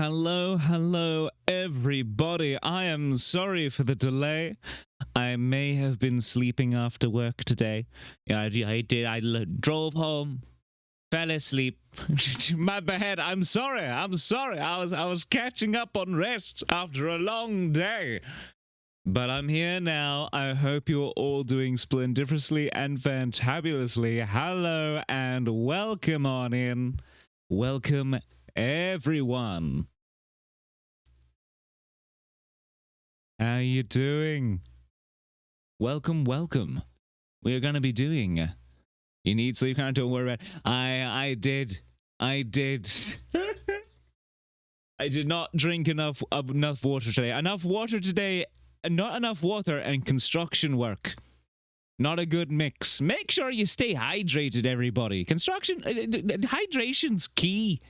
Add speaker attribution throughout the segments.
Speaker 1: Hello, hello, everybody. I am sorry for the delay. I may have been sleeping after work today. Yeah, I did. Drove home, fell asleep. My bad. I'm sorry. I'm sorry. I was catching up on rest after a long day. But I'm here now. I hope you're all doing splendiferously and fantabulously. Hello and welcome on in. Welcome, everyone. How you doing? Welcome, welcome. We're gonna be doing. You need sleep, can't don't worry about it. I did. I did not drink enough water today. Enough water today. Not enough water and construction work. Not a good mix. Make sure you stay hydrated, everybody. Hydration's key.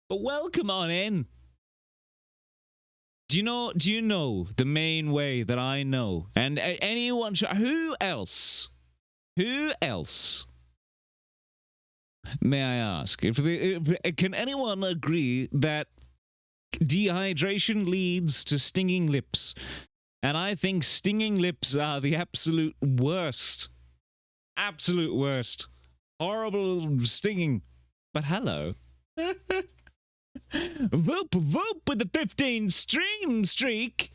Speaker 1: But welcome on in. Do you know the main way that I know? And anyone, who else may I ask? Can anyone agree that dehydration leads to stinging lips? And I think stinging lips are the absolute worst. Absolute worst. Horrible stinging. But hello. Voop voop with the 15 stream streak.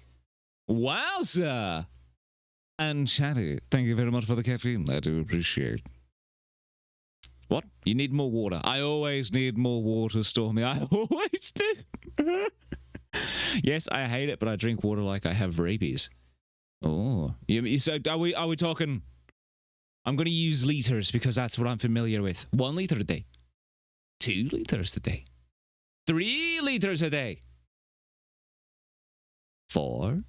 Speaker 1: Wowza. And Chatty, thank you very much for the caffeine. I do appreciate. What? You need more water. I always need more water, Stormy. I always do. Yes, I hate it, but I drink water like I have rabies. Oh. So are we talking... I'm going to use liters because that's what I'm familiar with. 1 liter a day. 2 liters a day. 3 liters a day. 4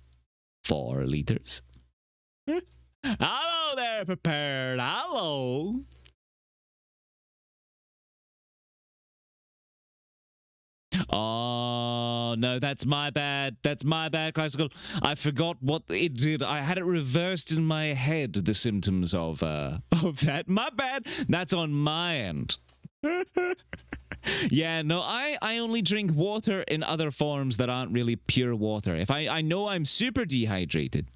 Speaker 1: liters. Hello there, prepared. Hello. Oh, no, that's my bad. That's my bad, Classical. I forgot what it did. I had it reversed in my head, the symptoms of that. My bad. That's on my end. Yeah, no, I only drink water in other forms that aren't really pure water. If I know I'm super dehydrated,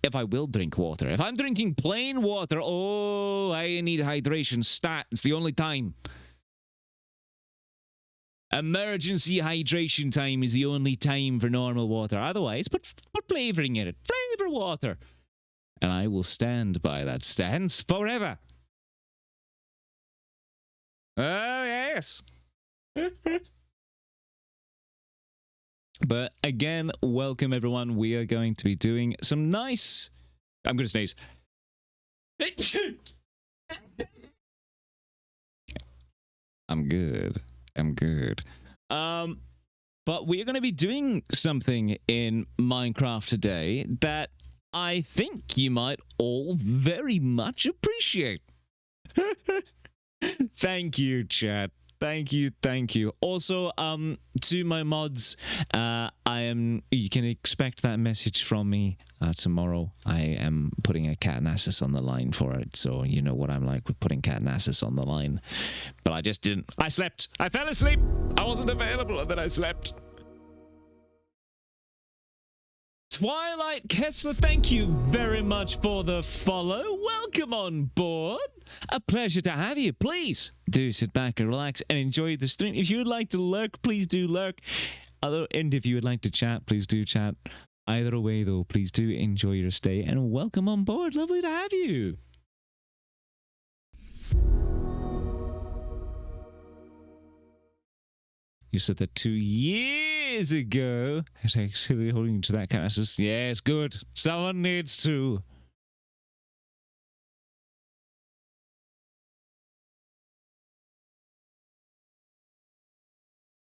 Speaker 1: if I will drink water. If I'm drinking plain water, oh, I need hydration stat. It's the only time. Emergency hydration time is the only time for normal water. Otherwise, put flavoring in it. Flavor water. And I will stand by that stance forever. Oh, yes. But again, welcome everyone. We are going to be doing some nice... I'm going to sneeze. I'm good. I'm good. But we're going to be doing something in Minecraft today that I think you might all very much appreciate. Thank you, chat. Thank you. Also, to my mods, you can expect that message from me tomorrow. I am putting a Catnassus on the line for it, so you know what I'm like with putting Catnassus on the line. But I just didn't. I slept. I fell asleep. I wasn't available, and then I slept. Twilight Kessler, thank you very much for the follow. Welcome on board. A pleasure to have you. Please do sit back and relax and enjoy the stream. If you would like to lurk, please do lurk. And if you would like to chat, please do chat. Either way, though, please do enjoy your stay and welcome on board. Lovely to have you. You said that 2 years ago. It's actually holding to that kind of says, yes, good. Someone needs to.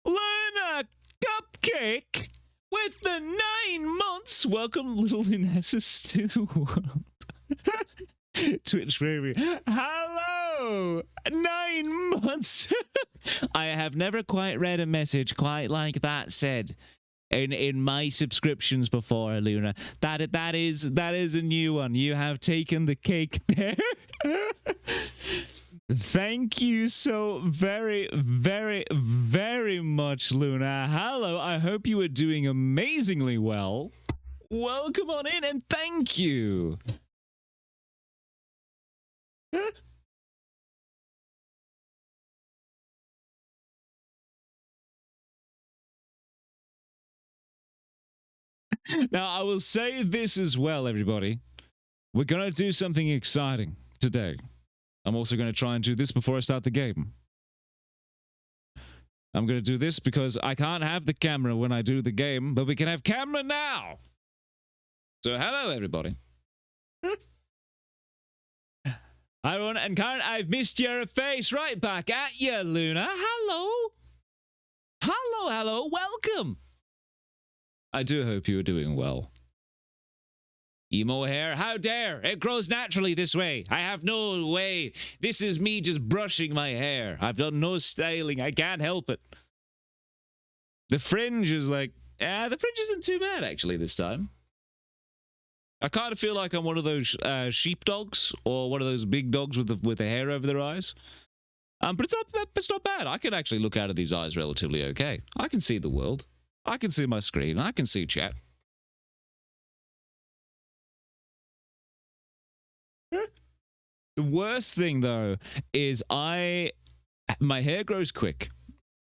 Speaker 1: Luna Cupcake with the 9 months. Welcome, little Inessus, to the world. Twitch baby. Hello! 9 months. I have never quite read a message quite like that said in my subscriptions before, Luna. That is a new one. You have taken the cake there. Thank you so very, very, very much, Luna. Hello, I hope you are doing amazingly well. Welcome on in and thank you. Now, I will say this as well, everybody. We're going to do something exciting today. I'm also going to try and do this before I start the game. I'm going to do this because I can't have the camera when I do the game, but we can have camera now. So, hello, everybody. Hi, everyone, and Karen, I've missed your face. Right back at you, Luna. Hello. Hello, hello. Welcome. I do hope you are doing well. Emo hair? How dare! It grows naturally this way. I have no way. This is me just brushing my hair. I've done no styling. I can't help it. The fringe is like, the fringe isn't too bad actually this time. I kind of feel like I'm one of those sheepdogs or one of those big dogs with the hair over their eyes. But it's not bad. I can actually look out of these eyes relatively okay. I can see the world. I can see my screen. I can see chat. The worst thing though is my hair grows quick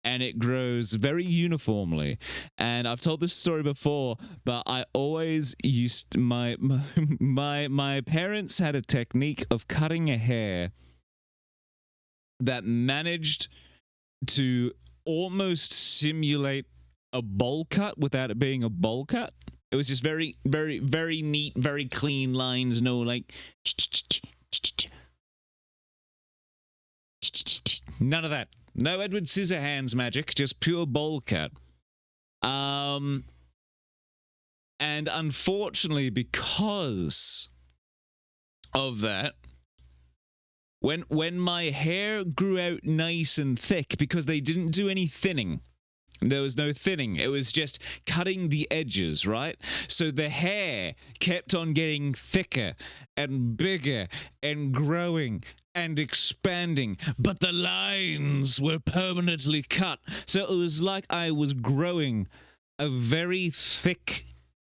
Speaker 1: and it grows very uniformly, and I've told this story before, but I always used my parents had a technique of cutting a hair that managed to almost simulate a bowl cut without it being a bowl cut. It was just very, very, very neat, very clean lines. No, like none of that. No Edward Scissorhands magic. Just pure bowl cut. And unfortunately, because of that, when my hair grew out nice and thick, because they didn't do any thinning. There was no thinning. It was just cutting the edges, right? So the hair kept on getting thicker and bigger and growing and expanding, but the lines were permanently cut. So it was like I was growing a very thick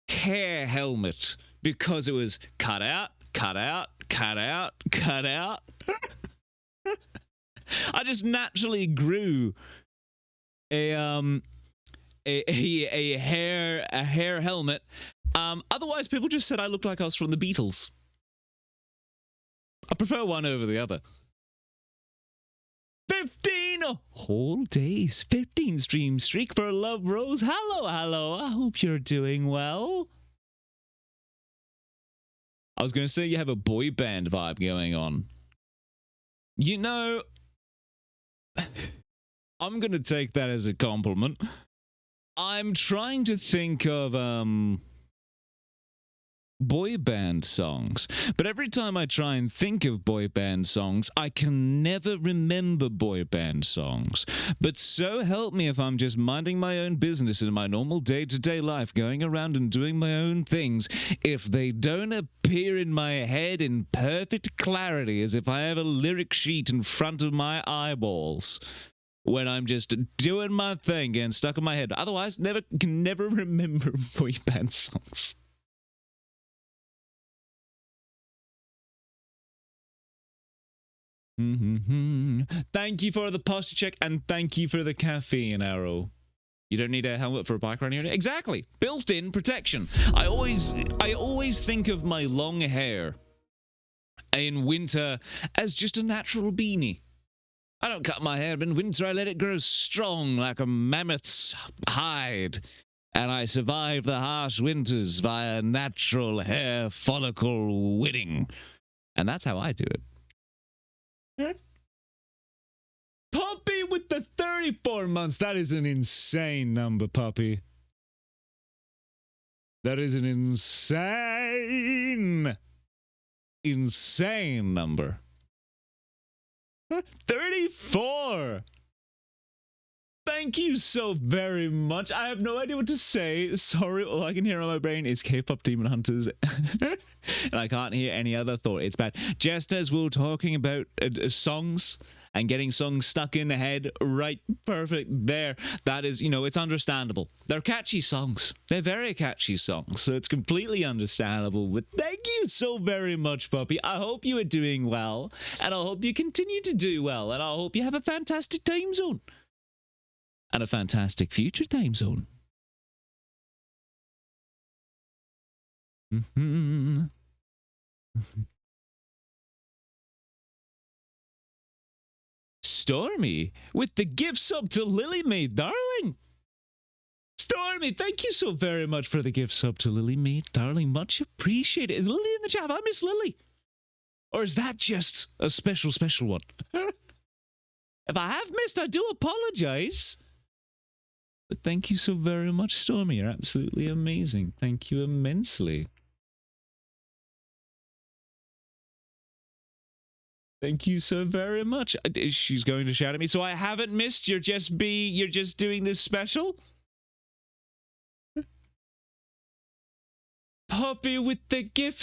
Speaker 1: hair helmet because it was cut out, cut out, cut out, cut out. I just naturally grew a hair helmet. Otherwise, people just said I looked like I was from the Beatles. I prefer one over the other. 15 whole days, 15 stream streak for Love Rose. Hello, hello. I hope you're doing well. I was going to say you have a boy band vibe going on. You know, I'm going to take that as a compliment. I'm trying to think of boy band songs, but every time I try and think of boy band songs, I can never remember boy band songs. But so help me if I'm just minding my own business in my normal day-to-day life, going around and doing my own things, if they don't appear in my head in perfect clarity as if I have a lyric sheet in front of my eyeballs when I'm just doing my thing, getting stuck in my head. Otherwise, can never remember boy band songs. Thank you for the posture check, and thank you for the caffeine arrow. You don't need a helmet for a bike riding. Exactly, built-in protection. I always think of my long hair in winter as just a natural beanie. I don't cut my hair in winter. I let it grow strong like a mammoth's hide, and I survive the harsh winters via natural hair follicle winning, and that's how I do it. Puppy with the 34 months. That is an insane number, Puppy. That is an insane number. 34. Thank you so very much. I have no idea what to say. Sorry, all I can hear on my brain is K-pop Demon Hunters. And I can't hear any other thought. It's bad. Just as we were talking about songs and getting songs stuck in the head, right, perfect there. That is, you know, it's understandable. They're catchy songs. They're very catchy songs, so it's completely understandable. But thank you so very much, Puppy. I hope you are doing well, and I hope you continue to do well, and I hope you have a fantastic time zone. And a fantastic future time zone. Stormy with the gift sub to Lily Maid, darling. Stormy, thank you so very much for the gift sub to Lily Maid, darling. Much appreciated. Is Lily in the chat? I miss Lily. Or is that just a special one? If I have missed, I do apologize. But thank you so very much, Stormy. You're absolutely amazing. Thank you immensely. Thank you so very much. She's going to shout at me. So I haven't missed. You're just doing this special? Poppy with the gift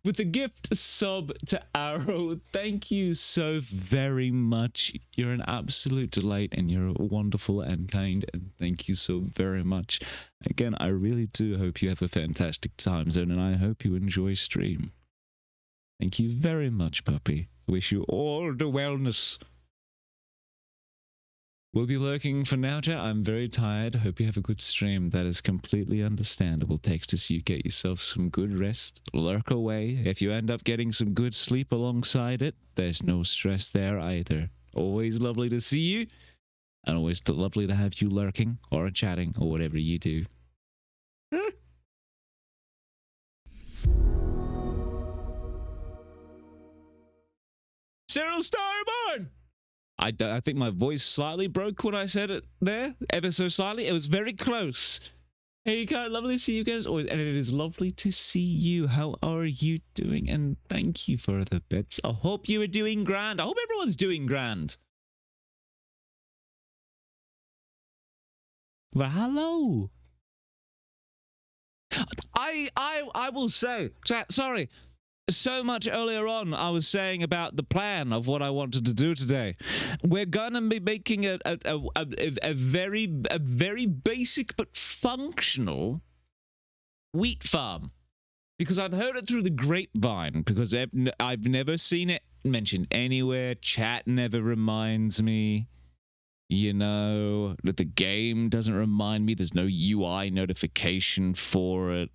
Speaker 1: with the gift sub to Arrow. Thank you so very much. You're an absolute delight, and you're wonderful and kind, and thank you so very much. Again, I really do hope you have a fantastic time zone, and I hope you enjoy stream. Thank you very much, Puppy. Wish you all the wellness. We'll be lurking for now, chat. I'm very tired. Hope you have a good stream. That is completely understandable. Textus, you get yourself some good rest. Lurk away. If you end up getting some good sleep alongside it, there's no stress there either. Always lovely to see you. And always lovely to have you lurking or chatting or whatever you do. Cyril Starborn! I think my voice slightly broke when I said it there, ever so slightly. It was very close. Hey, Karen, lovely to see you guys. And it is lovely to see you. How are you doing? And thank you for the bits. I hope you are doing grand. I hope everyone's doing grand. Well, hello. I will say, chat, sorry. So much earlier on, I was saying about the plan of what I wanted to do today. We're gonna be making a very basic but functional wheat farm, because I've heard it through the grapevine. Because I've never seen it mentioned anywhere. Chat never reminds me. You know, that the game doesn't remind me. There's no UI notification for it.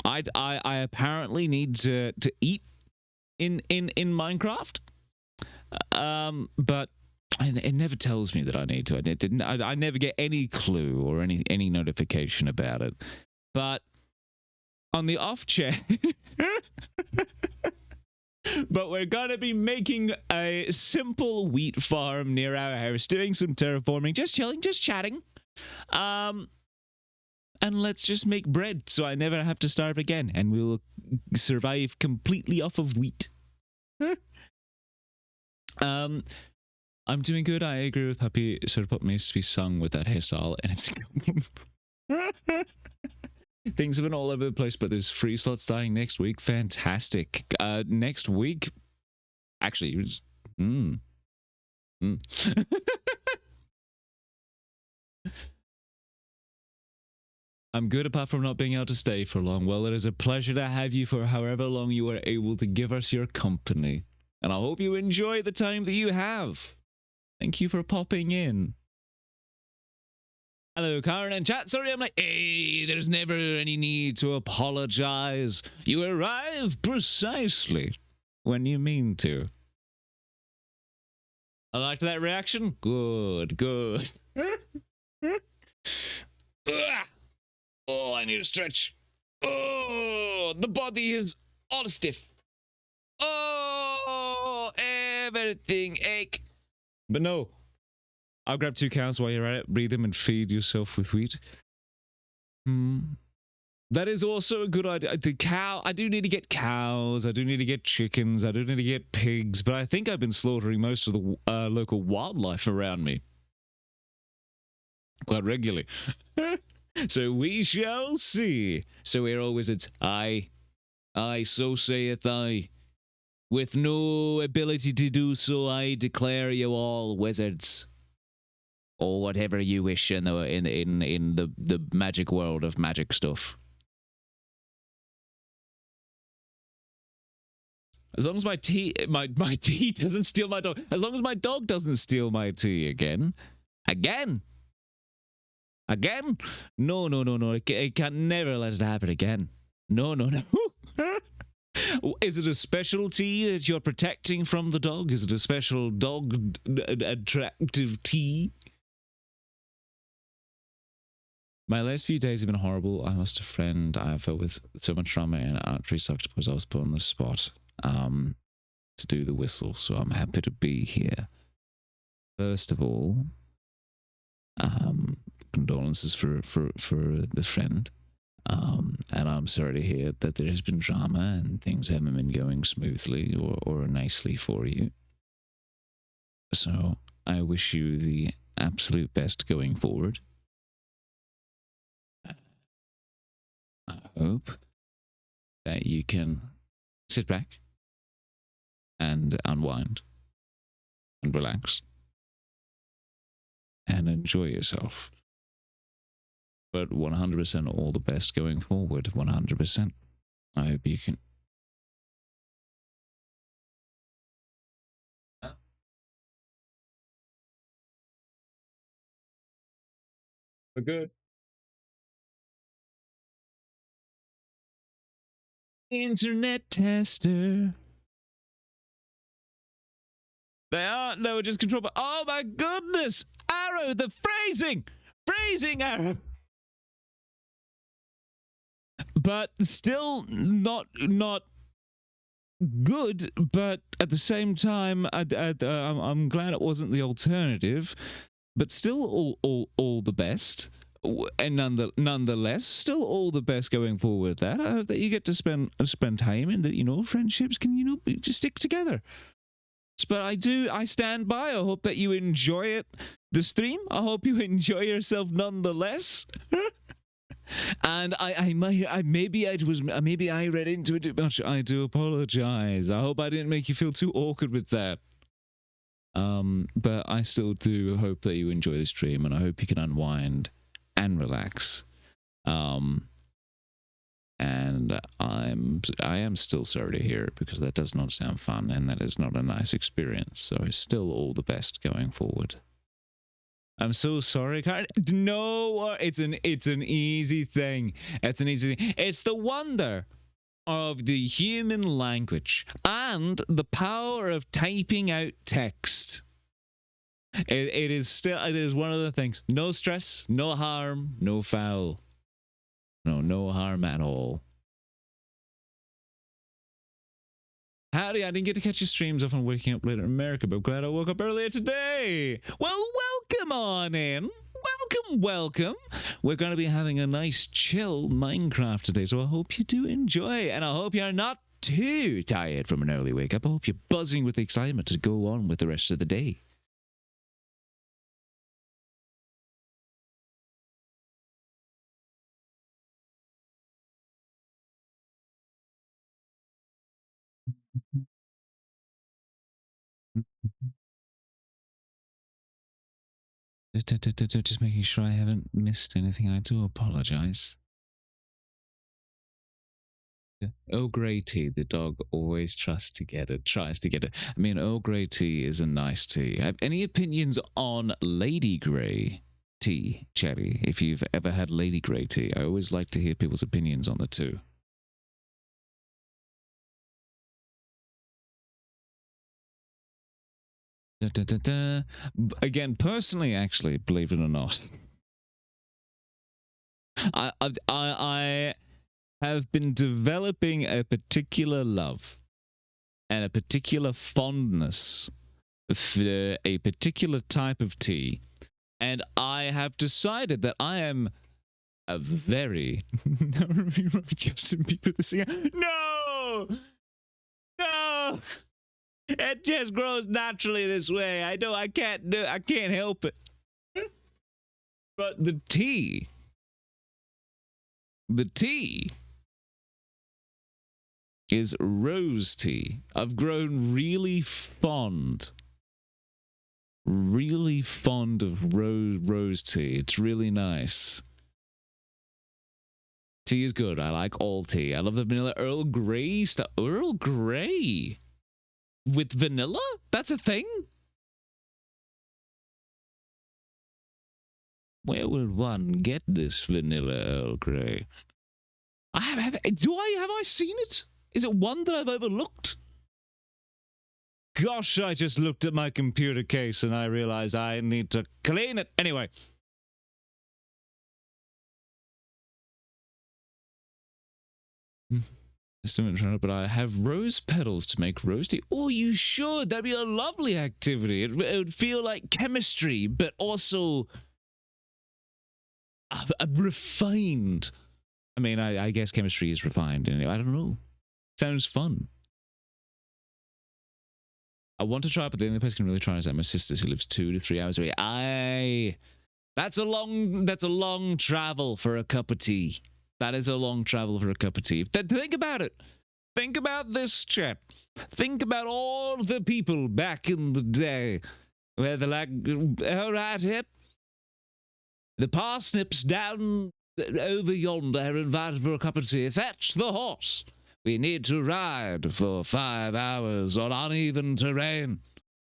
Speaker 1: I apparently need to eat in Minecraft, but it never tells me that I need to. I never get any clue or any notification about it. But on the off chance, but we're gonna be making a simple wheat farm near our house, doing some terraforming, just chilling, just chatting. And let's just make bread so I never have to starve again, and we will survive completely off of wheat. I'm doing good. I agree with Puppy. Surpop needs to be sung with that hairstyle, and it's things have been all over the place, but there's free slots starting next week. Fantastic. Next week, actually, it was, I'm good apart from not being able to stay for long. Well, it is a pleasure to have you for however long you are able to give us your company. And I hope you enjoy the time that you have. Thank you for popping in. Hello, Karen and chat. Sorry, I'm like, hey, there's never any need to apologize. You arrive precisely when you mean to. I liked that reaction. Good, good. Oh, I need a stretch. Oh, the body is all stiff. Oh, everything ache. But no, I'll grab 2 cows while you're at it. Breathe them and feed yourself with wheat. That is also a good idea. The cow, I do need to get cows, I do need to get chickens, I do need to get pigs, but I think I've been slaughtering most of the local wildlife around me quite regularly. So we shall see. So we're all wizards. Aye, so saith I. With no ability to do so, I declare you all wizards. Or whatever you wish in the magic world of magic stuff. As long as my tea doesn't steal my dog. As long as my dog doesn't steal my tea again. Again? No. I can never let it happen again. No. Is it a special tea that you're protecting from the dog? Is it a special dog attractive tea? My last few days have been horrible. I lost a friend. I felt with so much trauma and artery sucked because I was put on the spot to do the whistle, so I'm happy to be here. First of all, condolences for the friend. And I'm sorry to hear that there has been drama and things haven't been going smoothly or nicely for you. So I wish you the absolute best going forward. I hope that you can sit back and unwind and relax and enjoy yourself. But 100% all the best going forward. 100%. I hope you can. We're good. Internet tester. They were just controlled by. Oh my goodness! Arrow, the phrasing! Phrasing arrow! But still not good, but at the same time, I'm glad it wasn't the alternative. But still all the best. And nonetheless, still all the best going forward with that. I hope that you get to spend time and that, friendships can, just stick together. But I stand by. I hope that you enjoy it, the stream. I hope you enjoy yourself nonetheless. And maybe I read into it too much. I do apologize. I hope I didn't make you feel too awkward with that. But I still do hope that you enjoy the stream, and I hope you can unwind and relax. And I am still sorry to hear it, because that does not sound fun, and that is not a nice experience. So still all the best going forward. I'm so sorry. No, it's an easy thing. It's an easy thing. It's the wonder of the human language and the power of typing out text. It is one of the things. No stress, no harm, no foul. No harm at all. Howdy, I didn't get to catch your streams off on waking up later in America, but glad I woke up earlier today. Well, welcome on in. Welcome. We're going to be having a nice chill Minecraft today, so I hope you do enjoy, and I hope you're not too tired from an early wake up. I hope you're buzzing with excitement to go on with the rest of the day. Just making sure I haven't missed anything. I do apologize. Earl Grey tea, the dog always tries to get it. I mean, Earl Grey tea is a nice tea. Have any opinions on Lady Grey tea, Cherry? If you've ever had Lady Grey tea, I always like to hear people's opinions on the two. Again, personally, actually, believe it or not, I have been developing a particular love and a particular fondness for a particular type of tea, and I have decided that I am a very Justin Bieber the singer. No, no, it just grows naturally this way. I can't help it. But the tea is rose tea. I've grown really fond of rose tea. It's really nice. Tea is good. I like all tea. I love the vanilla Earl Grey stuff. Earl Grey with vanilla? That's a thing? Where would one get this vanilla Earl Grey? Have I seen it? Is it one that I've overlooked? Gosh, I just looked at my computer case and I realized I need to clean it. Anyway. But I have rose petals to make rose tea. Oh, you should. That'd be a lovely activity. It would feel like chemistry, but also refined. I mean, I guess chemistry is refined. Anyway, I don't know. Sounds fun. I want to try, but the only place I can really try is at my sister's, who lives 2 to 3 hours away. That's a long travel for a cup of tea. That is a long travel for a cup of tea. Think about it. Think about this, chap. Think about all the people back in the day where they're like, all right, hip. The parsnips down over yonder are invited for a cup of tea. Fetch the horse. We need to ride for 5 hours on uneven terrain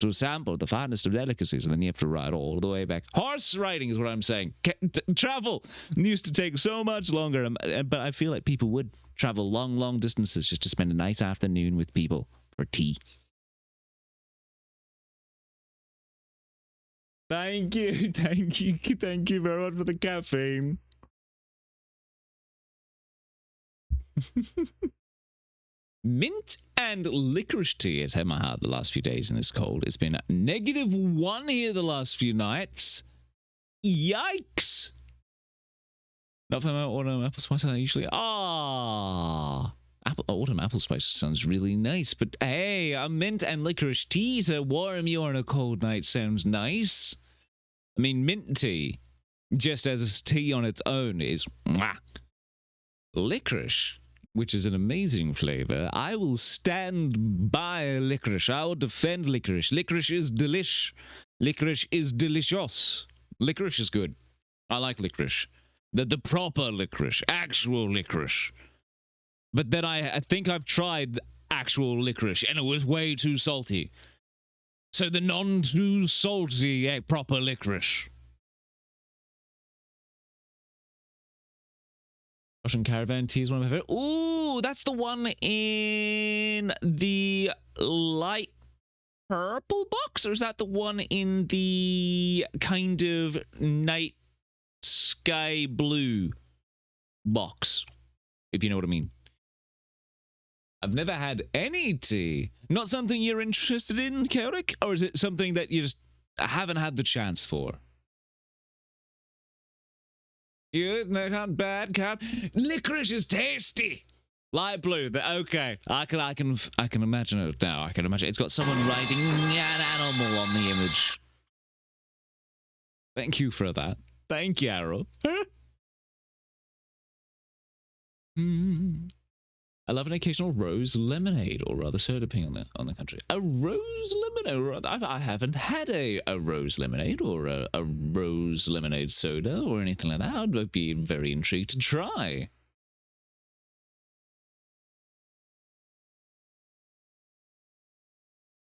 Speaker 1: to sample the finest of delicacies, and then you have to ride all the way back. Horse riding is what I'm saying. Travel used to take so much longer, but I feel like people would travel long distances just to spend a nice afternoon with people for tea. Thank you very much for the caffeine. Mint and licorice tea has had my heart the last few days in this cold. It's been -1 here the last few nights. Yikes! Not for my autumn apple spice I usually. Autumn apple spice sounds really nice, but hey, a mint and licorice tea to warm you on a cold night sounds nice. I mean, mint tea, just as a tea on its own, is mwah. Licorice, which is an amazing flavor. I will stand by licorice. I will defend licorice. Licorice is delish. Licorice is delicious. Licorice is good. I like licorice. The proper licorice. Actual licorice. But then I think I've tried actual licorice, and it was way too salty. So the non-too salty proper licorice. Russian Caravan tea is one of my favorite. Ooh, that's the one in the light purple box? Or is that the one in the kind of night sky blue box? If you know what I mean. I've never had any tea. Not something you're interested in, Kaorik? Or is it something that you just haven't had the chance for? Good, not bad, can't. Licorice is tasty. Light blue. Okay, I can imagine it now. I can imagine it's got someone riding an animal on the image. Thank you for that. Thank you, Arrow. I love an occasional rose lemonade, or rather soda, depending on the country. A rose lemonade? I haven't had a rose lemonade or a rose lemonade soda or anything like that. I'd be very intrigued to try.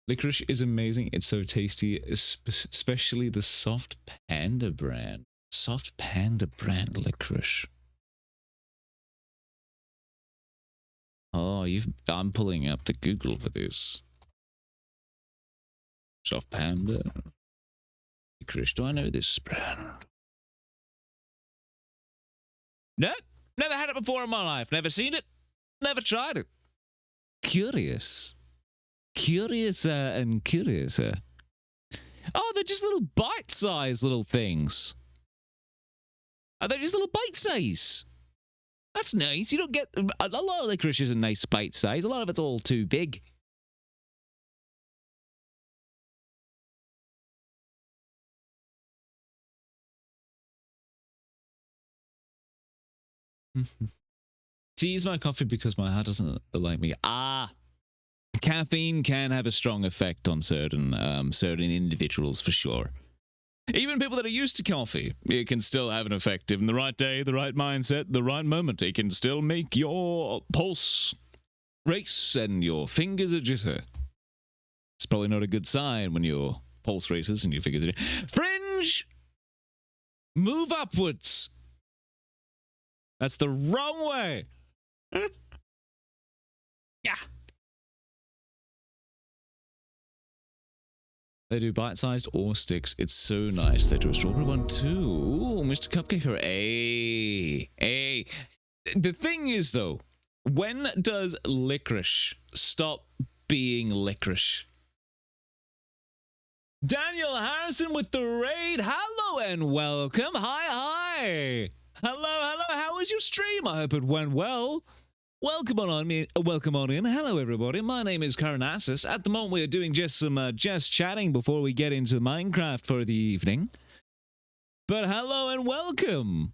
Speaker 1: Licorice is amazing. It's so tasty, especially the Soft Panda brand. Soft Panda brand licorice. Oh, I'm pulling up the Google for this. Soft Panda. Licorice. Do I know this brand? No, never had it before in my life. Never seen it. Never tried it. Curious. Curiouser and curiouser. Oh, they're just little bite-sized little things. They're just little bite size. That's nice. You don't get a lot of licorice is a nice bite size. A lot of it's all too big. Tea is my coffee because my heart doesn't like me. Caffeine can have a strong effect on certain individuals for sure. Even people that are used to coffee, it can still have an effect. Given the right day, the right mindset, the right moment, it can still make your pulse race and your fingers a jitter. It's probably not a good sign when your pulse races and your fingers are jitter. Fringe! Move upwards! That's the wrong way! Yeah. They do bite-sized or sticks. It's so nice. They do a strawberry one too. Ooh, Mr. Cupcake here. Hey. The thing is, though, when does licorice stop being licorice? Daniel Harrison with the raid. Hello and welcome. Hi. Hello. How was your stream? I hope it went well. Welcome on in. Hello, everybody. My name is Karnassus. At the moment, we are doing just some just chatting before we get into Minecraft for the evening. But hello and welcome.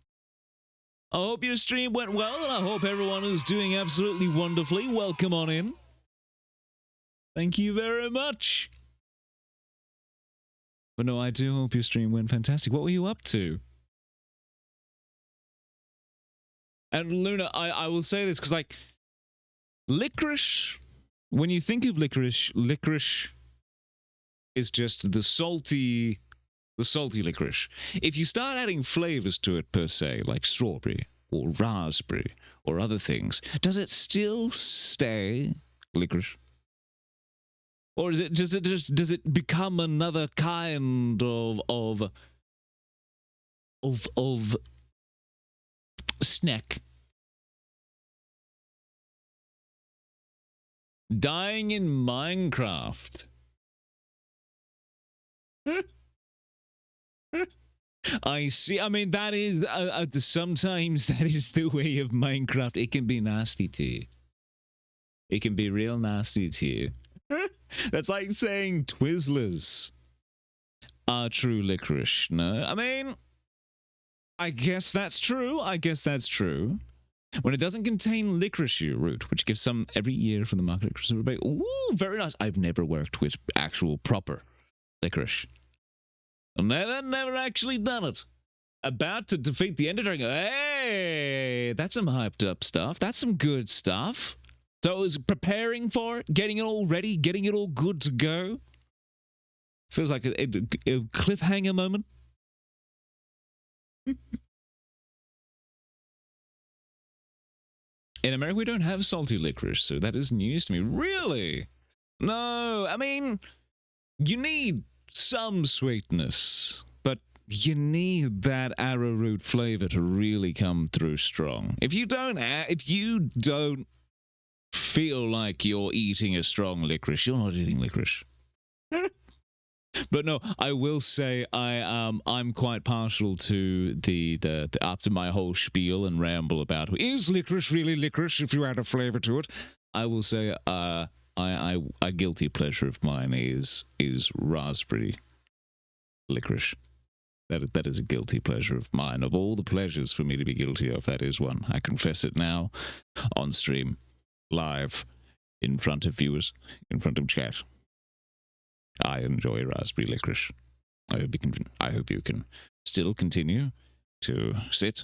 Speaker 1: I hope your stream went well, and I hope everyone is doing absolutely wonderfully. Welcome on in. Thank you very much. But no, I do hope your stream went fantastic. What were you up to? And Luna, I will say this because, like, licorice, when you think of licorice is just the salty licorice. If you start adding flavors to it per se, like strawberry or raspberry or other things, does it still stay licorice? Or is it does it become another kind of snack? Dying in Minecraft. I see. I mean, that is sometimes that is the way of Minecraft. It can be nasty to you. It can be real nasty to you. That's like saying Twizzlers are true licorice. No, I mean, I guess that's true. When it doesn't contain licorice root, which gives some every year from the market licorice rebate. Ooh, very nice. I've never worked with actual proper licorice. I've never actually done it. About to defeat the Ender Dragon. Hey, that's some hyped up stuff. That's some good stuff. So I was preparing for it, getting it all ready, getting it all good to go. Feels like a cliffhanger moment. In America, we don't have salty licorice, so that is news to me. Really? No, I mean, you need some sweetness, but you need that arrowroot flavor to really come through strong. If you don't feel like you're eating a strong licorice, you're not eating licorice. But no, I will say I'm quite partial to the after my whole spiel and ramble about is licorice really licorice if you add a flavor to it. I will say a guilty pleasure of mine is raspberry licorice. That is a guilty pleasure of mine. Of all the pleasures for me to be guilty of, that is one. I confess it now on stream, live, in front of viewers, in front of chat. I enjoy raspberry licorice. I hope you can still continue to sit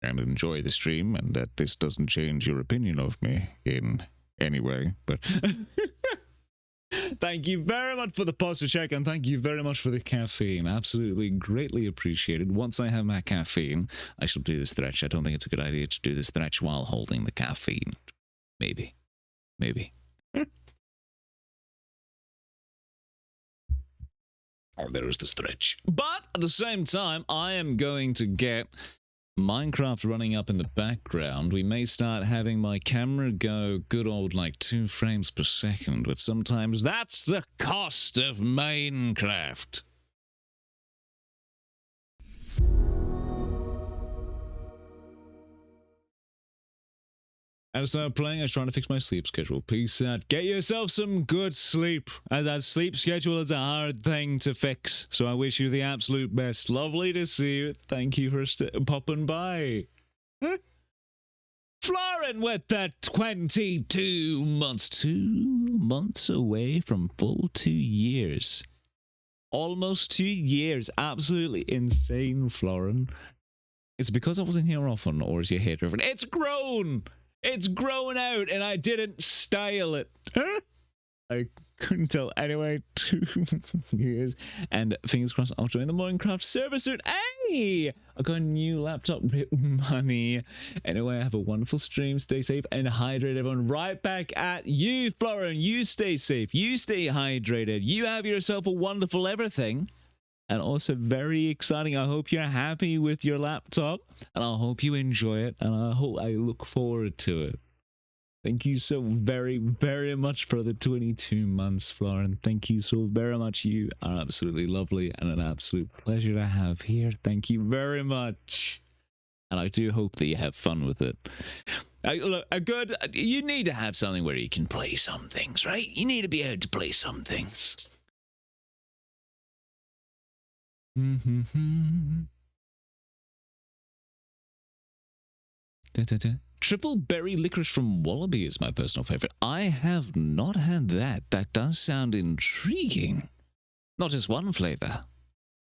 Speaker 1: and enjoy the stream, and that this doesn't change your opinion of me in any way. But thank you very much for the posture check, and thank you very much for the caffeine. Absolutely greatly appreciated. Once I have my caffeine, I shall do this stretch. I don't think it's a good idea to do this stretch while holding the caffeine. Maybe. Oh, there is the stretch. But at the same time, I am going to get Minecraft running up in the background. We may start having my camera go good old like 2 frames per second, but sometimes that's the cost of Minecraft. I started playing. I was trying to fix my sleep schedule. Peace out. Get yourself some good sleep. As that sleep schedule is a hard thing to fix. So I wish you the absolute best. Lovely to see you. Thank you for popping by. Huh? Florin with the 22 months. 2 months away from full 2 years. Almost 2 years. Absolutely insane, Florin. It's because I wasn't here often, or is your hair different? It's grown! It's grown out, and I didn't style it. Huh? I couldn't tell. Anyway, 2 years. And fingers crossed, I'll join the Minecraft server soon. Hey! I got a new laptop with money. Anyway, have a wonderful stream. Stay safe and hydrate, everyone. Right back at you, Florin. You stay safe. You stay hydrated. You have yourself a wonderful everything. And also very exciting. I hope you're happy with your laptop. And I hope you enjoy it. And I look forward to it. Thank you so very, very much for the 22 months, Florin. Thank you so very much. You are absolutely lovely and an absolute pleasure to have here. Thank you very much. And I do hope that you have fun with it. Look, you need to have something where you can play some things, right? You need to be able to play some things. Triple berry licorice from Wallaby is my personal favorite. I have not had that. That does sound intriguing. Not just one flavor,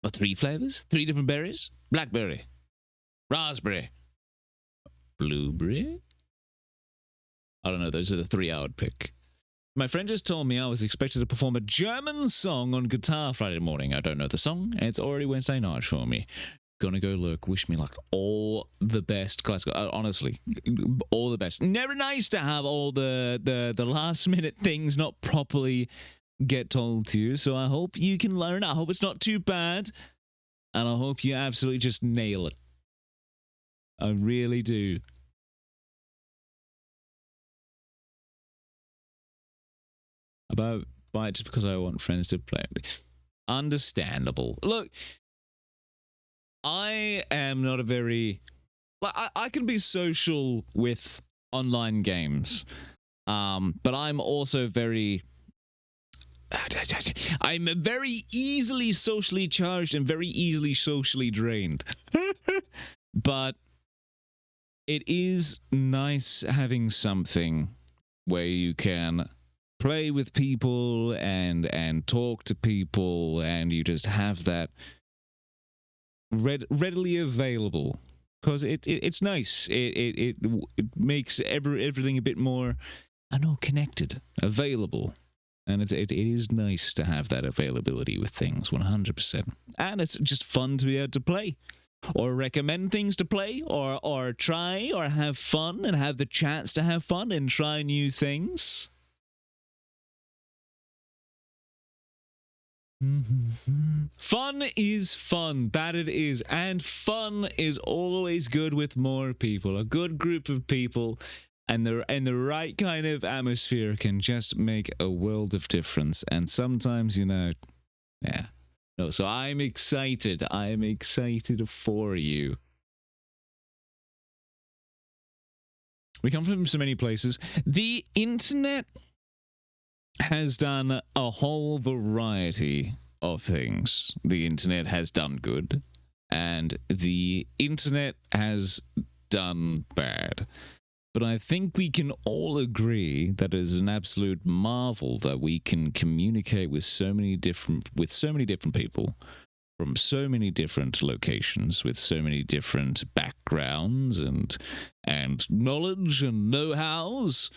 Speaker 1: but 3 flavors? 3 different berries? Blackberry, raspberry, blueberry? I don't know. Those are the 3 I would pick. My friend just told me I was expected to perform a German song on guitar Friday morning. I don't know the song, and it's already Wednesday night for me. Gonna go look. Wish me luck. All the best, classical. Honestly, all the best. Never nice to have all the last minute things not properly get told to you. So I hope you can learn. I hope it's not too bad, and I hope you absolutely just nail it. I really do. About it just because I want friends to play with. Understandable. Look, I am not a very... Like, I can be social with online games, but I'm also very... I'm very easily socially charged and very easily socially drained. But it is nice having something where you can play with people and talk to people, and you just have that readily available, because it's nice. It makes everything a bit more, I know, connected, available, and it is nice to have that availability with things 100%. And it's just fun to be able to play, or recommend things to play, or try, or have fun and have the chance to have fun and try new things. Fun is fun, that it is, and fun is always good with more people. A good group of people and the right kind of atmosphere can just make a world of difference. And sometimes, you know, yeah. No, so I'm excited. I'm excited for you. We come from so many places. The internet has done a whole variety of things. The internet has done good, and the internet has done bad. But I think we can all agree that it is an absolute marvel that we can communicate with so many different people from so many different locations, with so many different backgrounds and knowledge and know-hows.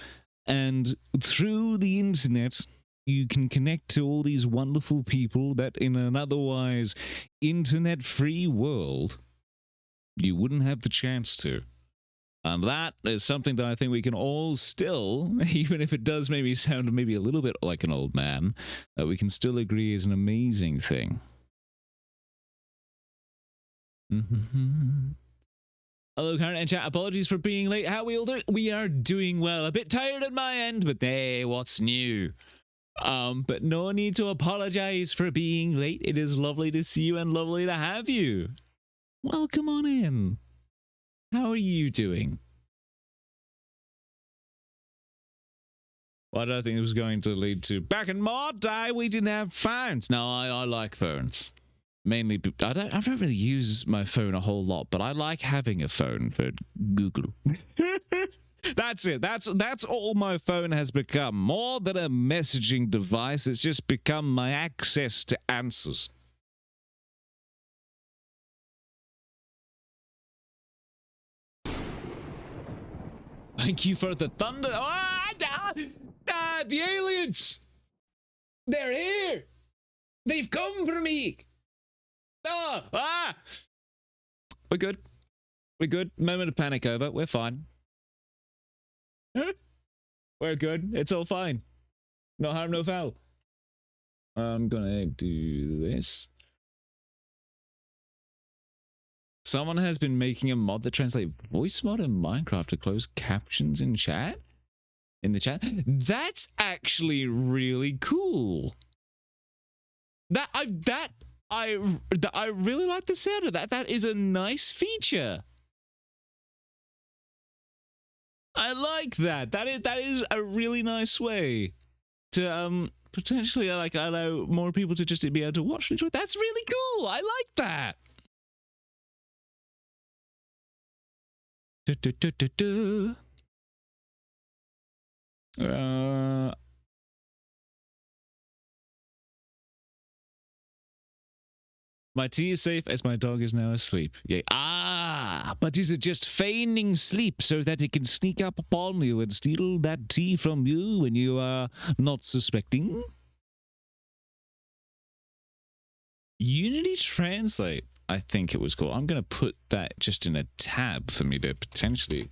Speaker 1: And through the internet, you can connect to all these wonderful people that in an otherwise internet-free world, you wouldn't have the chance to. And that is something that I think we can all still, even if it does maybe sound maybe a little bit like an old man, that we can still agree is an amazing thing. Hello, Karen and chat. Apologies for being late. How we all doing? We are doing well. A bit tired at my end, but hey, what's new? But no need to apologize for being late. It is lovely to see you and lovely to have you. Welcome on in. How are you doing? What I think it was going to lead to. Back in my day, we didn't have phones. No, I like phones. Mainly, I don't really use my phone a whole lot, but I like having a phone for Google. That's it. That's all my phone has become. More than a messaging device, it's just become my access to answers. Thank you for the thunder. The aliens! They're here! They've come for me! We're good. We're good. Moment of panic over. We're fine. We're good. It's all fine. No harm, no foul. I'm gonna do this. Someone has been making a mod that translates voice mod in Minecraft to close captions in chat? In the chat? That's actually really cool. I really like the sound of that. That is a nice feature. I like that. That is a really nice way to potentially like allow more people to just be able to watch and enjoy. That's really cool. I like that. My tea is safe as my dog is now asleep. Yay. But is it just feigning sleep so that it can sneak up upon you and steal that tea from you when you are not suspecting? Unity Translate, I think it was called. I'm going to put that just in a tab for me to potentially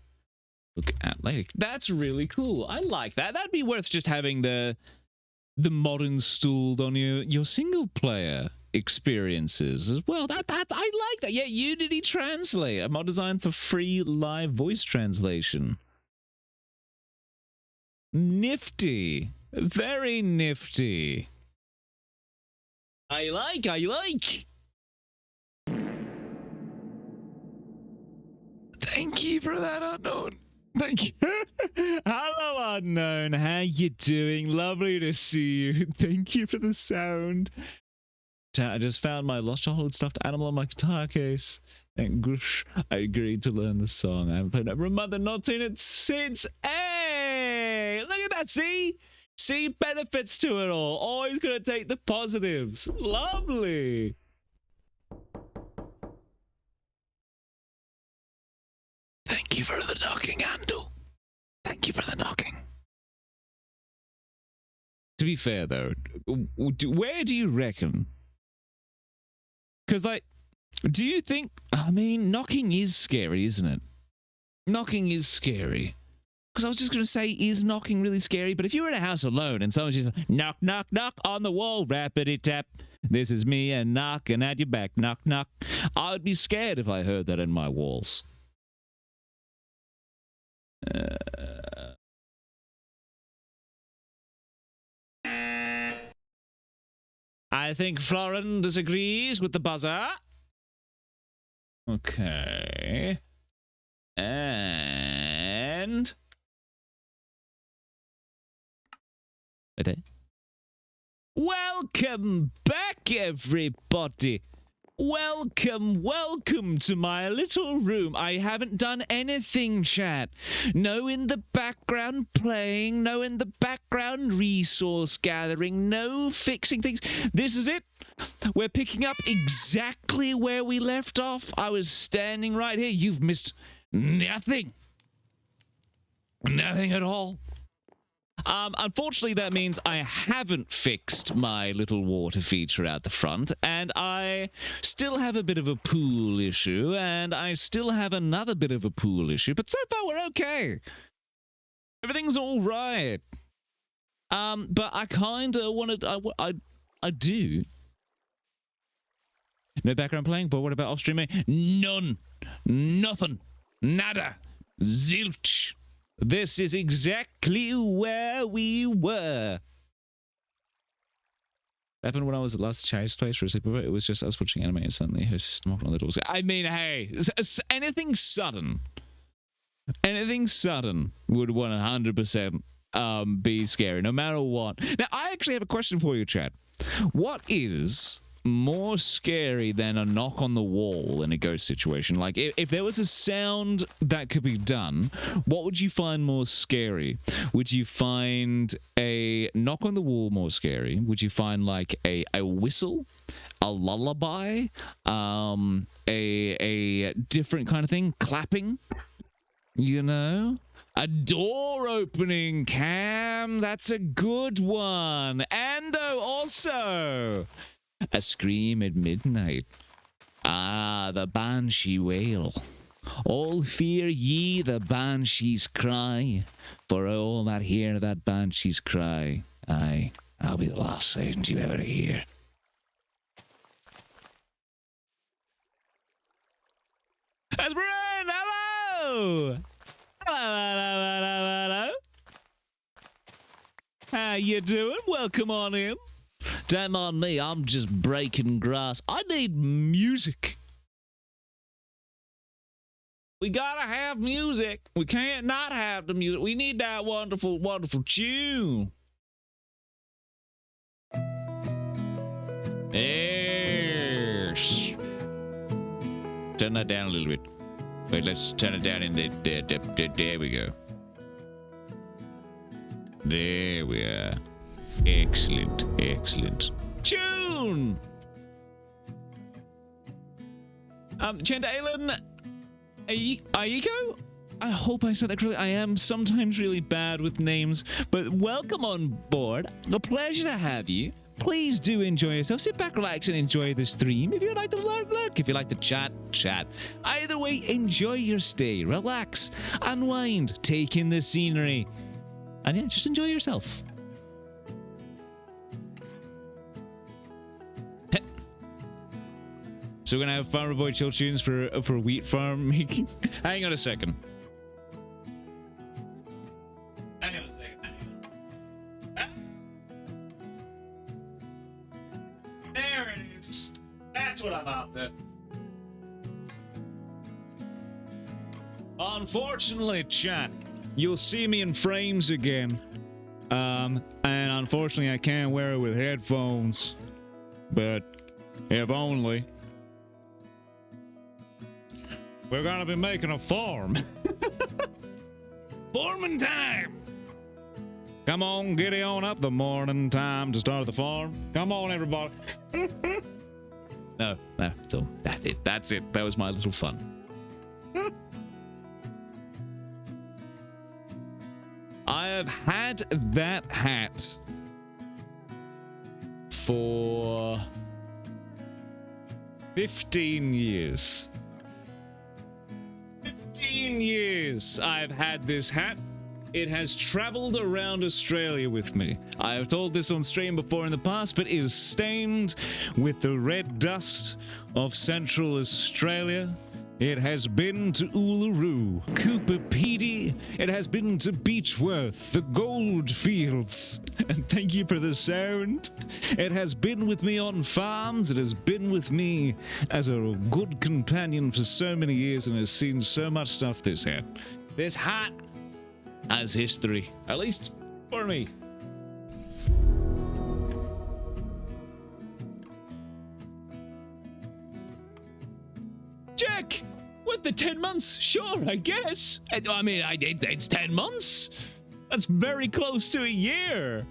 Speaker 1: look at later. That's really cool. I like that. That'd be worth just having the modern stooled on your single player experiences as well. That I like that. Yeah, Unity Translate, a mod designed for free live voice translation. Nifty. Very nifty. I like. Thank you for that, Unknown. Thank you. Hello, Unknown. How you doing? Lovely to see you. Thank you for the sound. I just found my lost childhood stuffed animal in my guitar case. And goosh, I agreed to learn the song. I haven't played Never Mother, not seen it since. Hey! Look at that, see? See benefits to it all. Always gonna take the positives. Lovely. Thank you for the knocking, Andrew. Thank you for the knocking. To be fair, though, where do you reckon? Because, like, do you think... I mean, knocking is scary, isn't it? Knocking is scary. Because I was just going to say, is knocking really scary? But if you were in a house alone and someone's just like, knock, knock, knock on the wall, rappity-tap. This is me and knocking at your back, knock, knock. I would be scared if I heard that in my walls. I think Florin disagrees with the buzzer. Okay. And... Okay. Welcome back, everybody. Welcome to my little room. I haven't done anything, chat. No in the background playing, no in the background resource gathering, no fixing things. This is it. We're picking up exactly where we left off. I was standing right here. You've missed nothing. Nothing at all. Unfortunately, that means I haven't fixed my little water feature out the front, and I still have a bit of a pool issue, and I still have another bit of a pool issue, but so far we're okay. Everything's all right. But I kind of wanted... I do. No background playing, but what about off-streaming? None. Nothing. Nada. Zilch. This is exactly where we were. Happened when I was at last Cherry's place for a sleepover. It was just us watching anime and suddenly her sister knocking on the door. I mean, hey, anything sudden would 100% be scary, no matter what. Now, I actually have a question for you, Chad. What is more scary than a knock on the wall in a ghost situation? Like, if there was a sound that could be done, what would you find more scary? Would you find a knock on the wall more scary? Would you find like a whistle, a lullaby, a different kind of thing, clapping, you know? A door opening, Cam. That's a good one. Ando also. A scream at midnight. Ah, the banshee wail. All fear ye the banshee's cry. For all that hear that banshee's cry, aye, I'll be the last sound you ever hear. Esperin, hello! Hello. How you doing? Welcome on in. Don't mind me, I'm just breaking grass. I need music. We gotta have music. We can't not have the music. We need that wonderful, wonderful tune. Yes. Turn that down a little bit. Wait, let's turn it down in there we go. There we are. Excellent, excellent. Tune! Chandalen Aiko? I hope I said that correctly. I am sometimes really bad with names, but welcome on board. A pleasure to have you. Please do enjoy yourself. Sit back, relax, and enjoy the stream. If you'd like to lurk. If you'd like to chat. Either way, enjoy your stay. Relax, unwind, take in the scenery. And yeah, just enjoy yourself. So we're gonna have Farmer Boy Chill tunes for wheat farm making. Hang on a second. There it is. That's what I'm after. Unfortunately, chat, you'll see me in frames again. And unfortunately, I can't wear it with headphones. But if only. We're gonna be making a farm. Farming time! Come on, giddy on up, the morning time to start the farm. Come on, everybody. No, so that's it. That was my little fun. I have had that hat for 15 years. 15 years I've had this hat. It has traveled around Australia with me. I have told this on stream before in the past, but it is stained with the red dust of Central Australia. It has been to Uluru, Cooper Pedy. It has been to Beechworth, the gold fields. And thank you for the sound. It has been with me on farms. It has been with me as a good companion for so many years and has seen so much stuff, this hat. This hat has history, at least for me. Jack, with the 10 months, sure, I guess. I mean, it's 10 months. That's very close to a year.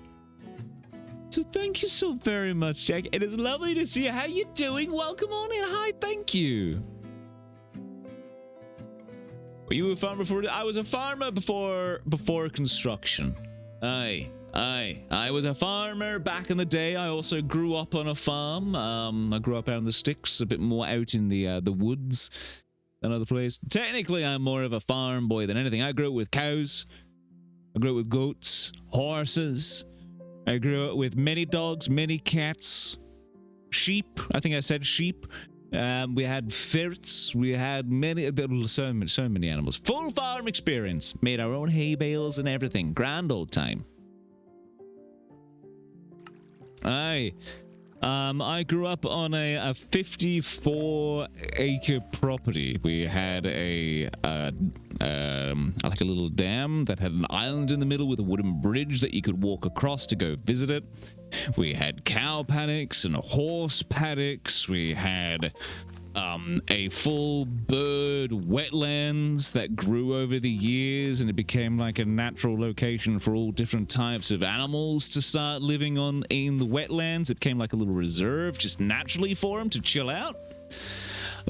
Speaker 1: So thank you so very much, Jack. It is lovely to see you. How you doing? Welcome on in. Hi, thank you. Were you a farmer before? I was a farmer before construction. Aye. I was a farmer back in the day. I also grew up on a farm. I grew up out in the sticks, a bit more out in the woods than other places. Technically, I'm more of a farm boy than anything. I grew up with cows. I grew up with goats, horses. I grew up with many dogs, many cats, sheep. I think I said sheep. We had ferrets. We had so many animals. Full farm experience. Made our own hay bales and everything. Grand old time. Aye. I grew up on a 54-acre property. We had like a little dam that had an island in the middle with a wooden bridge that you could walk across to go visit it. We had cow paddocks and horse paddocks. We had a full bird wetlands that grew over the years, and it became like a natural location for all different types of animals to start living on in the wetlands. It became like a little reserve just naturally for them to chill out.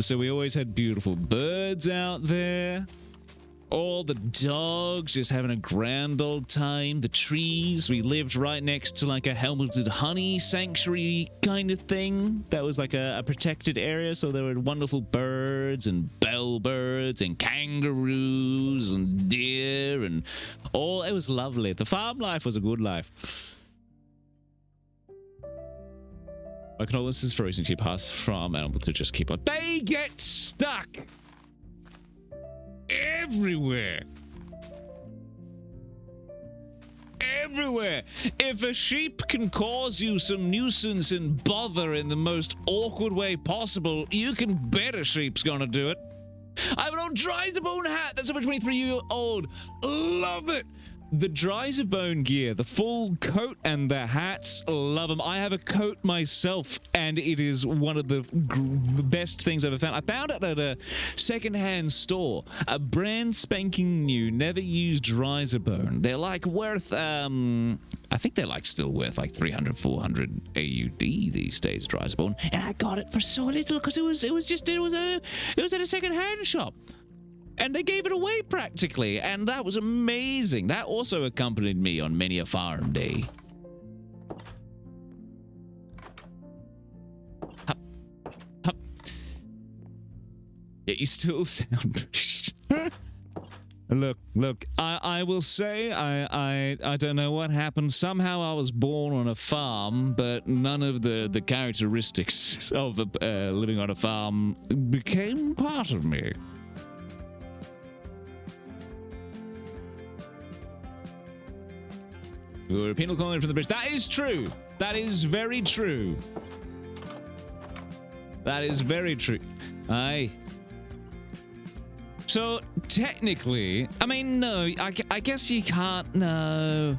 Speaker 1: So we always had beautiful birds out there. All the dogs just having a grand old time. The trees. We lived right next to like a helmeted honey sanctuary kind of thing. That was like a protected area. So there were wonderful birds and bellbirds and kangaroos and deer and all. It was lovely. The farm life was a good life. My condolences for recently passed from animal to just keep on. They get stuck everywhere. Everywhere. If a sheep can cause you some nuisance and bother in the most awkward way possible, you can bet a sheep's gonna do it. I have an old Dryzerbone hat that's over 23-year-old. Love it. The Dryzerbone gear, the full coat and the hats, love them. I have a coat myself, and it is one of the best things I've ever found. I found it at a secondhand store, a brand spanking new, never used Dryzerbone. They're like worth, I think they're like still worth like 300, 400 AUD these days, Dryzerbone. And I got it for so little because it was at a secondhand shop. And they gave it away practically, and that was amazing. That also accompanied me on many a farm day. Hup. Hup. Yeah, you still sound... Look, I will say, I don't know what happened. Somehow I was born on a farm, but none of the characteristics of living on a farm became part of me. We were a penal colony from the British. That is true. That is very true. That is very true. Aye. So, technically, I mean, no, I guess you can't, no.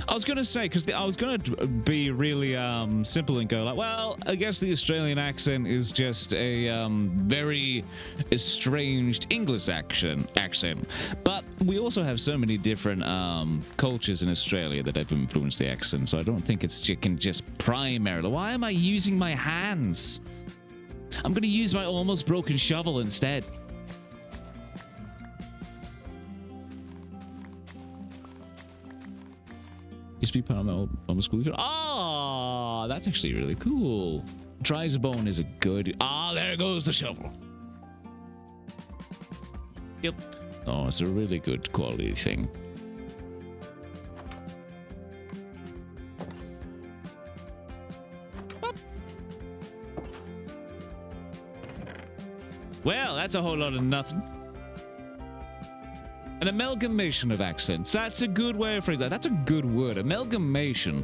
Speaker 1: I was going to say, because I was going to be really simple and go like, well, I guess the Australian accent is just a very estranged English accent. But we also have so many different cultures in Australia that have influenced the accent, so I don't think it can just primarily... Why am I using my hands? I'm going to use my almost broken shovel instead. Used to be part of my school. Ah, that's actually really cool. Dryzerbone is a good... Ah, there goes the shovel. Yep. Oh, it's a really good quality thing. Well, that's a whole lot of nothing. An amalgamation of accents. That's a good way of phrasing that. That's a good word. Amalgamation.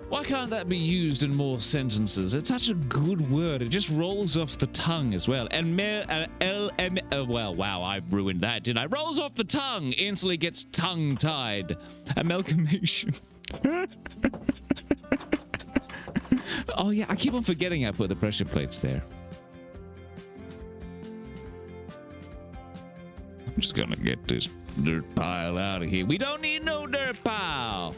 Speaker 1: Why can't that be used in more sentences? It's such a good word. It just rolls off the tongue as well. And well, wow, I ruined that, didn't I? Rolls off the tongue. Instantly gets tongue-tied. Amalgamation. Oh yeah, I keep on forgetting I put the pressure plates there. I'm just gonna get this dirt pile out of here. We don't need no dirt pile.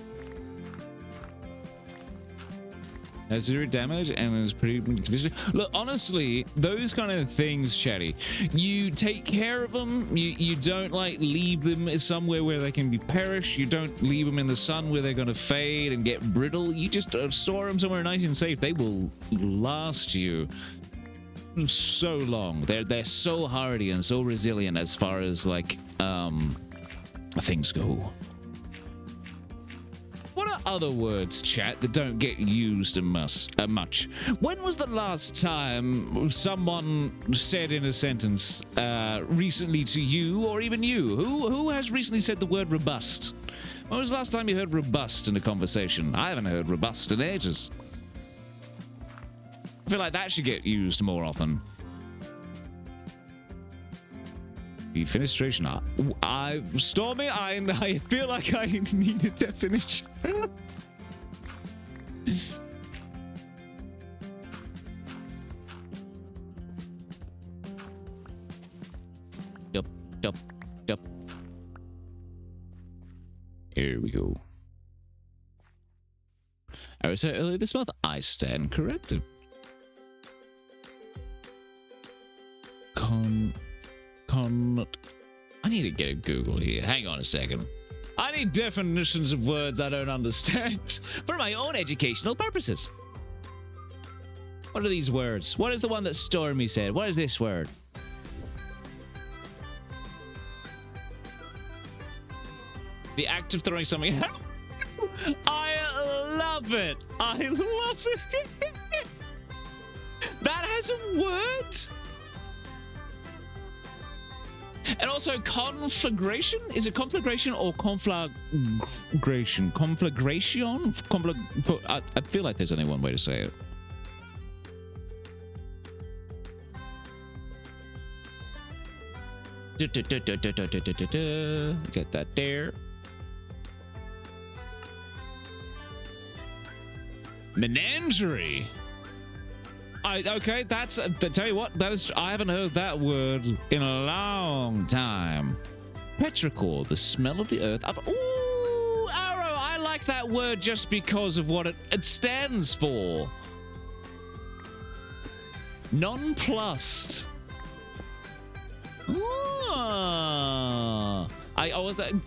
Speaker 1: Has 0 damage and is pretty good condition. Look, honestly, those kind of things, Chatty, you take care of them. You don't like leave them somewhere where they can be perished. You don't leave them in the sun where they're gonna fade and get brittle. You just store them somewhere nice and safe. They will last you so long. They're so hardy and so resilient as far as like things go. What are other words, chat, that don't get used much? When was the last time someone said in a sentence recently to you, or even you, who has recently said the word robust? When was the last time you heard robust in a conversation? I haven't heard robust in ages. I feel like that should get used more often. The fenestration. Stormy, I feel like I need a definition. Yup. Here we go. I was said earlier this month, I stand corrected. I need to get a Google here. Hang on a second. I need definitions of words I don't understand for my own educational purposes. What are these words? What is the one that Stormy said? What is this word? The act of throwing something out. I love it. I love it. That has a word. And also conflagration? Is it conflagration or conflagration? Conflagration? I feel like there's only one way to say it. Get that there. Menagerie. Okay, that's tell you what, that is, I haven't heard that word in a long time. Petrichor, the smell of the earth. Ooh, Arrow, I like that word just because of what it stands for. Nonplussed.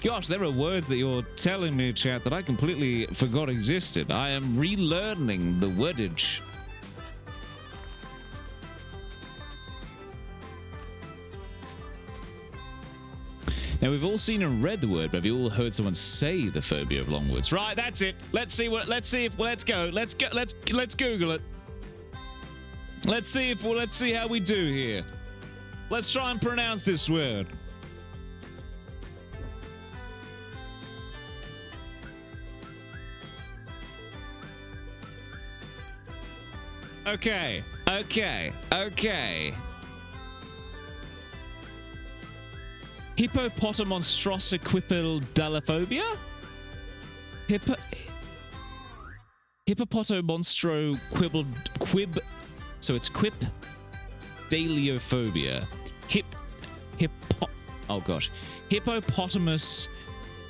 Speaker 1: Gosh, there are words that you're telling me, chat, that I completely forgot existed. I am relearning the wordage. Now, we've all seen and read the word, but have you all heard someone say the phobia of long words? Right, that's it. Let's see let's Google it. Let's see how we do here. Let's try and pronounce this word. Okay. Hippopotomonstrosiquipedalophobia? Hippopotomonstro so it's quipdaliophobia. Oh gosh. Hippopotamus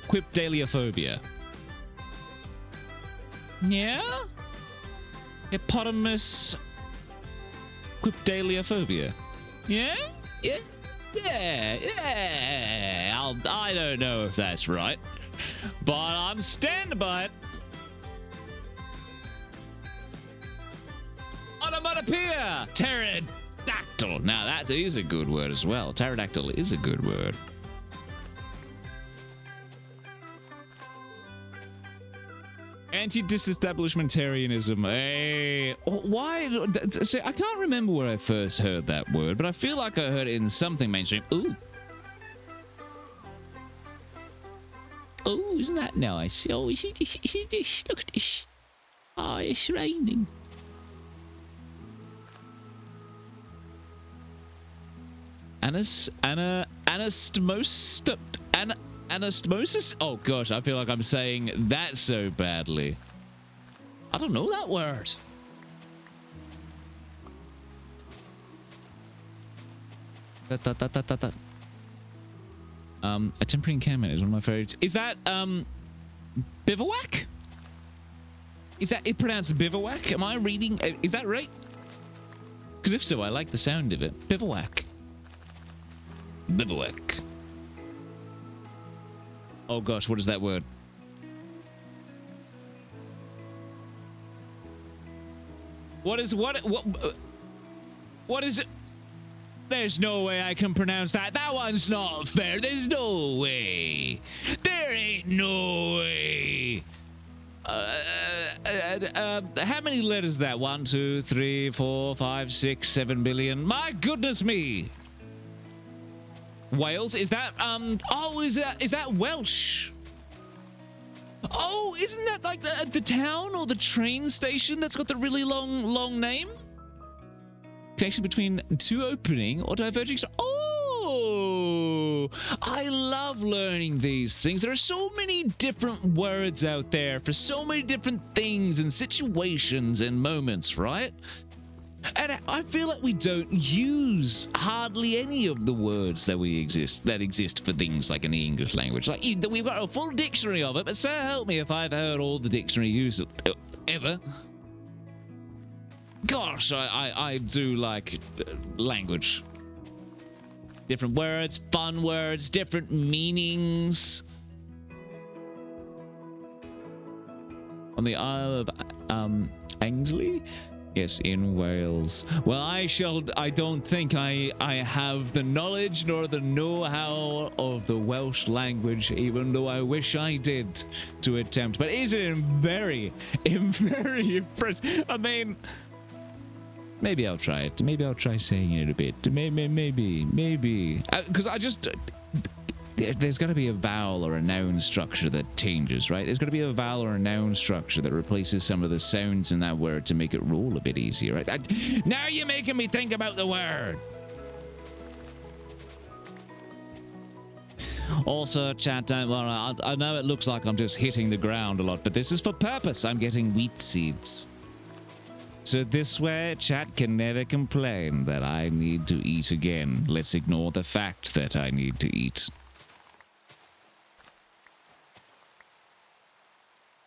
Speaker 1: quipdaliophobia. Yeah? Hippopotamus quipdaliophobia. Yeah? Yeah. I don't know if that's right, but I'm standing by it. Onomatopoeia! Pterodactyl. Now that is a good word as well. Pterodactyl is a good word. Anti-disestablishmentarianism. Hey, why? See, I can't remember where I first heard that word, but I feel like I heard it in something mainstream. Ooh. Oh, isn't that nice? Oh, is it this? Look at this. Oh, it's raining. Anastomosis? Oh gosh, I feel like I'm saying that so badly. I don't know that word. A temporary encampment is one of my favorites. Is that bivouac? Is that it pronounced bivouac? Am I reading? Is that right? Because if so, I like the sound of it. Bivouac. Bivouac. Oh gosh, what is that word? What is it? There's no way I can pronounce that. That one's not fair. There's no way. There ain't no way. How many letters is that? 1, 2, 3, 4, 5, 6, 7 billion. My goodness me. Wales? Is that oh, is that Welsh? Oh, isn't that like the town or the train station that's got the really long name? Connection between two opening or diverging. Oh, I love learning these things. There are so many different words out there for so many different things and situations and moments, right? And I feel like we don't use hardly any of the words that exist for things like in the English language. Like we've got a full dictionary of it, but so help me if I've heard all the dictionary use ever. Gosh, I do like language. Different words, fun words, different meanings. On the Isle of Ainsley? Yes, in Wales. Well, I don't think I have the knowledge nor the know-how of the Welsh language, even though I wish I did to attempt. But is it very impressive? I mean, maybe I'll try it. Maybe I'll try saying it a bit. Maybe. Because there's got to be a vowel or a noun structure that changes, right? There's got to be a vowel or a noun structure that replaces some of the sounds in that word to make it roll a bit easier, right? Now you're making me think about the word. Also, chat, don't worry. I know it looks like I'm just hitting the ground a lot, but this is for purpose. I'm getting wheat seeds. So this way, chat can never complain that I need to eat again. Let's ignore the fact that I need to eat.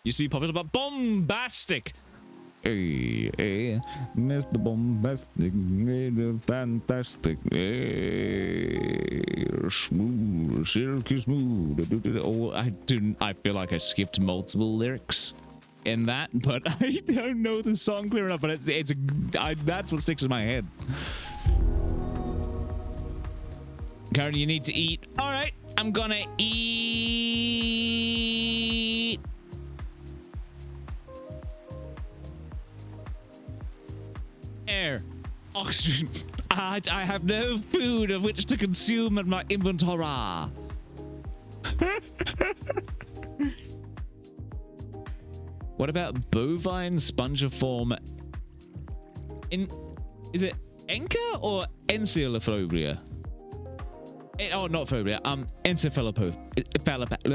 Speaker 1: Used to be popular, but bombastic. Hey, Mr. Bombastic, fantastic, smooth, silky smooth. Oh, I feel like I skipped multiple lyrics in that, but I don't know the song clear enough. But that's what sticks in my head. Karen, you need to eat. All right, I'm gonna eat. Air, oxygen. I have no food of which to consume in my inventory. What about bovine spongiform? Is it Enca or encephalophobia? Oh, not phobia. Encephalopathy.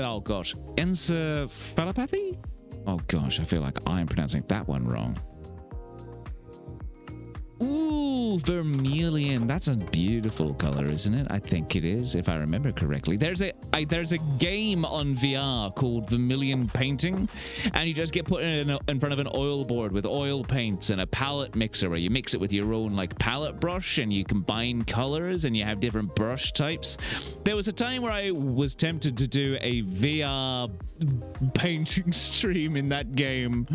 Speaker 1: Oh gosh, encephalopathy. Oh gosh, I feel like I'm pronouncing that one wrong. Ooh, vermilion. That's a beautiful color, isn't it? I think it is, if I remember correctly. There's a game on VR called Vermilion Painting, and you just get put in front of an oil board with oil paints and a palette mixer where you mix it with your own like palette brush and you combine colors and you have different brush types. There was a time where I was tempted to do a VR painting stream in that game.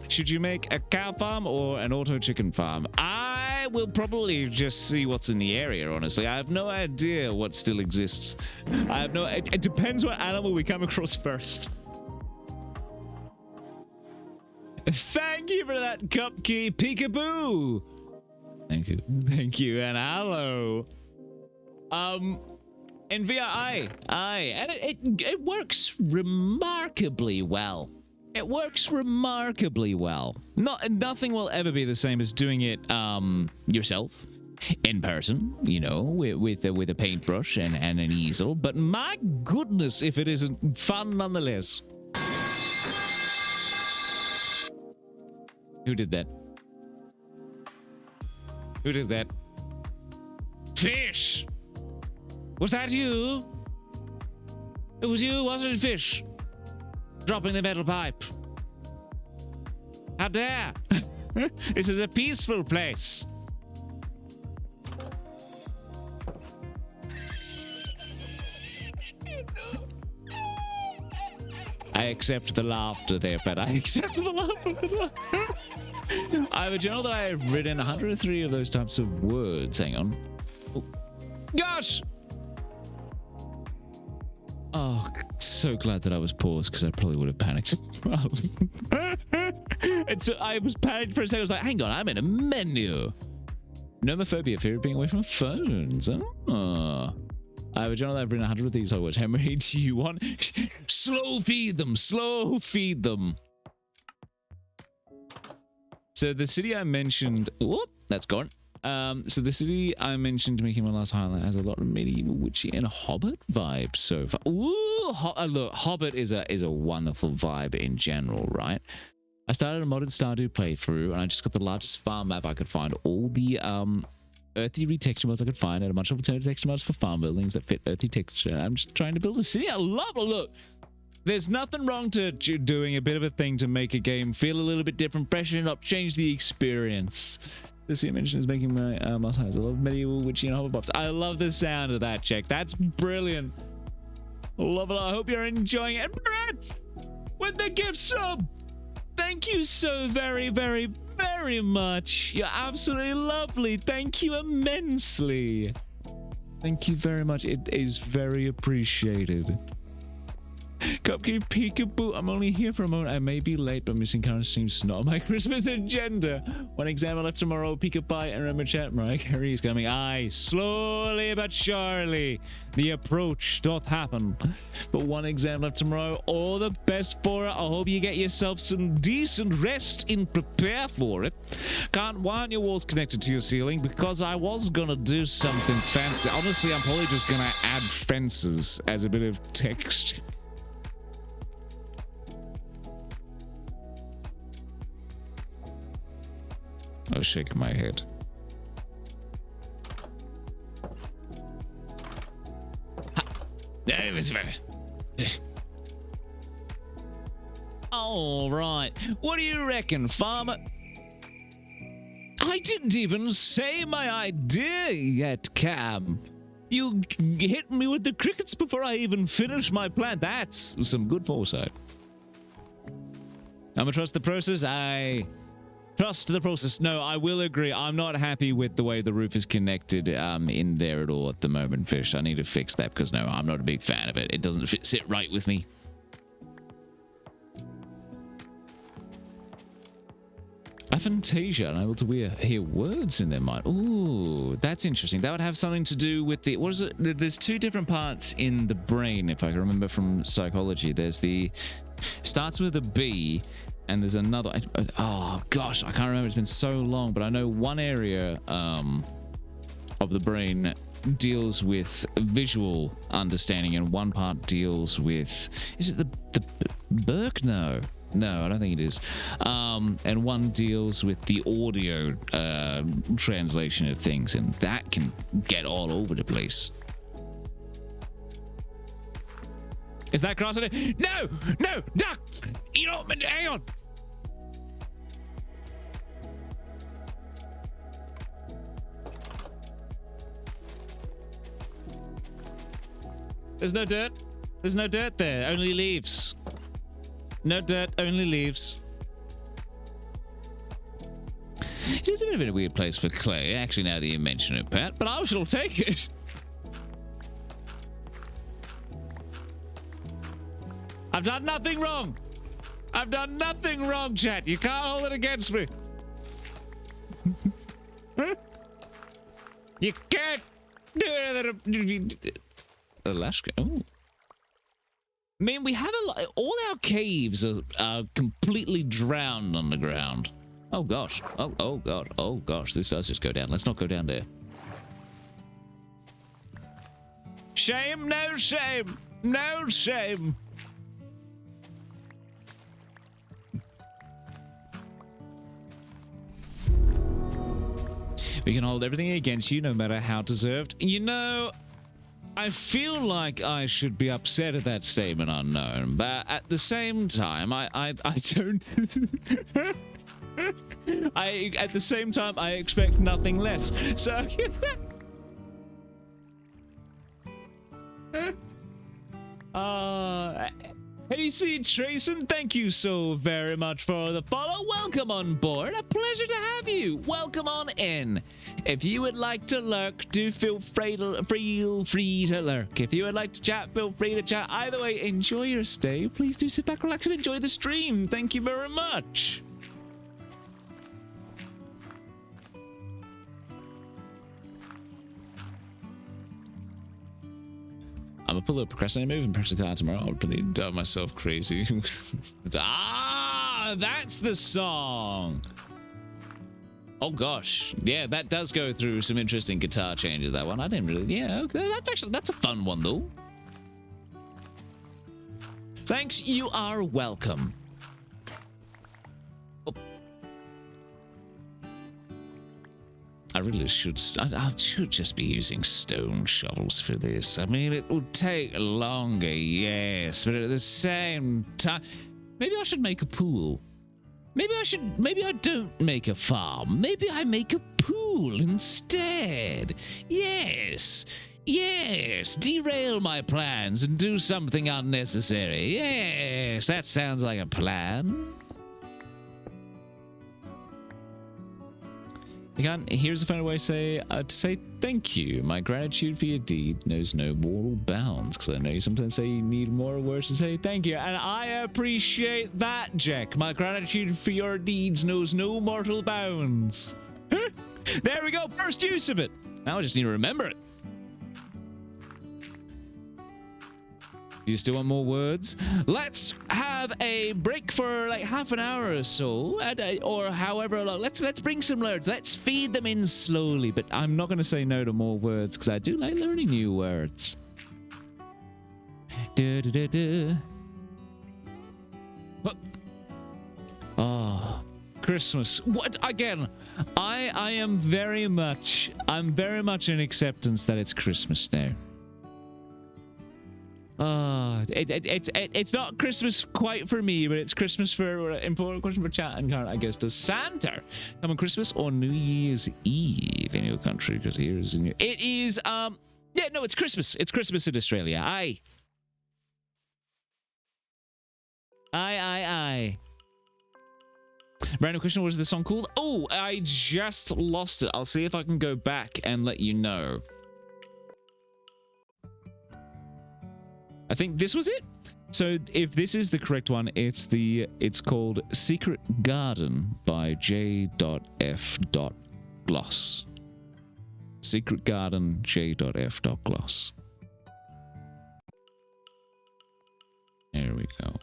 Speaker 1: Should you make a cow farm or an auto chicken farm? I will probably just see what's in the area, honestly. I have no idea what still exists. It depends what animal we come across first. Thank you for that cupcake, peekaboo. Thank you, and hello. In VR, and it works remarkably well. It works remarkably well. Nothing will ever be the same as doing it yourself in person, you know, with a paintbrush and an easel. But my goodness, if it isn't fun nonetheless. Who did that? Who did that? Fish! Was that you? It was you, wasn't it, Fish? Dropping the metal pipe. How dare! This is a peaceful place. I accept the laughter there, but I accept the laughter. I have a journal that I have written 103 of those types of words. Hang on. Oh. Gosh! Oh, so glad that I was paused because I probably would have panicked. And so I was panicked for a second. I was like, hang on, I'm in a menu. Nomophobia, fear of being away from phones. Oh. I have a journal that I've written 100 of these Hogwarts. How many do you want? Slow feed them. Slow feed them. So the city I mentioned... Whoop, that's gone. So the city I mentioned making my last highlight has a lot of medieval, witchy, and Hobbit vibes so far. Ooh, look, Hobbit is a wonderful vibe in general, right? I started a modded Stardew playthrough, and I just got the largest farm map I could find. All the earthy retexture mods I could find, and a bunch of alternative texture mods for farm buildings that fit earthy texture. I'm just trying to build a city. I love it. Look, there's nothing wrong to doing a bit of a thing to make a game feel a little bit different, freshen it up, change the experience. The city mention is making my must highlights. I love medieval, witchy, and Hobbit pops. I love the sound of that, Check. That's brilliant. Love it. I hope you're enjoying it. And Brad, with the gift sub. Thank you so very, very, very much. You're absolutely lovely. Thank you immensely. Thank you very much. It is very appreciated. Cupcake Peekaboo, I'm only here for a moment. I may be late, but missing current seems not on my Christmas agenda. One exam I left tomorrow, Peekaboo, and remember chat, Mariah Carey is coming. Aye, slowly but surely, the approach doth happen. But one exam left tomorrow, all the best for it. I hope you get yourself some decent rest and prepare for it. Can't want your walls connected to your ceiling because I was gonna do something fancy. Honestly, I'm probably just gonna add fences as a bit of texture. I'll shake my head. All right. What do you reckon, farmer? I didn't even say my idea yet, Cam. You hit me with the crickets before I even finished my plan. That's some good foresight. I'm gonna trust the process. I trust the process. No, I will agree. I'm not happy with the way the roof is connected in there at all at the moment, Fish. I need to fix that because, no, I'm not a big fan of it. It doesn't sit right with me. Aphantasia, unable to hear words in their mind. Ooh, that's interesting. That would have something to do with the... What is it? There's two different parts in the brain, if I can remember from psychology. There's the... Starts with a B, and there's another... Oh, gosh, I can't remember. It's been so long, but I know one area of the brain deals with visual understanding, and one part deals with... Is it the Burke? No, I don't think it is. And one deals with the audio translation of things, and that can get all over the place. Is that crossing it? No, duck! You don't, hang on. There's no dirt. There's no dirt there, only leaves. No dirt, only leaves. It is a bit of a weird place for clay, actually, now that you mention it, Pat, but I shall take it. I've done nothing wrong. I've done nothing wrong, chat. You can't hold it against me. You can't do it. Alaska. Oh. I mean, we have a lot. All our caves are completely drowned underground. Oh gosh. Oh god. Oh gosh. This does just go down. Let's not go down there. Shame, no shame, no shame. We can hold everything against you, no matter how deserved. You know, I feel like I should be upset at that statement, Unknown, but at the same time, I don't. At the same time, I expect nothing less. So. AC Trayson, thank you so very much for the follow. Welcome on board. A pleasure to have you. Welcome on in. If you would like to lurk, do feel free to lurk. If you would like to chat, feel free to chat. Either way, enjoy your stay. Please do sit back, relax, and enjoy the stream. Thank you very much. I'll pull a procrastinate move and press the card tomorrow. I'll probably drive myself crazy. Ah, that's the song. Oh gosh, yeah, that does go through some interesting guitar changes. That one, I didn't really. Yeah, okay, that's a fun one though. Thanks, you are welcome. Oh. I really should. I should just be using stone shovels for this. I mean, it would take longer, yes, but at the same time, maybe I should make a pool. Maybe I don't make a farm. Maybe I make a pool instead. Yes. Yes. Derail my plans and do something unnecessary. Yes. That sounds like a plan. Here's a funny way to say thank you. My gratitude for your deed knows no moral bounds, because I know you sometimes say you need more words to say thank you, and I appreciate that, Jack. My gratitude for your deeds knows no mortal bounds. There we go, first use of it. Now I just need to remember it. You still want more words? Let's have a break for like half an hour or so, or however long. Let's bring some words. Let's feed them in slowly. But I'm not going to say no to more words because I do like learning new words. Oh, Christmas. What again? I'm very much in acceptance that it's Christmas now. It's not Christmas quite for me, but it's Christmas for important question for chat and I guess. Does Santa come on Christmas or New Year's Eve in your country? Because here is in your, it is yeah, no, it's Christmas. It's Christmas in Australia. Aye. Random question, what is the song called? Oh, I just lost it. I'll see if I can go back and let you know. I think this was it. So if this is the correct one, it's called Secret Garden by J.F.Gloss. Secret Garden, J.F.Gloss. There we go.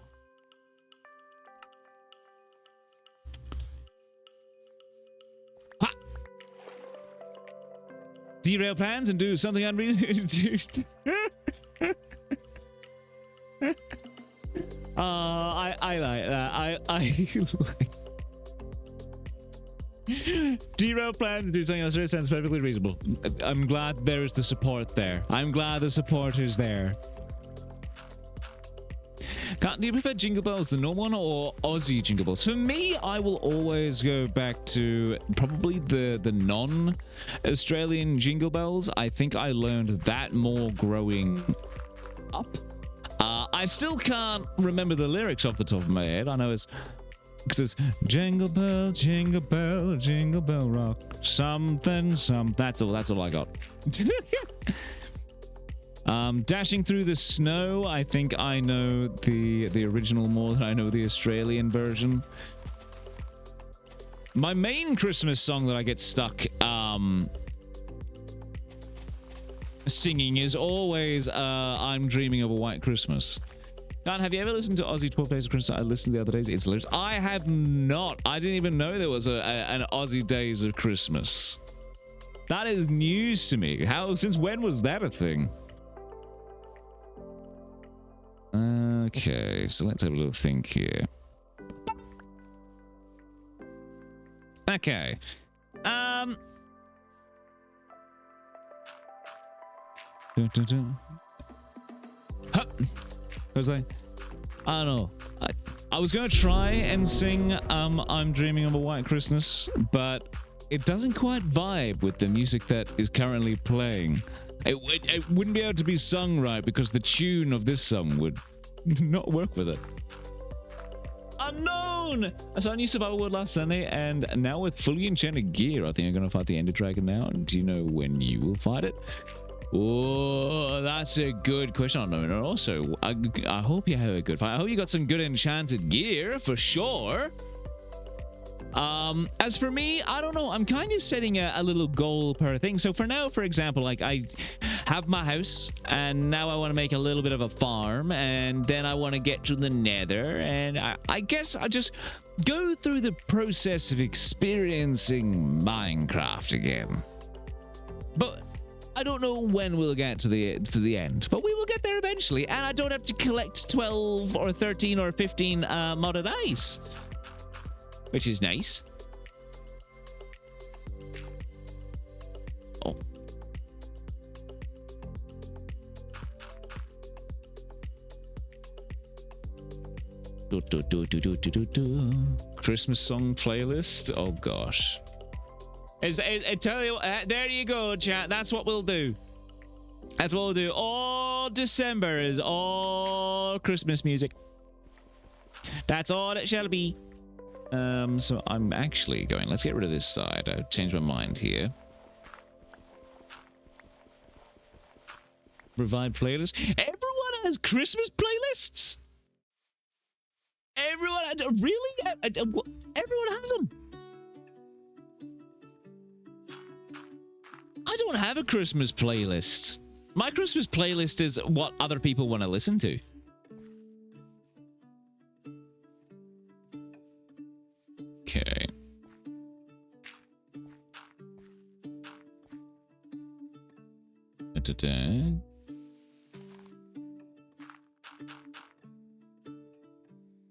Speaker 1: Ha! Derail plans and do something unreal. I like that. I like derail plans to do something else. It sounds perfectly reasonable. I'm glad there is the support there. I'm glad the support is there. Do you prefer Jingle Bells, the normal one, or Aussie Jingle Bells? For me, I will always go back to probably the non-Australian Jingle Bells. I think I learned that more growing up. I still can't remember the lyrics off the top of my head. I know it's because it's Jingle Bell, Jingle Bell, Jingle Bell Rock, something. That's all I got. Dashing through the snow. I think I know the original more than I know the Australian version. My main Christmas song that I get stuck singing is always I'm Dreaming of a White Christmas. Dan, have you ever listened to Aussie 12 Days of Christmas? I listened the other days. It's hilarious. I have not. I didn't even know there was an Aussie Days of Christmas. That is news to me. Since when was that a thing? Okay, so let's have a little think here. Okay. Huh. Was I don't know. I was gonna try and sing I'm Dreaming of a White Christmas, but it doesn't quite vibe with the music that is currently playing. It wouldn't be able to be sung right because the tune of this song would not work with it. Unknown! I saw a new survival world last Sunday, and now with fully enchanted gear, I think I'm gonna fight the Ender Dragon now. Do you know when you will fight it? Oh, that's a good question. And also, I hope you have a good fight. I hope you got some good enchanted gear for sure. As for me, I don't know. I'm kind of setting a little goal per thing. So for now, for example, like I have my house, and now I want to make a little bit of a farm, and then I want to get to the nether, and I guess I just go through the process of experiencing Minecraft again. But I don't know when we'll get to the end, but we will get there eventually, and I don't have to collect 12 or 13 or 15 modded ice, which is nice. Oh. Christmas song playlist. Oh gosh. I tell you, there you go, chat. That's what we'll do. That's what we'll do. All December is all Christmas music. That's all it shall be. So I'm actually going. Let's get rid of this side. I've changed my mind here. Revive playlist. Everyone has Christmas playlists. Everyone, really? Everyone has them. I don't have a Christmas playlist. My Christmas playlist is what other people want to listen to. Okay.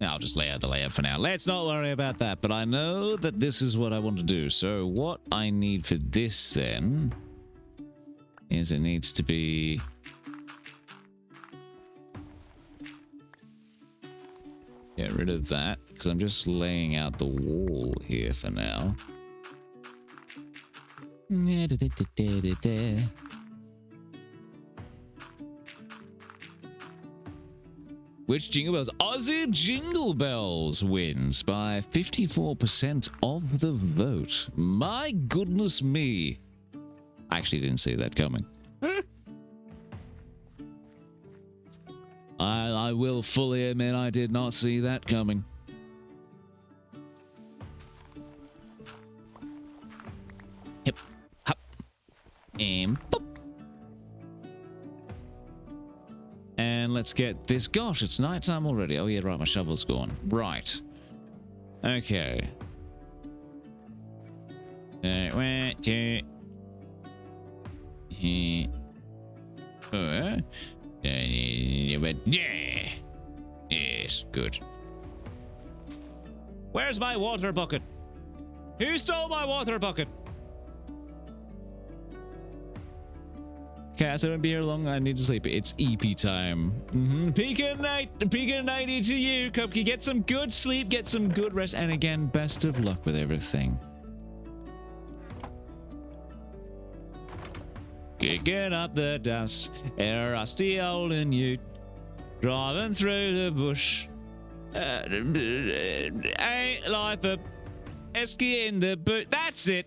Speaker 1: I'll just lay out the layout for now. Let's not worry about that, but I know that this is what I want to do. So what I need for this then is it needs to be... Get rid of that, because I'm just laying out the wall here for now. Which Jingle Bells? Aussie Jingle Bells wins by 54% of the vote. My goodness me. I actually didn't see that coming. I will fully admit I did not see that coming. Hip, hop, and pop. And let's get this. Gosh, it's nighttime already. Oh yeah, right, my shovel's gone. Right. Okay. 1, 2. Yes, good. Where's my water bucket? Who stole my water bucket? Okay, so I won't be here long. I need to sleep. It's EP time. Peak of night, peak of 90 to you, Cupkey. Get some good sleep, get some good rest, and again, best of luck with everything. Kicking up the dust in a rusty old ute, driving through the bush. Ain't life a esky in the boot. That's it.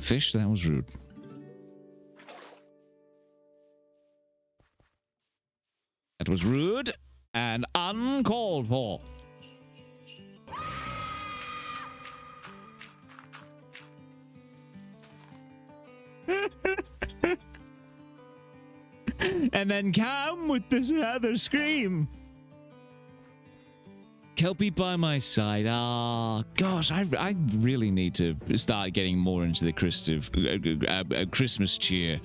Speaker 1: Fish, that was rude. That was rude and uncalled for. And then come with this other scream. Kelpie by my side. Ah, gosh, I really need to start getting more into the Christmas cheer.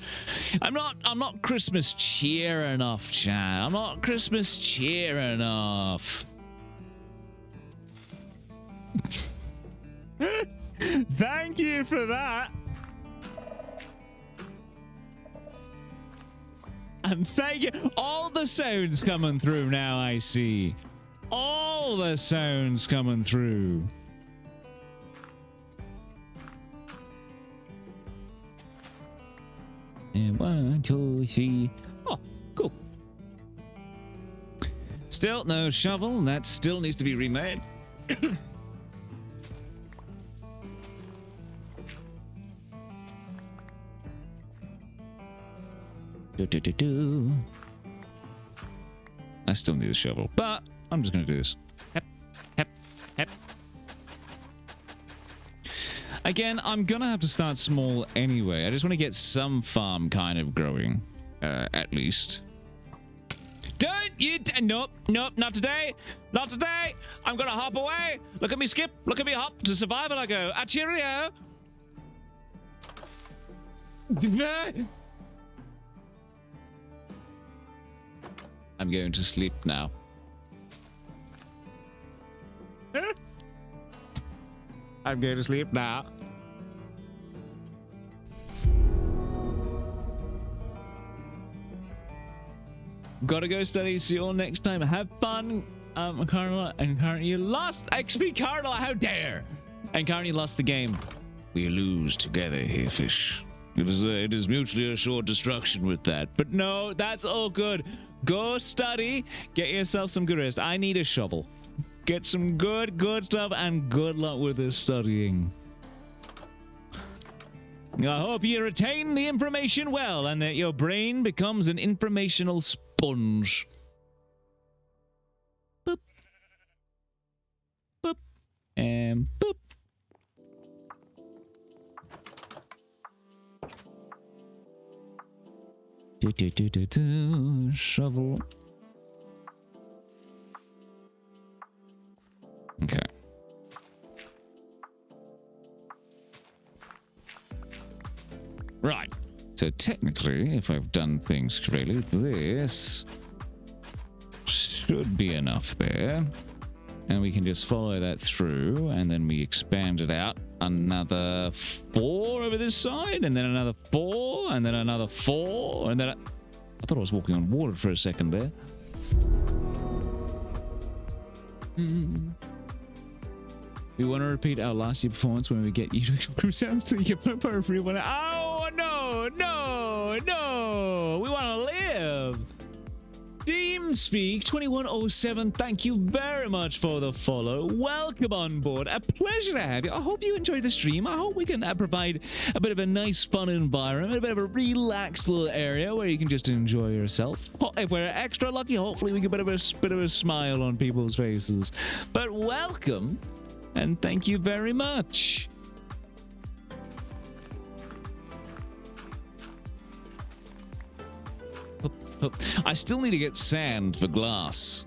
Speaker 1: I'm not Christmas cheer enough, Chad. I'm not Christmas cheer enough. Thank you for that. And thank you. All the sounds coming through now, I see. All the sounds coming through. And 1, 2, 3. Oh, cool. Still no shovel. That still needs to be remade. I still need a shovel, but I'm just going to do this. Hep, hep, hep. Again, I'm gonna have to start small anyway. I just want to get some farm kind of growing, at least. Don't you... Nope, nope, not today. Not today. I'm gonna hop away. Look at me skip. Look at me hop. To survival I go. A cheerio. I'm going to sleep now. I'm going to sleep now. Gotta go study. See you all next time. Have fun. Carla and Karen, you lost. XP Carla, how dare! And Karen, you lost the game. We lose together here, fish. It is mutually assured destruction with that. But no, that's all good. Go study. Get yourself some good rest. I need a shovel. Get some good stuff, and good luck with this studying. I hope you retain the information well, and that your brain becomes an informational sponge. Boop. Boop. And boop. Shovel. Okay. Right. So technically, if I've done things correctly, this should be enough there. And we can just follow that through, and then we expand it out another 4 over this side, and then another 4, and then another 4, and then I thought I was walking on water for a second there. We want to repeat our last year performance when we get you to sounds to get per free one. Oh no, no, no! We want to live. TeamSpeak 2107, thank you very much for the follow. Welcome on board. A pleasure to have you. I hope you enjoyed the stream. I hope we can provide a bit of a nice, fun environment, a bit of a relaxed little area where you can just enjoy yourself. If we're extra lucky, hopefully we can put a bit of a smile on people's faces. But welcome, and thank you very much. I still need to get sand for glass.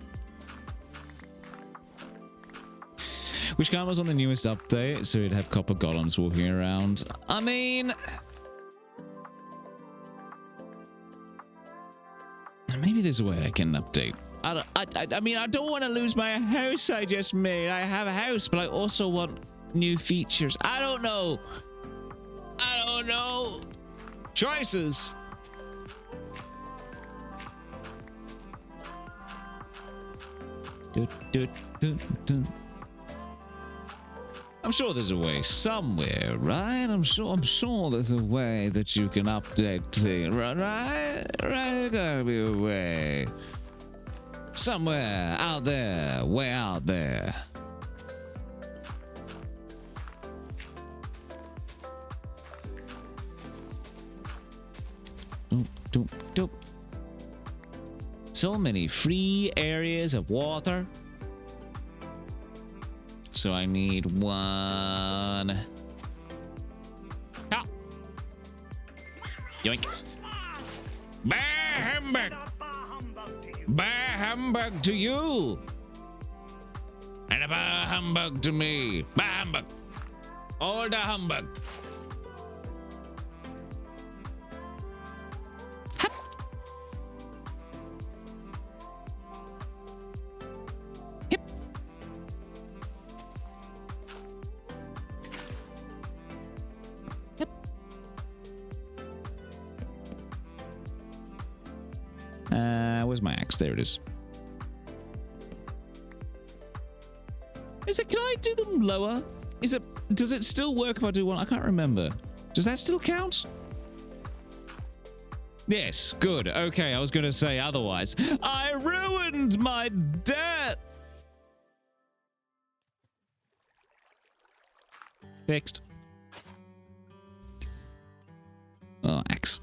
Speaker 1: Which kind was on the newest update, so you'd have copper golems walking around. I mean, maybe there's a way I can update. I mean, I don't want to lose my house I just made. I have a house, but I also want new features. I don't know. I don't know. Choices. I'm sure there's a way somewhere, right? I'm sure there's a way that you can update things, right? There's gotta be a way. Somewhere out there, way out there. Doop. So many free areas of water. So I need 1. Ah. Yoink. Bah humbug. Bah humbug to you. And a bah humbug to me. Bah humbug. All the humbug. Where's my axe? There it is. Can I do them lower? Does it still work if I do one? I can't remember. Does that still count? Yes, good. Okay, I was going to say otherwise. I ruined my debt. Fixed. Oh, axe.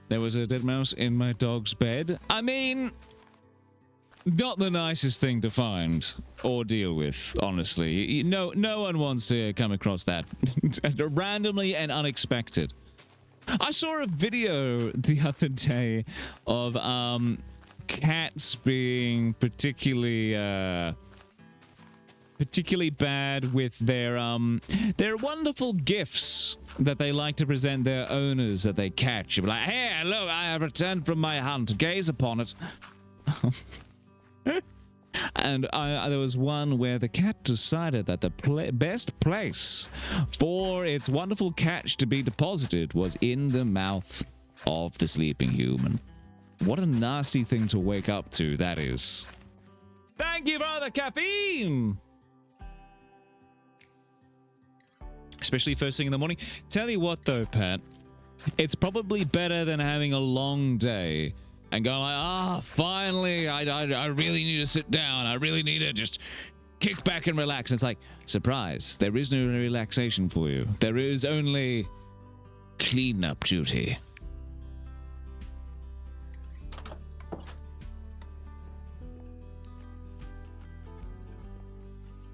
Speaker 1: There was a dead mouse in my dog's bed. I mean, not the nicest thing to find or deal with, honestly. No one wants to come across that randomly and unexpected. I saw a video the other day of cats being particularly bad with their wonderful gifts that they like to present their owners that they catch. You'll be like, hey, look, I have returned from my hunt. Gaze upon it. And there was one where the cat decided that the best place for its wonderful catch to be deposited was in the mouth of the sleeping human. What a nasty thing to wake up to, that is. Thank you for the caffeine! Especially first thing in the morning. Tell you what though, Pat, it's probably better than having a long day and going like, finally, I really need to sit down. I really need to just kick back and relax. And it's like, surprise, there is no relaxation for you. There is only cleanup duty.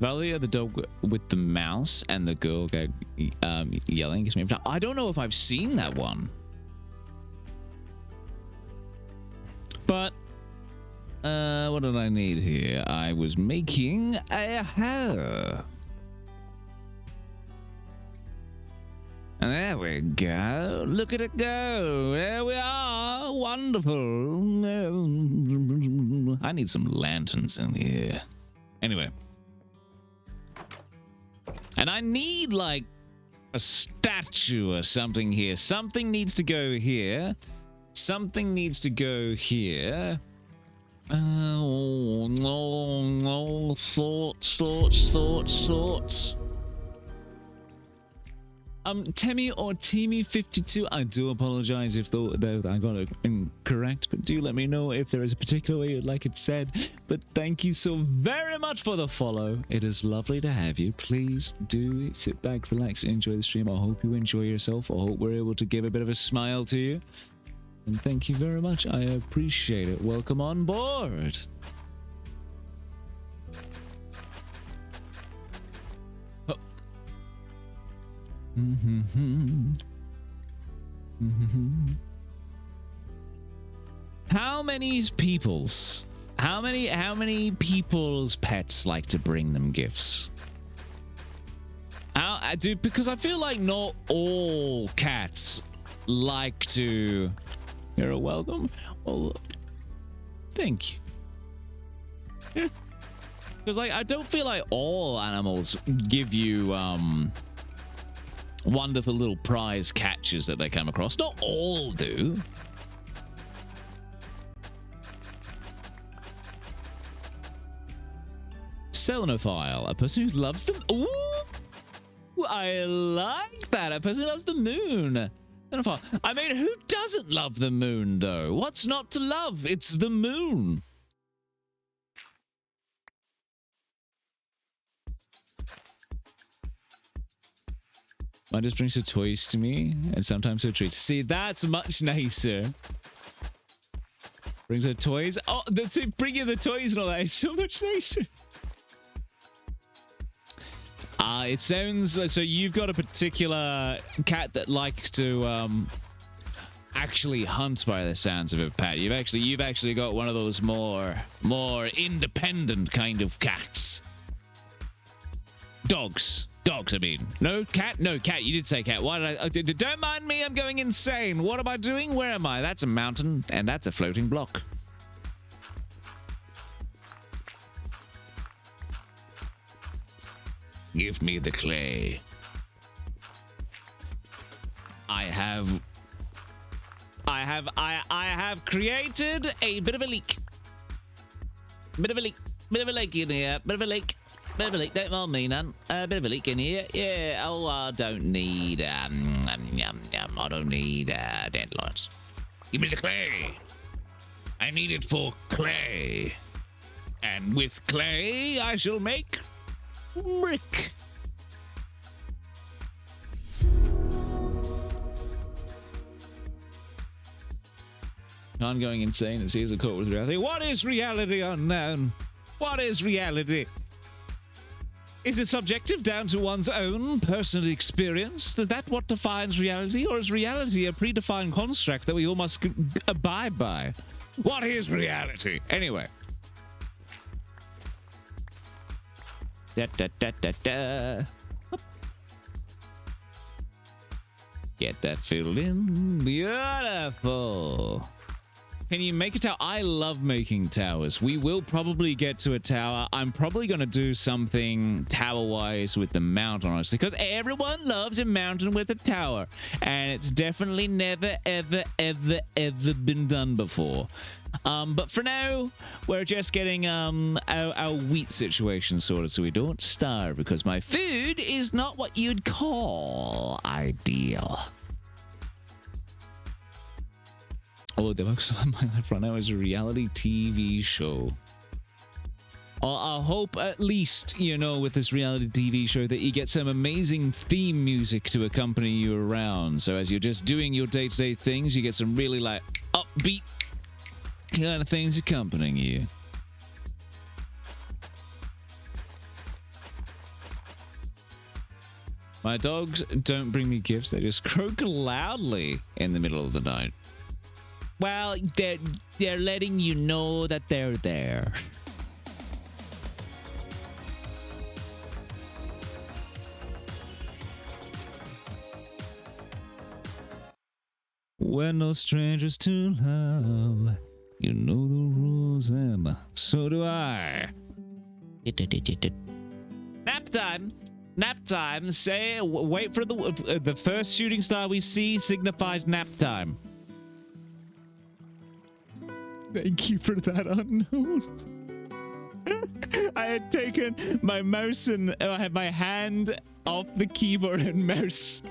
Speaker 1: Valia, the dog with the mouse, and the girl yelling. I don't know if I've seen that one. But, what did I need here? I was making a hair. And there we go. Look at it go. There we are. Wonderful. I need some lanterns in here. Anyway. And I need, like, a statue or something here. Something needs to go here. Something needs to go here. Oh, no. Thoughts. Temi or Teamy52, I do apologize if I got it incorrect, but do let me know if there is a particular way you'd like it said. But thank you so very much for the follow. It is lovely to have you. Please do sit back, relax, and enjoy the stream. I hope you enjoy yourself. I hope we're able to give a bit of a smile to you. And thank you very much. I appreciate it. Welcome on board. Oh. How many people's pets like to bring them gifts? I do, because I feel like not all cats like to. You're welcome. Well, thank you. Because I don't feel like all animals give you wonderful little prize catches that they come across. Not all do. Selenophile, a person who loves the... Ooh! I like that. A person who loves the moon. Selenophile. I mean, who doesn't love the moon, though? What's not to love? It's the moon. Mine just brings her toys to me, and sometimes her treats. See, that's much nicer. Brings her toys. Oh, that's it. Bring you the toys and all that. It's so much nicer. It sounds so you've got a particular cat that likes to actually hunt by the sounds of it, Pat. You've actually got one of those more independent kind of cats. Dogs, I mean. No cat. You did say cat. Why did I? Don't mind me. I'm going insane. What am I doing? Where am I? That's a mountain, and that's a floating block. Give me the clay. I have created a bit of a leak. Bit of a leak in here. Bit of a leak. Don't mind me, none. A bit of a leak in here. Yeah. Oh, I don't need I don't need dandelions. Give me the clay. I need it for clay. And with clay, I shall make brick. I'm going insane. It sees a caught with reality. What is reality unknown? What is reality? Is it subjective down to one's own personal experience? Is that what defines reality? Or is reality a predefined construct that we all must abide by? What is reality? Anyway. Da, da, da, da, da. Get that filled in. Beautiful. Can you make a tower? I love making towers. We will probably get to a tower. I'm probably going to do something tower-wise with the mountain, honestly, because everyone loves a mountain with a tower. And it's definitely never, ever, ever, ever been done before. But for now, we're just getting our wheat situation sorted so we don't starve, because my food is not what you'd call ideal. Oh, the focus on my life right now is a reality TV show. I hope at least, you know, with this reality TV show that you get some amazing theme music to accompany you around. So as you're just doing your day-to-day things, you get some really, like, upbeat kind of things accompanying you. My dogs don't bring me gifts. They just croak loudly in the middle of the night. Well, they're letting you know that they're there. We're no strangers to love. You know the rules, and so do I. Nap time. Nap time. Say, wait for the first shooting star we see signifies nap time. Thank you for that, unknown. I had taken my mouse and I had my hand off the keyboard and mouse.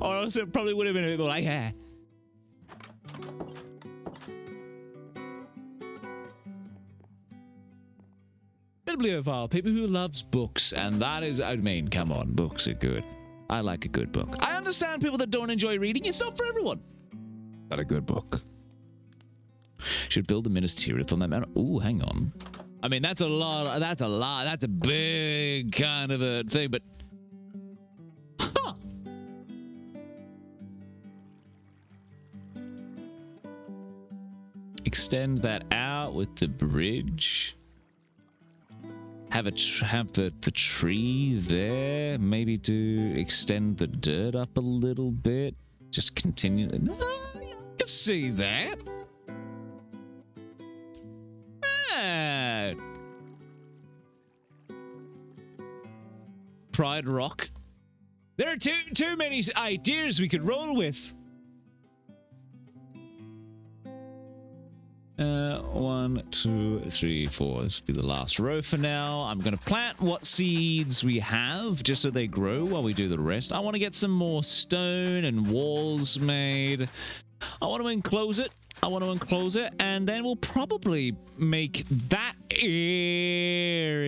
Speaker 1: Or else it probably would have been a bit more like, yeah. Bibliophile, people who loves books, and that is, I mean, come on, books are good. I like a good book. I understand people that don't enjoy reading. It's not for everyone. But a good book. Should build a Ministerial on that mountain. Ooh, hang on. I mean, that's a lot. That's a lot. That's a big kind of a thing, but... Huh. Extend that out with the bridge. Have the tree there. Maybe to extend the dirt up a little bit. Just continue. No, I can see that. Pride Rock. There are too many ideas we could roll with. 1, 2, 3, 4. This will be the last row for now. I'm going to plant what seeds we have just so they grow while we do the rest. I want to get some more stone and walls made. I want to enclose it. And then we'll probably make that area.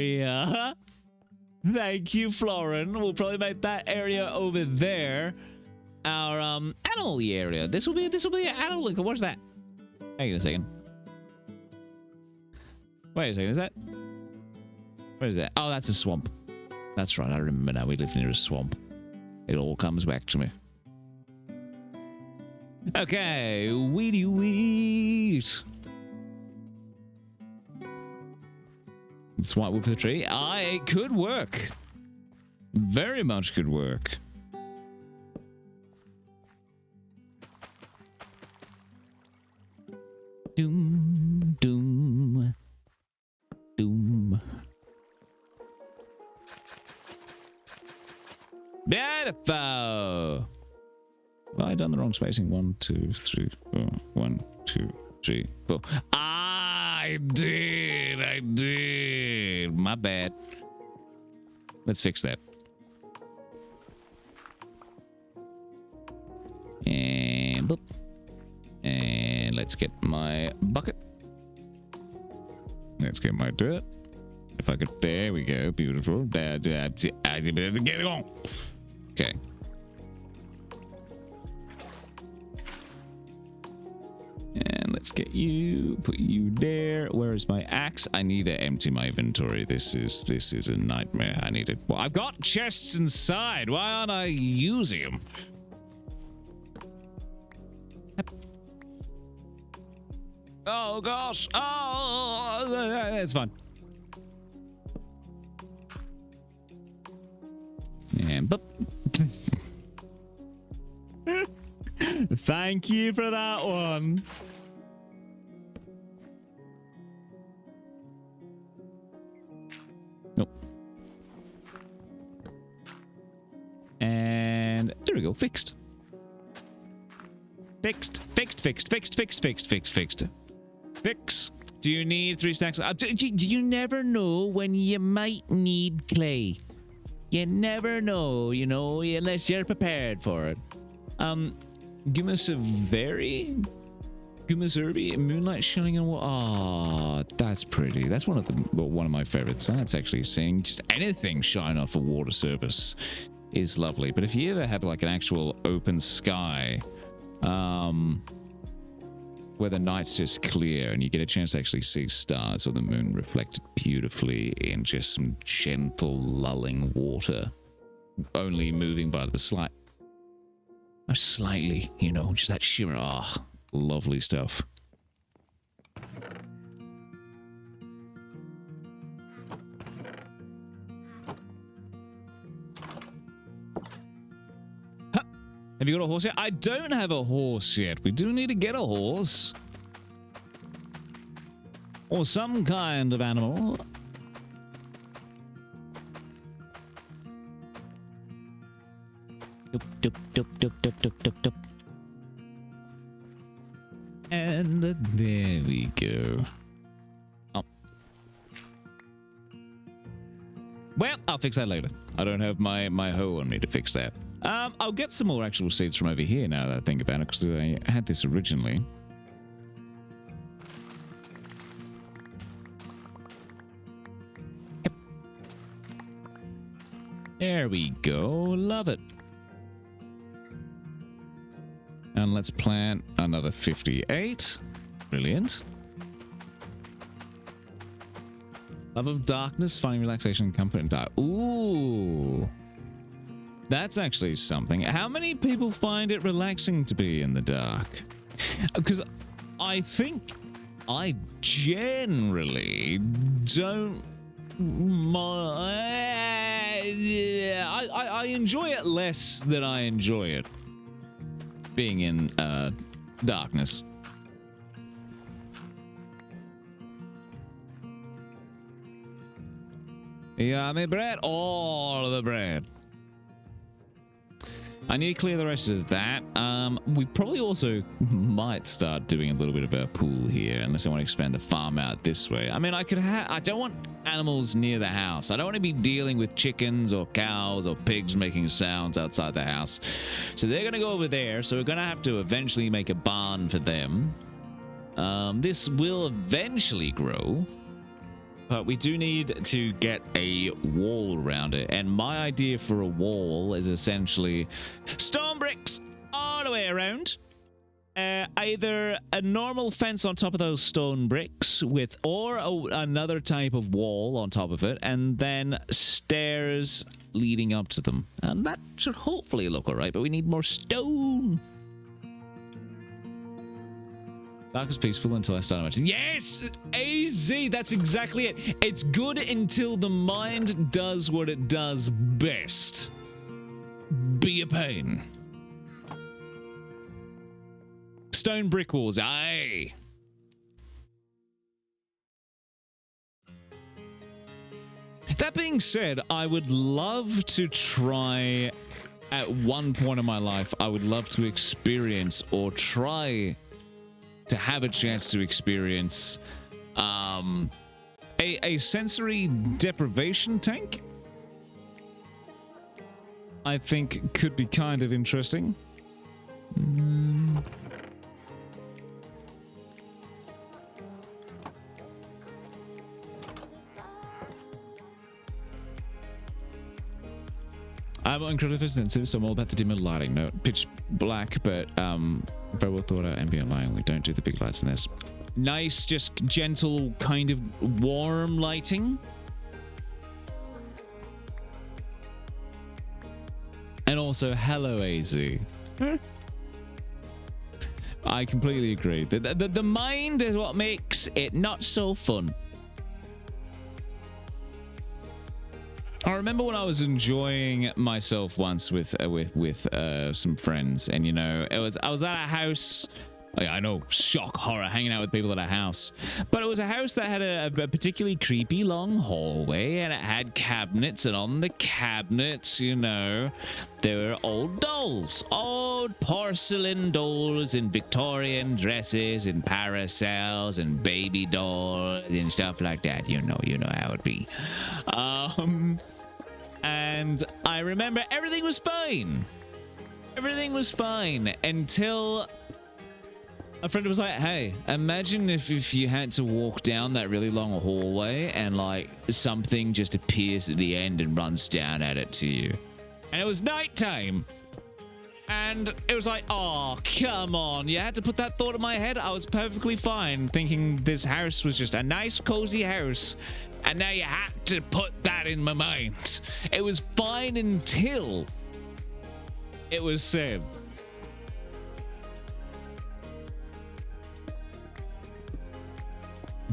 Speaker 1: Thank you, Florin. We'll probably make that area over there our animal area. This will be an animal. What's that? Hang on a second. Wait a second, is that? What is that? Oh, that's a swamp. That's right, I remember now. We live near a swamp. It all comes back to me. Okay, weedy wheat. It's white wood for the tree. It could work. Very much could work. Doom, doom, doom. Beautiful. Well, I done the wrong spacing. 1, 2, 3, 4. 1, 2, 3, 4. I did. My bad. Let's fix that. And boop. And let's get my bucket. Let's get my dirt. If I could, there we go. Beautiful. Get it on. Okay. let's get you, put you there. Where is my axe? I need to empty my inventory. This is a nightmare. I need it. Well, I've got chests inside. Why aren't I using them? Oh gosh. Oh, it's fine. And but thank you for that one. Nope. And there we go. Fixed. Fixed. Fix. Do you need 3 stacks? You never know when you might need clay. You never know, you know, unless you're prepared for it. Gumasaveri? Gumaserbi? Moonlight shining on what? Oh, that's pretty. That's one of my favorite sights, actually. Seeing just anything shine off a water surface is lovely. But if you ever had like an actual open sky, where the night's just clear and you get a chance to actually see stars or the moon reflected beautifully in just some gentle lulling water, only moving by the slightly, you know, just that shimmer. Ah, oh, lovely stuff. Have you got a horse yet? I don't have a horse yet. We do need to get a horse. Or some kind of animal. And there we go. Oh. Well, I'll fix that later. I don't have my hoe on me to fix that. I'll get some more actual seeds from over here now that I think about it, because I had this originally. Yep. There we go. Love it. And let's plant another 58. Brilliant. Love of darkness, finding relaxation and comfort in dark. Ooh. That's actually something. How many people find it relaxing to be in the dark? Because I think I generally don't I enjoy it less than I enjoy it being in darkness. Yeah, my bread. All of the bread. I need to clear the rest of that. We probably also might start doing a little bit of a pool here, unless I want to expand the farm out this way. I mean, I don't want animals near the house. I don't want to be dealing with chickens or cows or pigs making sounds outside the house. So they're going to go over there. So we're going to have to eventually make a barn for them. This will eventually grow. But we do need to get a wall around it. And my idea for a wall is essentially stone bricks all the way around. Either a normal fence on top of those stone bricks or another type of wall on top of it, and then stairs leading up to them. And that should hopefully look all right, but we need more stone. Dark is peaceful until I start imagining. Yes! AZ! That's exactly it. It's good until the mind does what it does best. Be a pain. Stone brick walls. Aye. That being said, I would love to try, at one point in my life, I would love to experience or try to have a chance to experience a sensory deprivation tank. I think could be kind of interesting. I'm incredibly sensitive, so I'm all about the dimmer lighting. No, pitch black, but very well thought out ambient lighting. We don't do the big lights in this. Nice, just gentle, kind of warm lighting. And also, hello, AZ. I completely agree. The mind is what makes it not so fun. I remember when I was enjoying myself once with some friends, and you know, I was at a house. I know, shock, horror, hanging out with people at a house. But it was a house that had a particularly creepy long hallway, and it had cabinets, and on the cabinets, you know, there were old dolls. Old porcelain dolls in Victorian dresses and parasols and baby dolls and stuff like that. You know how it be. And I remember everything was fine. Everything was fine until a friend was like, hey, imagine if you had to walk down that really long hallway and like something just appears at the end and runs down at it to you. And it was nighttime. And it was like, oh, come on. You had to put that thought in my head. I was perfectly fine thinking this house was just a nice, cozy house. And now you had to put that in my mind. It was fine until it was said.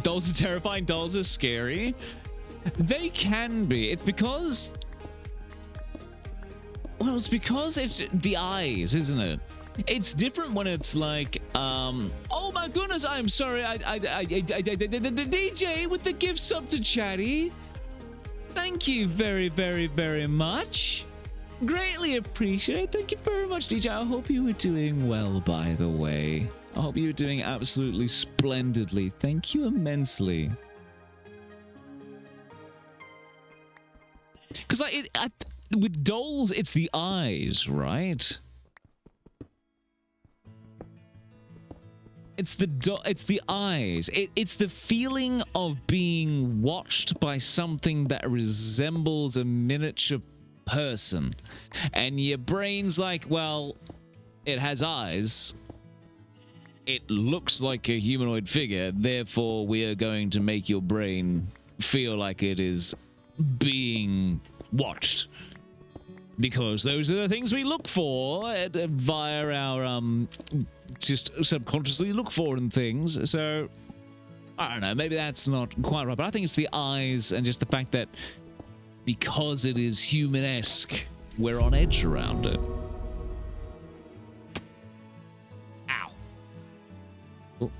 Speaker 1: Dolls are terrifying. Dolls are scary. They can be. It's because... Well, it's because it's the eyes, isn't it? It's different when it's like, oh my goodness, I'm sorry, the DJ with the gift sub to Chatty. Thank you very, very, very much. Greatly appreciate. Thank you very much, DJ. I hope you were doing well, by the way. I hope you were doing absolutely splendidly. Thank you immensely. Because like with dolls, it's the eyes, right? It's the eyes. It's the feeling of being watched by something that resembles a miniature person. And your brain's like, well, it has eyes. It looks like a humanoid figure. Therefore, we are going to make your brain feel like it is being watched. Because those are the things we look for via our, just subconsciously look for in things. So, I don't know, maybe that's not quite right, but I think it's the eyes and just the fact that because it is human-esque, we're on edge around it. Ow. Oh.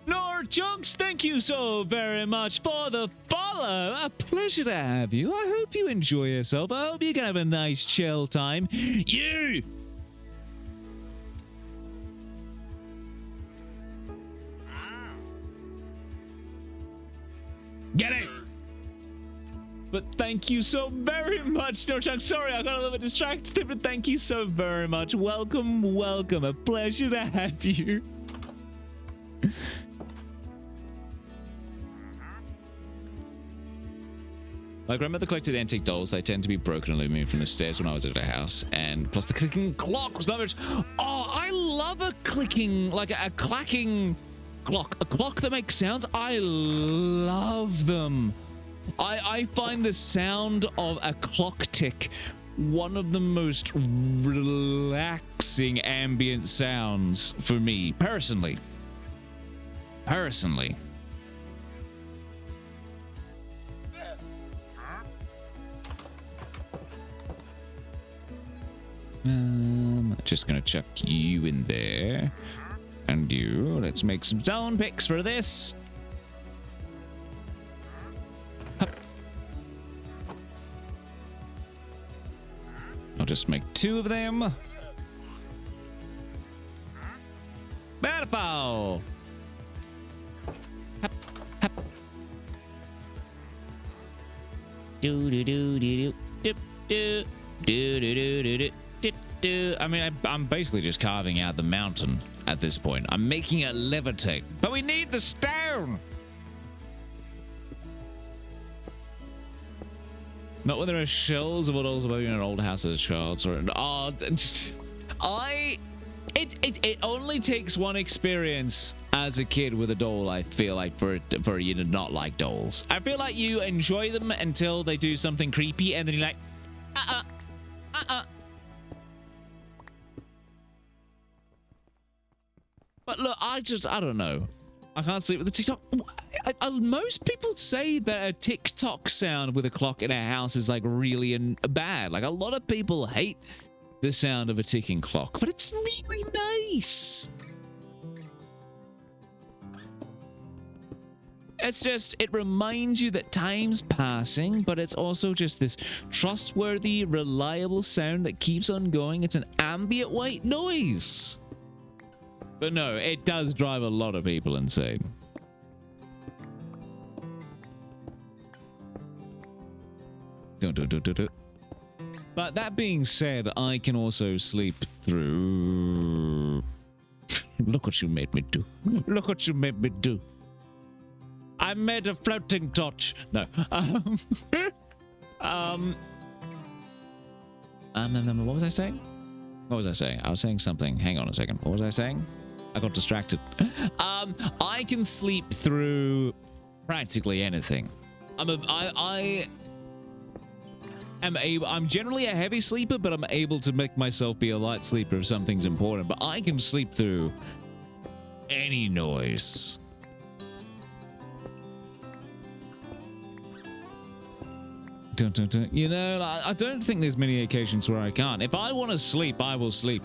Speaker 1: Lord Junks, thank you so very much for the follow. A pleasure to have you. I hope you enjoy yourself. I hope you can have a nice chill time. You! Get it! But thank you so very much, No Chuck. Sorry, I got a little bit distracted, but thank you so very much. Welcome, welcome. A pleasure to have you. My grandmother collected antique dolls. They tend to be broken and removed from the stairs when I was at her house. And plus the clicking clock was not... Oh, I love a clicking, like a clacking clock. A clock that makes sounds. I love them. I find the sound of a clock tick one of the most relaxing ambient sounds for me, personally. Just gonna chuck you in there. And you. Let's make some zone picks for this. Hup. I'll just make 2 of them. Beautiful. Hup, hup. Do do do do do do do do do do do. I mean, I'm basically just carving out the mountain at this point. I'm making it levitate. But we need the stone! Not when there are shells of dolls above you in an old house as a child. Sorry. Oh, it only takes one experience as a kid with a doll, I feel like, for you to not like dolls. I feel like you enjoy them until they do something creepy, and then you're like, But look, I don't know. I can't sleep with the TikTok. Most people say that a TikTok sound with a clock in a house is like really bad. Like a lot of people hate the sound of a ticking clock, but it's really nice. It's just, it reminds you that time's passing, but it's also just this trustworthy, reliable sound that keeps on going. It's an ambient white noise. But no, it does drive a lot of people insane. But that being said, I can also sleep through... Look what you made me do. Look what you made me do. I made a floating torch. No. What was I saying? What was I saying? I was saying something. Hang on a second. What was I saying? I got distracted. I can sleep through practically anything. I'm generally a heavy sleeper, but I'm able to make myself be a light sleeper if something's important. But I can sleep through any noise. You know, I don't think there's many occasions where I can't. If I want to sleep, I will sleep.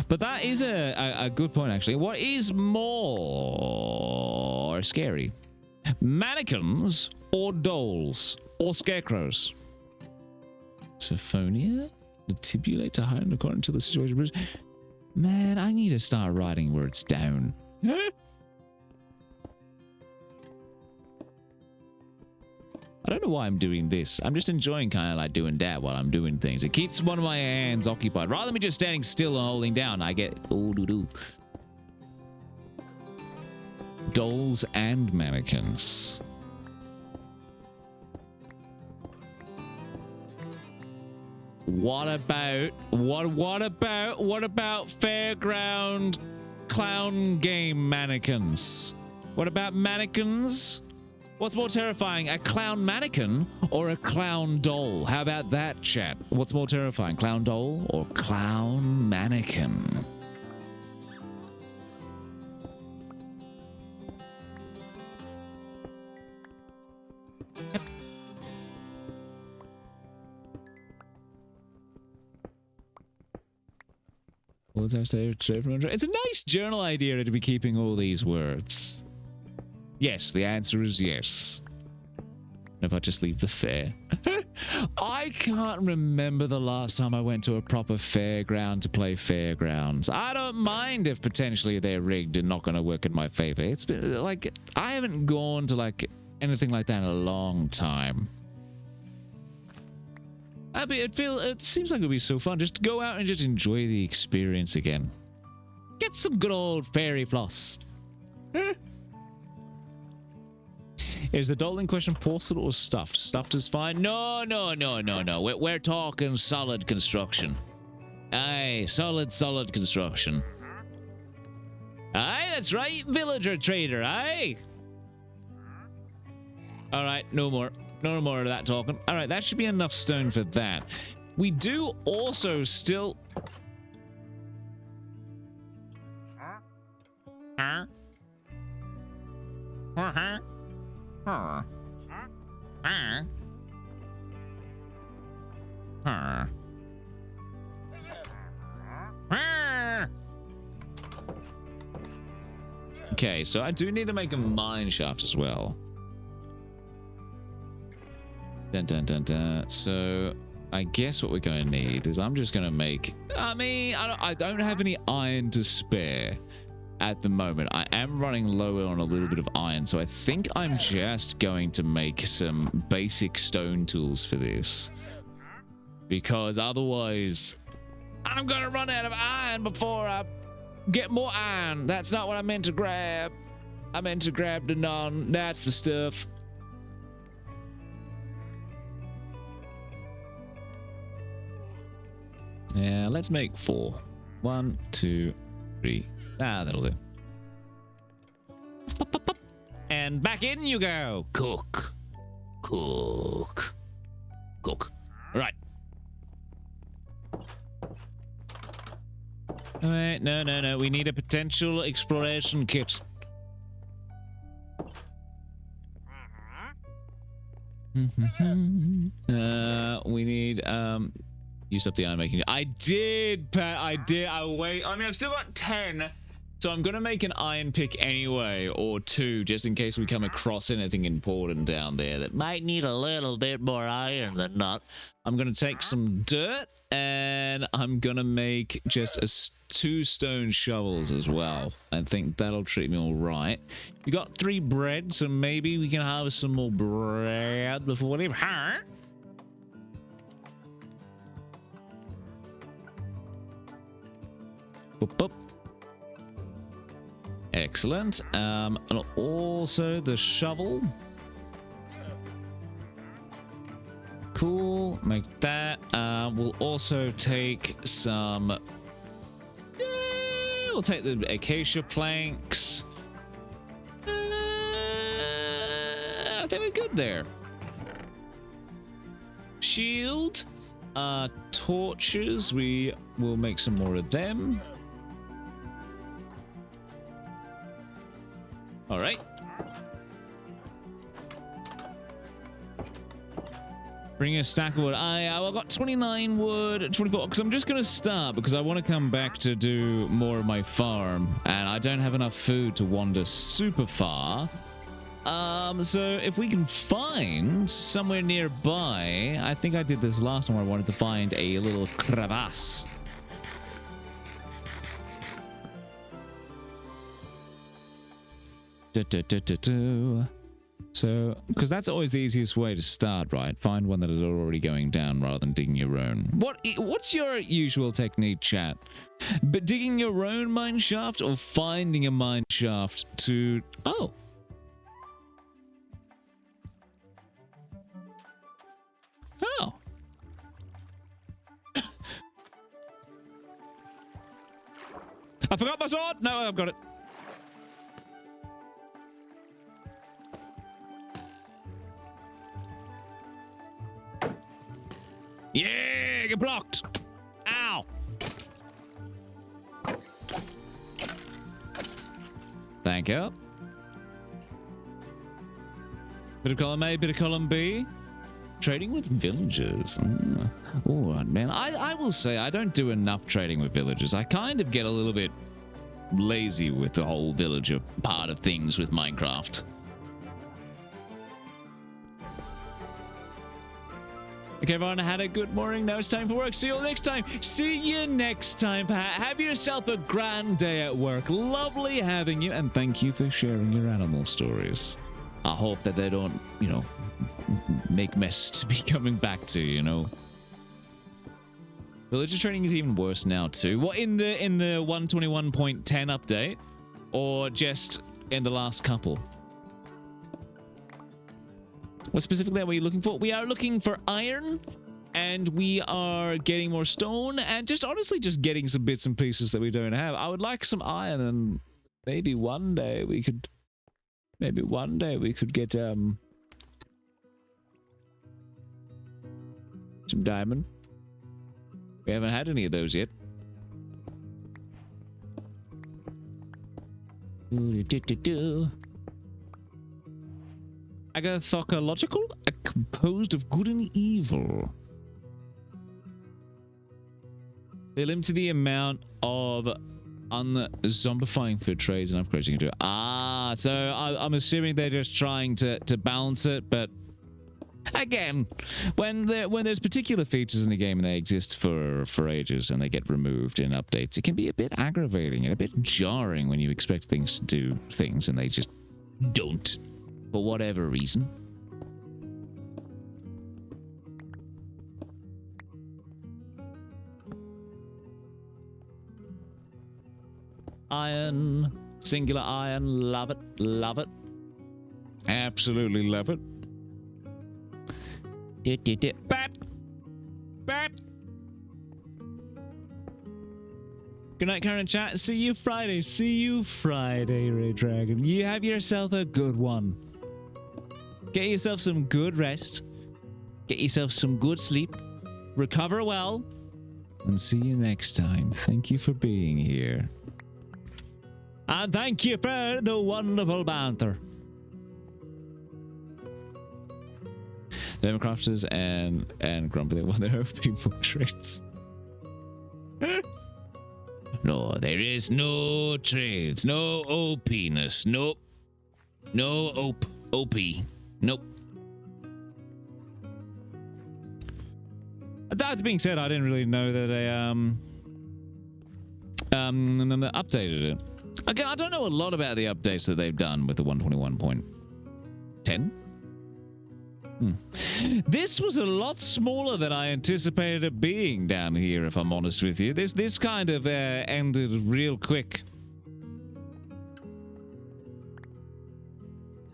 Speaker 1: But that is a good point, actually. What is more scary? Mannequins or dolls or scarecrows? Symphonia? Tibulate to hide according to the situation. Man, I need to start writing words down. I don't know why I'm doing this. I'm just enjoying kind of like doing that while I'm doing things. It keeps one of my hands occupied. Rather than me just standing still and holding down, I get... Oh, doo-doo. Dolls and mannequins. What about fairground clown game mannequins? What about mannequins? What's more terrifying, a clown mannequin or a clown doll? How about that, chat? What's more terrifying, clown doll or clown mannequin? It's a nice journal idea to be keeping all these words. Yes, the answer is yes. If I just leave the fair. I can't remember the last time I went to a proper fairground to play fairgrounds. I don't mind if potentially they're rigged and not going to work in my favor. It's been like, I haven't gone to like anything like that in a long time. It seems like it would be so fun. Just go out and just enjoy the experience again. Get some good old fairy floss. Is the doll in question porcelain or stuffed? Stuffed is fine. No. We're talking solid construction. Aye, solid construction. Aye, that's right, villager trader, aye. Alright, no more of that talking. Alright, that should be enough stone for that. We do also still... Okay, so I do need to make a mine shaft as well. So I guess what we're going to need is I'm just going to make... I don't have any iron to spare at the moment. I am running low on a little bit of iron, so I think I'm just going to make some basic stone tools for this. Because otherwise, I'm going to run out of iron before I get more iron. That's not what I meant to grab. I meant to grab the non. That's the stuff. Yeah, let's make 4. 1, 2, 3. Ah, that'll do. And back in you go. Cook. Cook. Cook. Right. Alright, no. We need a potential exploration kit. We need, use up the iron making. I did, Pat. I did. I mean, I've still got 10. So I'm going to make an iron pick anyway, or 2, just in case we come across anything important down there that might need a little bit more iron than not. I'm going to take some dirt, and I'm going to make just 2 stone shovels as well. I think that'll treat me all right. We got 3 bread, so maybe we can have some more bread before we leave. Huh? Boop, boop. Excellent. And also the shovel. Cool. Make that. We'll also take some. We'll take the acacia planks. I think we're good there. Shield. Torches. We will make some more of them. All right. Bring a stack of wood. I've got 29 wood, 24, because I'm just going to start because I want to come back to do more of my farm, and I don't have enough food to wander super far. So if we can find somewhere nearby, I think I did this last time where I wanted to find a little crevasse. So, because that's always the easiest way to start, right? Find one that is already going down rather than digging your own. What's your usual technique, chat? But digging your own mine shaft or finding a mine shaft to... Oh. Oh. I forgot my sword! No, I've got it. Yeah, get blocked. Ow. Thank you. Bit of column A, bit of column B. Trading with villagers. Oh, man. I will say I don't do enough trading with villagers. I kind of get a little bit lazy with the whole villager part of things with Minecraft. Okay, everyone, had a good morning. Now it's time for work. See you all next time. See you next time, Pat. Have yourself a grand day at work. Lovely having you, and thank you for sharing your animal stories. I hope that they don't, you know, make mess to be coming back to, you know. Villager training is even worse now too. What, in the 121.10 update, or just in the last couple? What specifically are we looking for? We are looking for iron, and we are getting more stone, and just honestly just getting some bits and pieces that we don't have. I would like some iron, and maybe one day we could get some diamond. We haven't had any of those yet. Agathocological? Composed of good and evil. They limit the amount of unzombifying food trays and upgrades you can do. Ah, so I'm assuming they're just trying to balance it, but again, when there's particular features in the game and they exist for ages and they get removed in updates, it can be a bit aggravating and a bit jarring when you expect things to do things and they just don't. For whatever reason. Iron, Singular iron, love it, love it. Absolutely love it. Bat! Bat! Good night, current chat. See you Friday. See you Friday, Ray Dragon. You have yourself a good one. Get yourself some good rest. Get yourself some good sleep. Recover well. And see you next time. Thank you for being here. And thank you for the wonderful banter. Democrafters and Grumpy, well, there are people traits. No, there is no trades. No OP-ness. Nope. No OP. Nope. That being said, I didn't really know that I updated it. Again, I don't know a lot about the updates that they've done with the 121.10. This was a lot smaller than I anticipated it being down here, if I'm honest with you. This kind of ended real quick.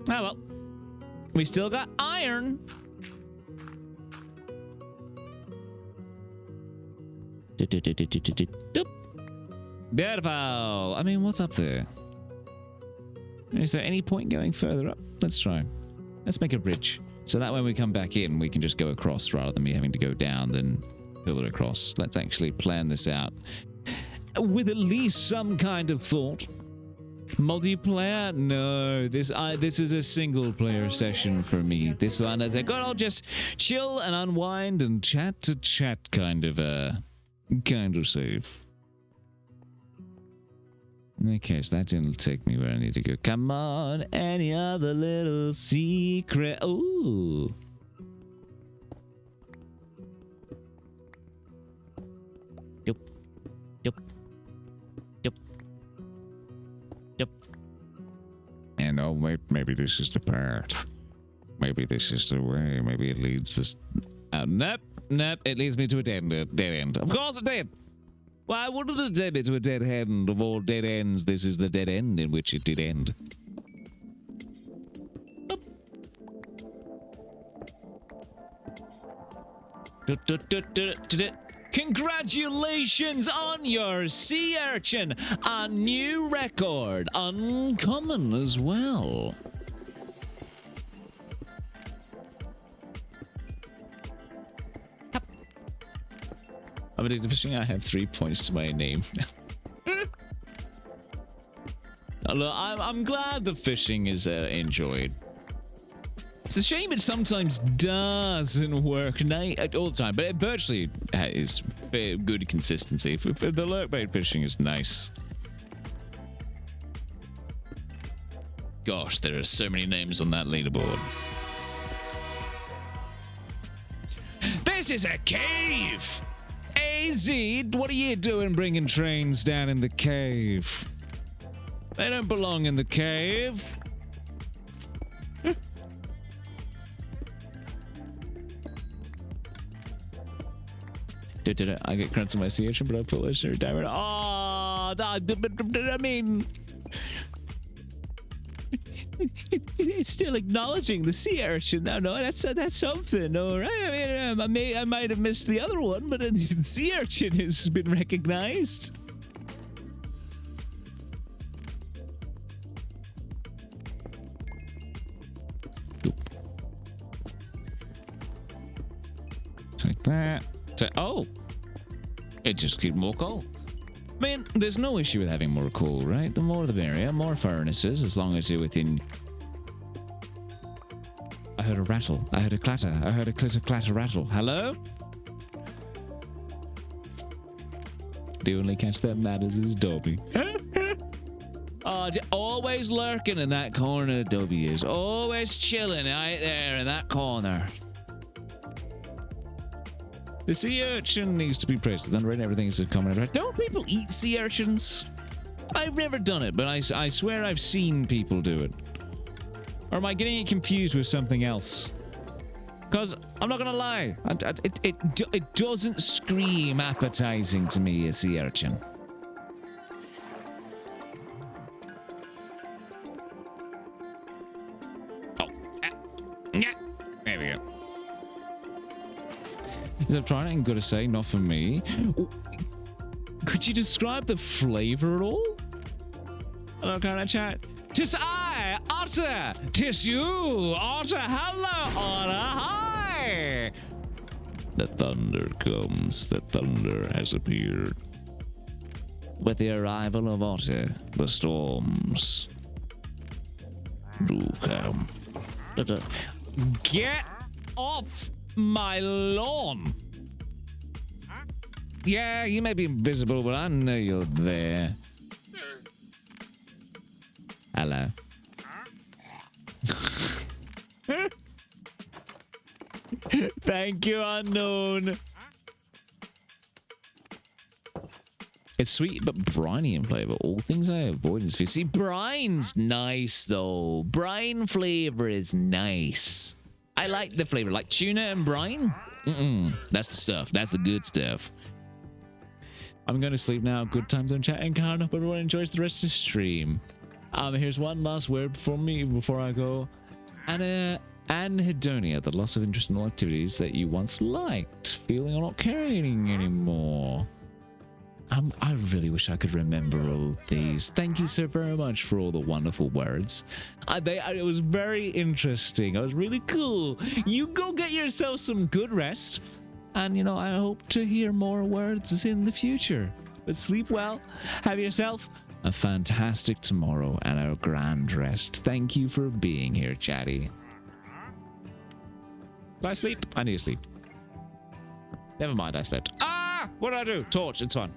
Speaker 1: Oh well. We still got iron. Beautiful. I mean, what's up there? Is there any point going further up? Let's try. Let's make a bridge. So that when we come back in, we can just go across rather than me having to go down, then pillar across. Let's actually plan this out with at least some kind of thought. Multiplayer? No, this is a single player session for me. This one is a good old just chill and unwind and chat to chat kind of save. Okay, so that didn't take me where I need to go. Come on, any other little secret? Ooh. Yup. Yup. Yup. Yup. And oh, maybe this is the part. Maybe this is the way. Maybe it leads us. Nope. Nope. It leads me to a dead end. Of course it did. Why wouldn't it take me to a dead end? Of all dead ends, this is the dead end in which it did end. Congratulations on your sea urchin! A new record, uncommon as well. I'm addicted to fishing. I have 3 points to my name. Look, I'm glad the fishing is enjoyed. It's a shame it sometimes doesn't work all the time, but it virtually is good consistency. The lurkbait fishing is nice. Gosh, there are so many names on that leaderboard. This is a cave! AZ, what are you doing bringing trains down in the cave? They don't belong in the cave. I get credits on my sea urchin, but I put legendary diamond. Oh, I mean, it's still acknowledging the sea urchin. No, that's something. All right. I mean, I might have missed the other one, but the sea urchin has been recognized. Take that. Oh, it just keeps more coal. I mean, there's no issue with having more coal, right? The more the merrier, more furnaces, as long as you're within. I heard a rattle. I heard a clatter. I heard a clitter, clatter, rattle. Hello? The only catch that matters is Dobby. Oh, always lurking in that corner, Dobby is. Always chilling right there in that corner. The sea urchin needs to be praised. Underrated, everything is a common. Don't people eat sea urchins? I've never done it, but I swear I've seen people do it. Or am I getting it confused with something else? Because I'm not gonna lie, it doesn't scream appetizing to me, a sea urchin. I've tried it and got to say, not for me. Could you describe the flavor at all? Hello, can I chat? Tis I, Otter. Tis you, Otter. Hello, Otter. Hi. The thunder comes. The thunder has appeared. With the arrival of Otter, the storms do come. Get off my lawn! Yeah, you may be invisible, but I know you're there. Hello. Thank you, unknown. It's sweet but briny in flavor. All things I avoid is see, brine's nice though. Brine flavor is nice. I like the flavor, like tuna and brine. That's the stuff. That's the good stuff. I'm going to sleep now. Good times on chat and count. Hope everyone enjoys the rest of the stream. Here's one last word before I go. Anhedonia, the loss of interest in all activities that you once liked, feeling or not caring anymore. I really wish I could remember all these. Thank you so very much for all the wonderful words. It was very interesting. It was really cool. You go get yourself some good rest. And, you know, I hope to hear more words in the future. But sleep well. Have yourself a fantastic tomorrow and a grand rest. Thank you for being here, chatty. Did I sleep? I need to sleep. Never mind, I slept. Ah! What did I do? Torch. It's fine.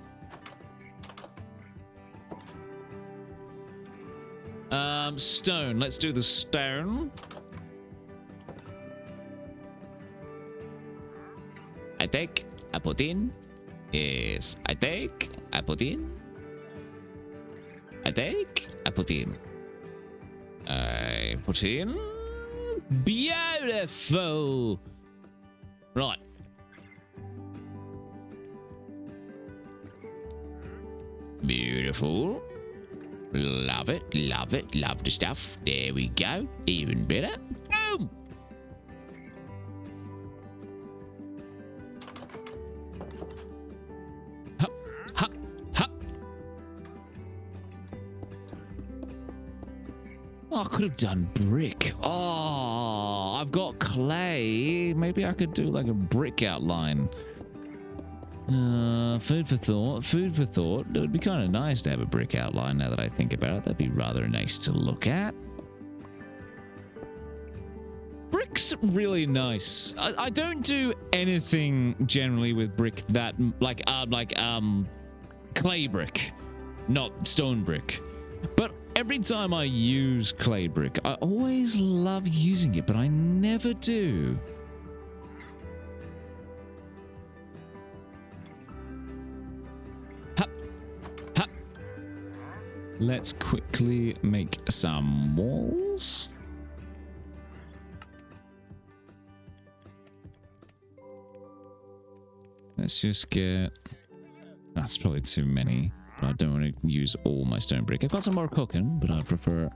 Speaker 1: Stone. Let's do the stone. I take, I put in. Yes. I take, I put in. I take, I put in. I put in. Beautiful. Right. Beautiful. Love it, love it, love the stuff. There we go. Even better. Boom! Hup, hup, hup. Oh, I could have done brick. Oh, I've got clay. Maybe I could do like a brick outline. Food for thought. Food for thought. It would be kind of nice to have a brick outline now that I think about it. That'd be rather nice to look at. Brick's really nice. I don't do anything generally with brick that like clay brick, not stone brick. But every time I use clay brick, I always love using it, but I never do. Let's quickly make some walls. Let's just get... That's probably too many. But I don't want to use all my stone brick. I've got some more cooking, but I prefer...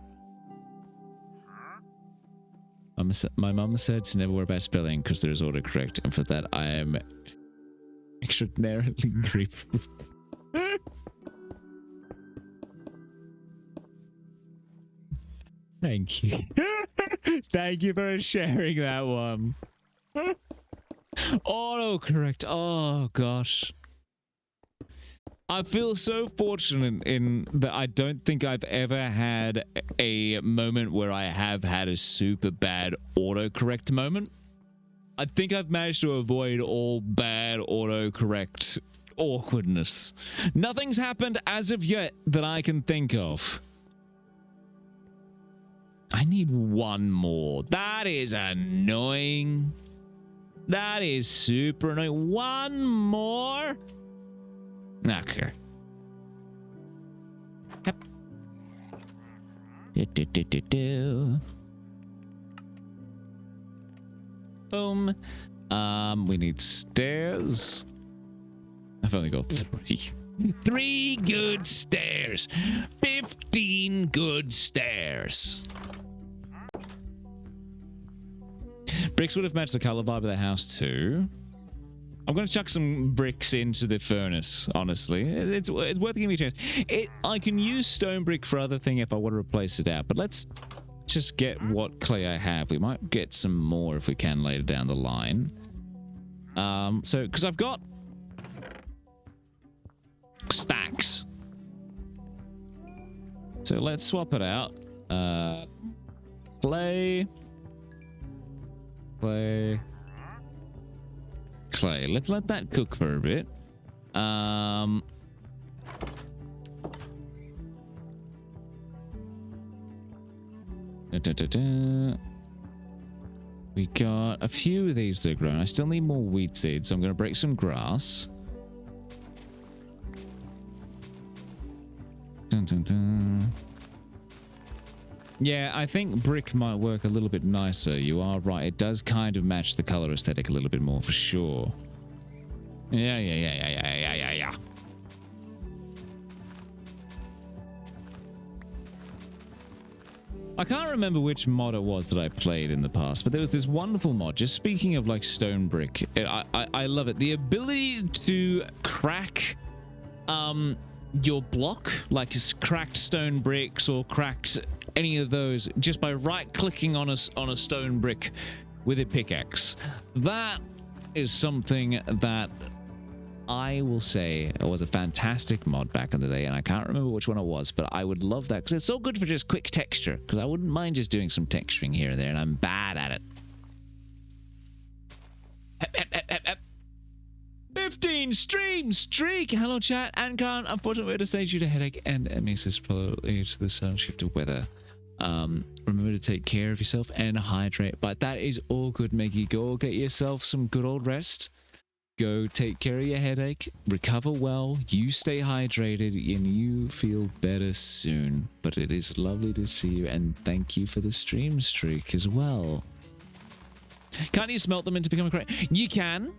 Speaker 1: My mum said to never worry about spelling because there's autocorrect, and for that I am extraordinarily grateful. Thank you. Thank you for sharing that one. Autocorrect. Oh, gosh. I feel so fortunate in that I don't think I've ever had a moment where I have had a super bad autocorrect moment. I think I've managed to avoid all bad autocorrect awkwardness. Nothing's happened as of yet that I can think of. I need one more. That is annoying. That is super annoying. One more? Okay. Yep. Boom. We need stairs. I've only got 3. 3 good stairs. 15 good stairs. Bricks would have matched the color vibe of the house too. I'm going to chuck some bricks into the furnace, honestly. It's worth giving me a chance. I can use stone brick for other thing if I want to replace it out, but let's just get what clay I have. We might get some more if we can later down the line. So, because I've got stacks. So let's swap it out. Clay. Let's let that cook for a bit. We got a few of these that are grown. I still need more wheat seeds, so I'm going to break some grass. Yeah, I think brick might work a little bit nicer. You are right. It does kind of match the color aesthetic a little bit more for sure. Yeah. I can't remember which mod it was that I played in the past, but there was this wonderful mod. Just speaking of like stone brick, I love it. The ability to crack your block, like cracked stone bricks or cracked any of those, just by right-clicking on a stone brick with a pickaxe. That is something that I will say was a fantastic mod back in the day, and I can't remember which one it was, but I would love that because it's so good for just quick texture, because I wouldn't mind just doing some texturing here and there, and I'm bad at it. 15 stream streak. Hello chat. And can't unfortunately to say due to headache and emesis probably to the sun shift of weather. Remember to take care of yourself and hydrate. But that is all good, Maggie. Go get yourself some good old rest. Go take care of your headache. Recover well. You stay hydrated and you feel better soon. But it is lovely to see you, and thank you for the stream streak as well. Can't you smelt them into becoming correct? You can.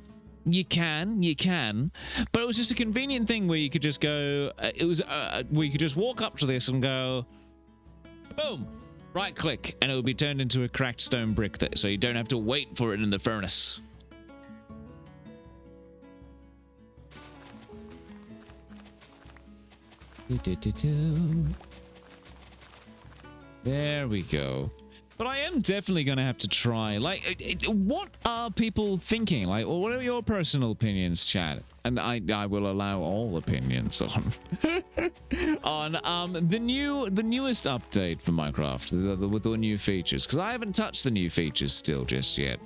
Speaker 1: You can, but it was just a convenient thing where you could just go, where you could just walk up to this and go, boom, right click, and it will be turned into a cracked stone brick, so you don't have to wait for it in the furnace. There we go. But I am definitely going to have to try. Like, what are people thinking? Like, what are your personal opinions, chat? And I will allow all opinions on on the newest update for Minecraft with the new features, because I haven't touched the new features still just yet.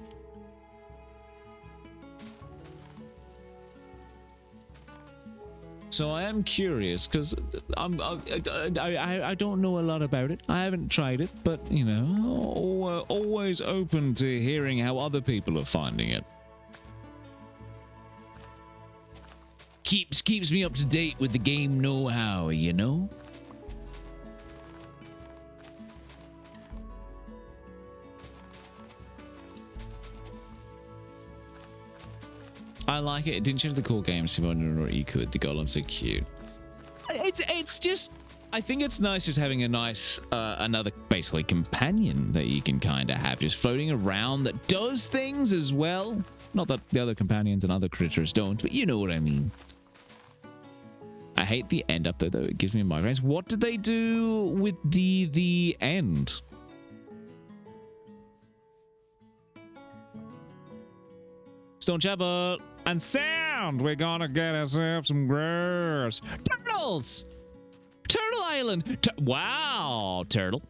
Speaker 1: So I am curious, because I don't know a lot about it. I haven't tried it, but, you know, always open to hearing how other people are finding it. Keeps me up to date with the game know-how, you know? I like it. It didn't change the core game, so you could. The golem's so cute. It's just, I think it's nice just having a nice another basically companion that you can kind of have just floating around that does things as well. Not that the other companions and other critters don't, but you know what I mean. I hate the end up though. It gives me migraines. What did they do with the end? Stone Java and sound. We're gonna get ourselves some grass. Turtles! Turtle Island! Wow, turtle.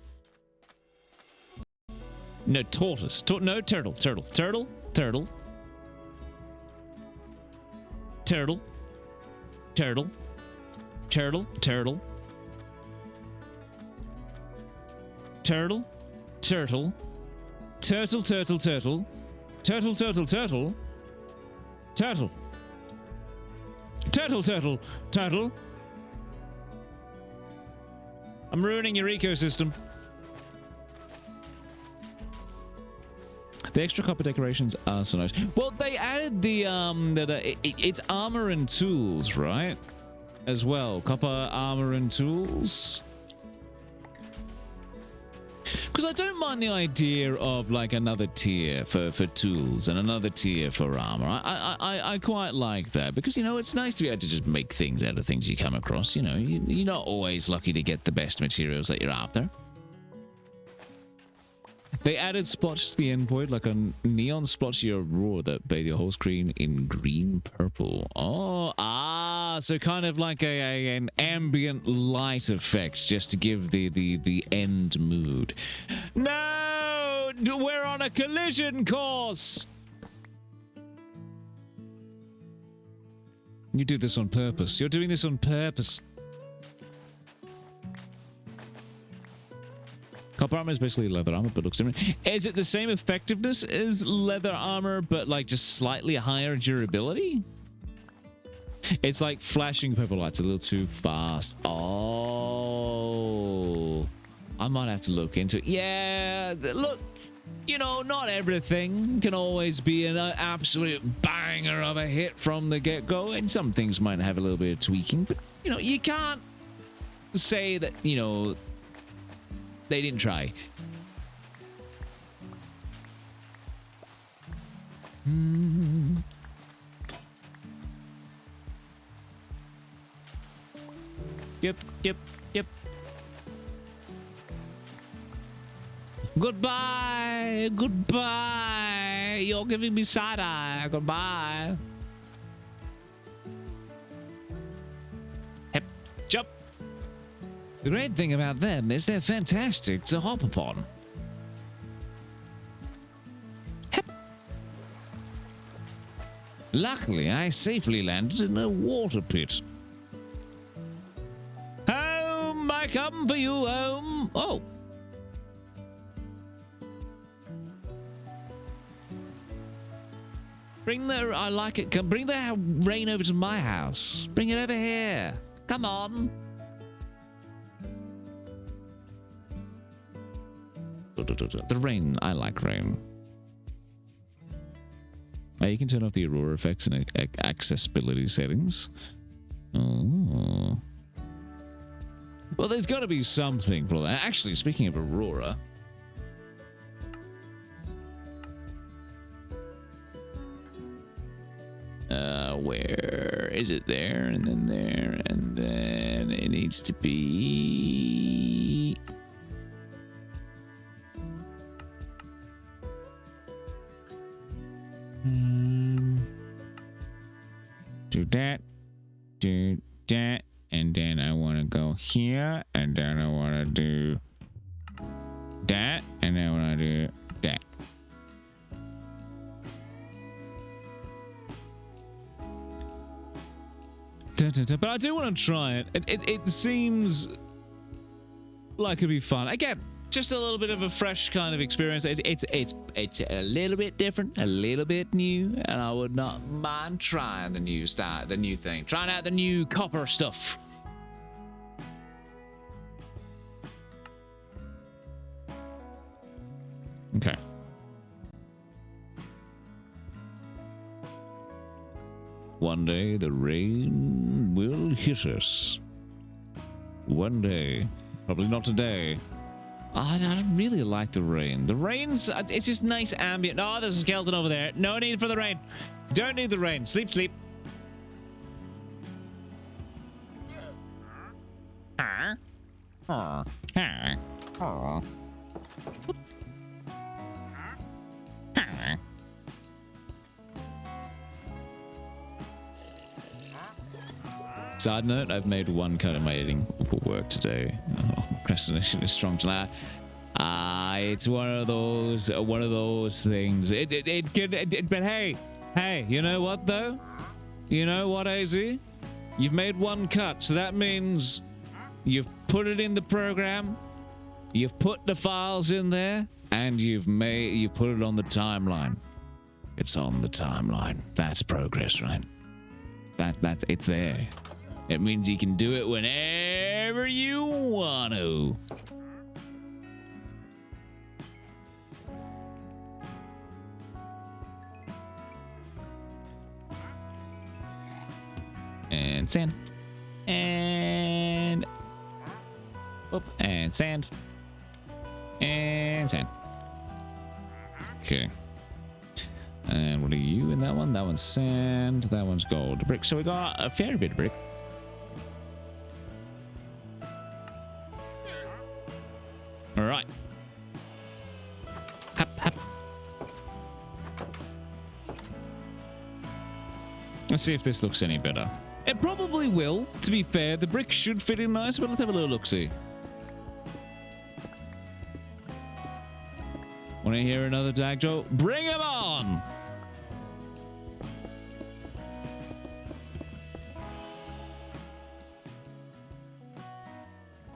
Speaker 1: No, tortoise. No, turtle. Turtle. Turtle. Turtle. Turtle. Turtle. Turtle. Turtle. Turtle. Turtle. Turtle. Turtle. Turtle. Turtle. Turtle. Turtle. Turtle. Turtle, turtle, turtle. I'm ruining your ecosystem. The extra copper decorations are so nice. Well, they added the it's armor and tools, right? As well, copper armor and tools. Because I don't mind the idea of like another tier for tools and another tier for armor. I quite like that because, you know, it's nice to be able to just make things out of things you come across. You know, you're not always lucky to get the best materials that you're after. They added spots to the endpoint, like a neon splotch to your Aurora that bathe your whole screen in green purple. Oh, so kind of like an ambient light effect just to give the end mood. No, we're on a collision course. You do this on purpose. You're doing this on purpose. Copper armor is basically leather armor, but looks different. Is it the same effectiveness as leather armor, but like just slightly higher durability? It's like flashing purple lights a little too fast. Oh, I might have to look into it. Yeah, look, you know, not everything can always be an absolute banger of a hit from the get-go, and some things might have a little bit of tweaking, but, you know, you can't say that, you know, they didn't try. Yep. Goodbye. You're giving me side eye. Goodbye. Hep, jump. The great thing about them is they're fantastic to hop upon. Hep. Luckily, I safely landed in a water pit. Home, I come for you, home. Oh. I like it. Come, bring the rain over to my house. Bring it over here. Come on. The rain, I like rain. You can turn off the Aurora effects and accessibility settings. Oh. Well, there's got to be something for that. Actually, speaking of Aurora, where is it? There, and then there, and then it needs to be. Do that, and then I want to go here, and then I want to do that, and then I want to do that. But I do want to try it. It seems like it'd be fun. Again, just a little bit of a fresh kind of experience. It's a little bit different, a little bit new, and I would not mind trying the new style, the new thing, trying out the new copper stuff. Okay. One day the rain will hit us. One day. Probably not today. I really like the rain. The rain's, it's just nice ambient. Oh, there's a skeleton over there. No need for the rain. Don't need the rain. Sleep, sleep. Side note, I've made one cut of my editing for work today. Oh, procrastination is strong tonight. It's one of those things. But hey, you know what though? You know what, AZ? You've made one cut, so that means you've put it in the program, you've put the files in there, and you've put it on the timeline. It's on the timeline. That's progress, right? It's there. It means you can do it whenever you want to. And sand. And... Whoop. And sand. And sand. Okay. And what are you in that one? That one's sand. That one's gold. Brick. So we got a fair bit of brick. All right. Hop, hop. Let's see if this looks any better. It probably will. To be fair, the brick should fit in nice, but let's have a little look-see. Want to hear another dag joke? Bring him on!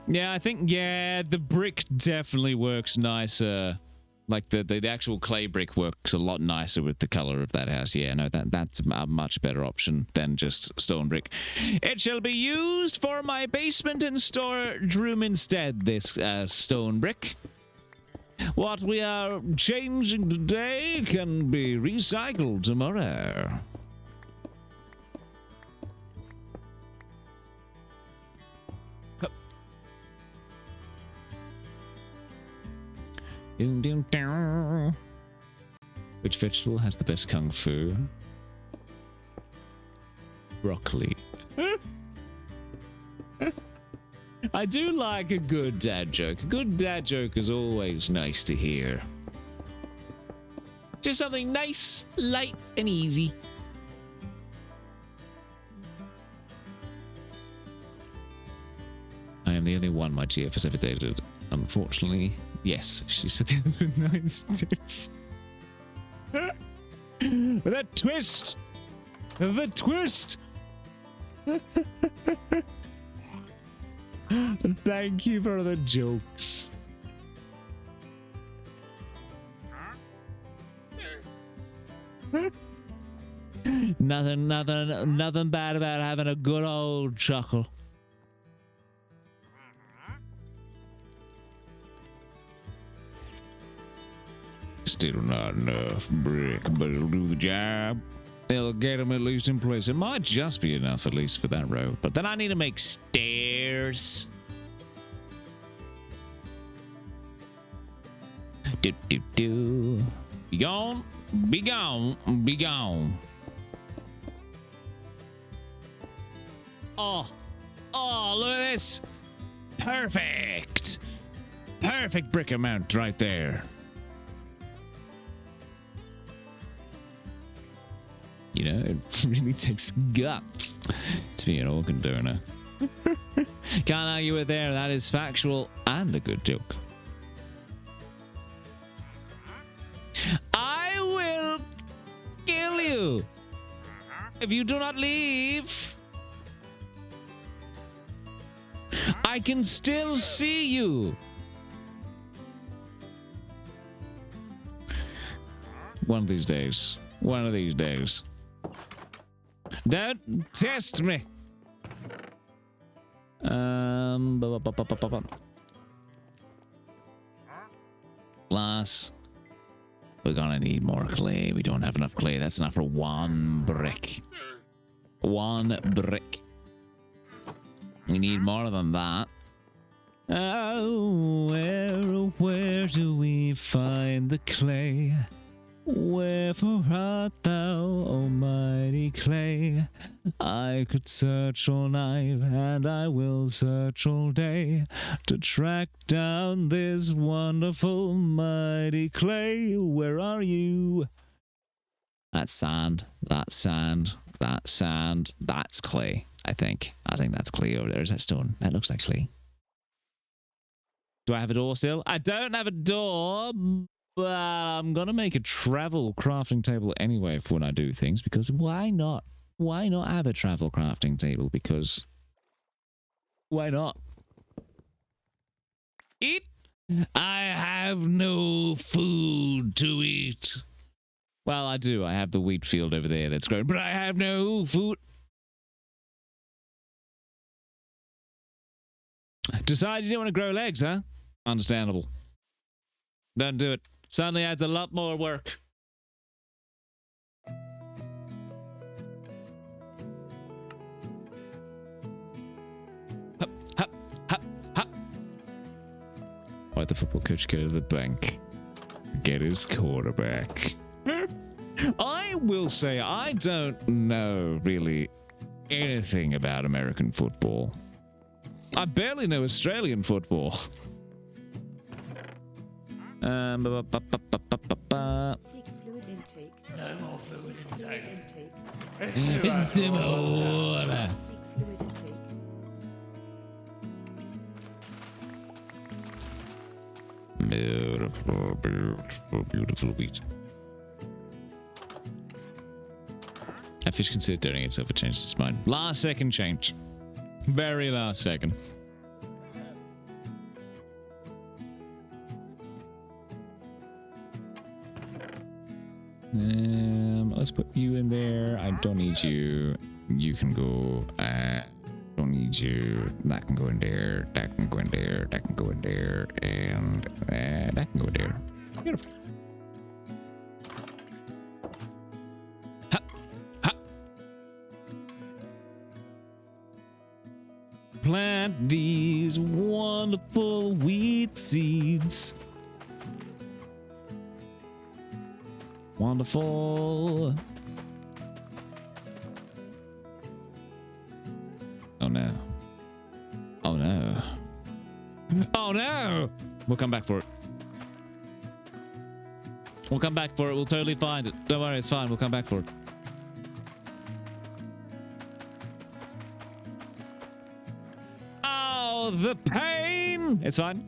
Speaker 1: Yeah, I think, the brick definitely works nicer. Like, the actual clay brick works a lot nicer with the color of that house. Yeah, no, that's a much better option than just stone brick. It shall be used for my basement and storage room instead, this stone brick. What we are changing today can be recycled tomorrow. Which vegetable has the best kung fu? Broccoli. I do like a good dad joke. A good dad joke is always nice to hear. Just something nice, light, and easy. I am the only one my GF has ever dated. Unfortunately, yes, she said the other nice tits. That twist! The twist! Thank you for the jokes. Nothing bad about having a good old chuckle. Still not enough brick, but it'll do the job. It'll get them at least in place. It might just be enough, at least for that road. But then I need to make stairs. Do. Be gone. Be gone. Be gone. Oh, look at this. Perfect. Perfect brick amount right there. You know, it really takes guts to be an organ donor. Can't argue with there. That is factual and a good joke. I will kill you if you do not leave. I can still see you. One of these days. One of these days. Don't test me. Glass. We're gonna need more clay. We don't have enough clay. That's enough for one brick. One brick. We need more than that. Oh, where do we find the clay? Wherefore art thou, almighty clay? I could search all night, and I will search all day, to track down this wonderful mighty clay. Where are you? That's sand. That's sand. That's sand. That's clay, I think. I think that's clay over there. Is that stone? That looks like clay. Do I have a door still? I don't have a door. But I'm gonna make a travel crafting table anyway for when I do things, because why not? Why not have a travel crafting table? Because why not? Eat? I have no food to eat. Well, I do. I have the wheat field over there that's growing, but I have no food. Decided you didn't want to grow legs, huh? Understandable. Don't do it. Suddenly adds a lot more work. Hup, hup, hup, hup. Or invite the football coach to go to the bank. Get his quarterback. I will say I don't know really anything about American football. I barely know Australian football.
Speaker 2: Seek fluid intake.
Speaker 3: No more fluid intake.
Speaker 2: Intake.
Speaker 3: It's too much water.
Speaker 2: Seek fluid intake.
Speaker 1: Beautiful, beautiful, beautiful wheat. A fish considered doing itself, it changed its mind. Last second change. Very last second. Let's put you in there. I don't need you. You can go. Don't need you. That can go in there. That can go in there. That can go in there. And that can go in there. Beautiful. Ha! Ha! Plant these wonderful wheat seeds. Wonderful. Oh no. Oh no. Oh no! We'll come back for it. We'll come back for it. We'll totally find it. Don't worry, it's fine. We'll come back for it. Oh, the pain! It's fine.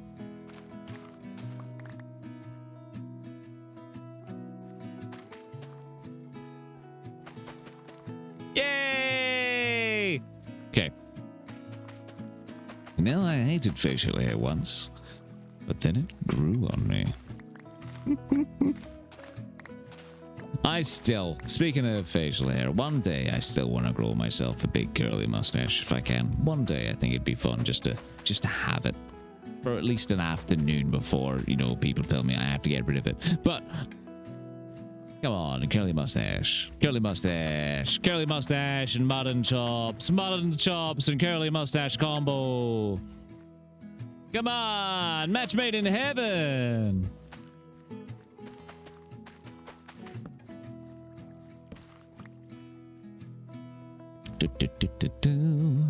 Speaker 1: Yay! Okay. Now I hated facial hair once, but then it grew on me. Speaking of facial hair, one day I still want to grow myself a big curly mustache if I can. One day I think it'd be fun just to have it for at least an afternoon before, people tell me I have to get rid of it. But come on, curly mustache, curly mustache, curly mustache and mutton chops and curly mustache combo. Come on, match made in heaven. Do, do, do, do, do.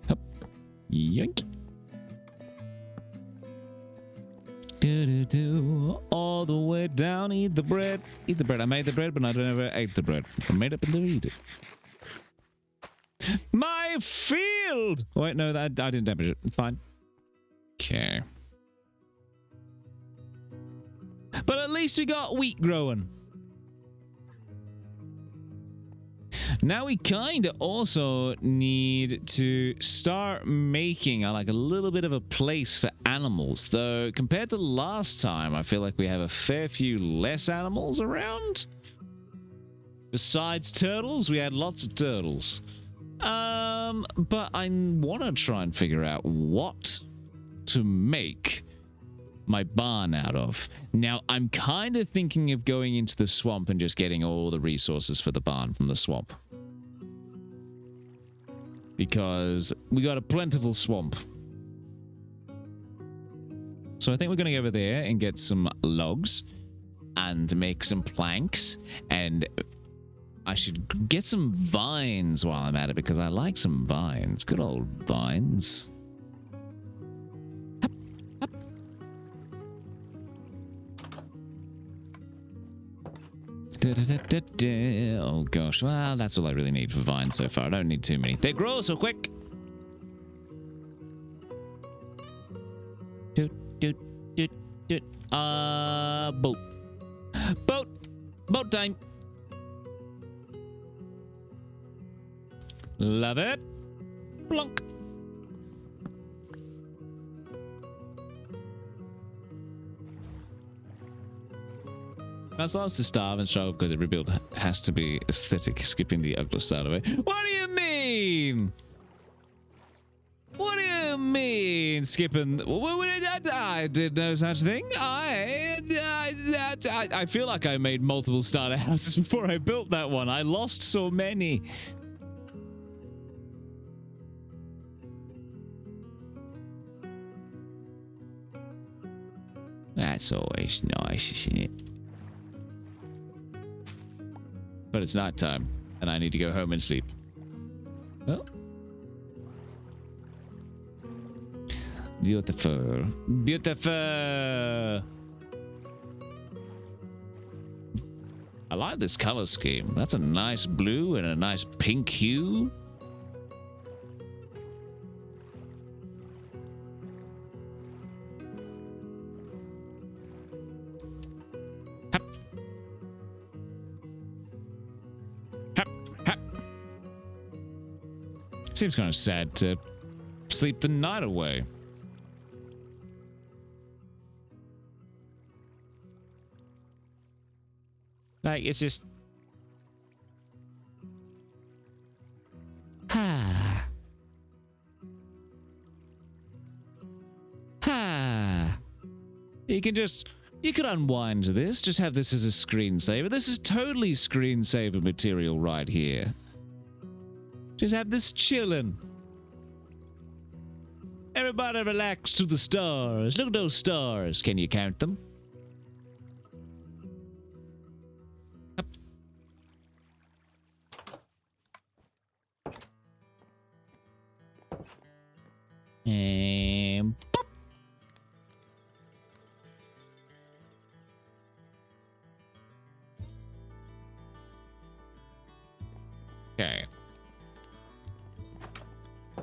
Speaker 1: Hup. Yoink. Do, do, do. All the way down, eat the bread. Eat the bread. I made the bread, but I never ate the bread. I made it, but didn't eat it. My field! Oh, wait, no, I didn't damage it. It's fine. Okay. But at least we got wheat growing. Now we kind of also need to start making like a little bit of a place for animals. Though compared to last time, I feel like we have a fair few less animals around. Besides turtles, we had lots of turtles. But I want to try and figure out what to make my barn out of. Now, I'm kind of thinking of going into the swamp and just getting all the resources for the barn from the swamp. Because we got a plentiful swamp. So I think we're going to go over there and get some logs and make some planks. And I should get some vines while I'm at it because I like some vines. Good old vines. Oh gosh, well, that's all I really need for vines so far. I don't need too many. They grow so quick. Boat. Boat time. Love it. Plunk. That's lost to starve and struggle because every build has to be aesthetic, skipping the ugly start of it. What do you mean? What do you mean, skipping? I did no such thing. I feel like I made multiple starter houses before I built that one. I lost so many. That's always nice, isn't it? But it's night time, and I need to go home and sleep. Well. Beautiful. Beautiful! I like this color scheme. That's a nice blue and a nice pink hue. Hop. Hop, hop. Seems kind of sad to sleep the night away. Like, it's just... Ha. Ha. You could unwind this, just have this as a screensaver. This is totally screensaver material right here. Just have this chilling. Everybody relax to the stars. Look at those stars. Can you count them? And boop. Okay.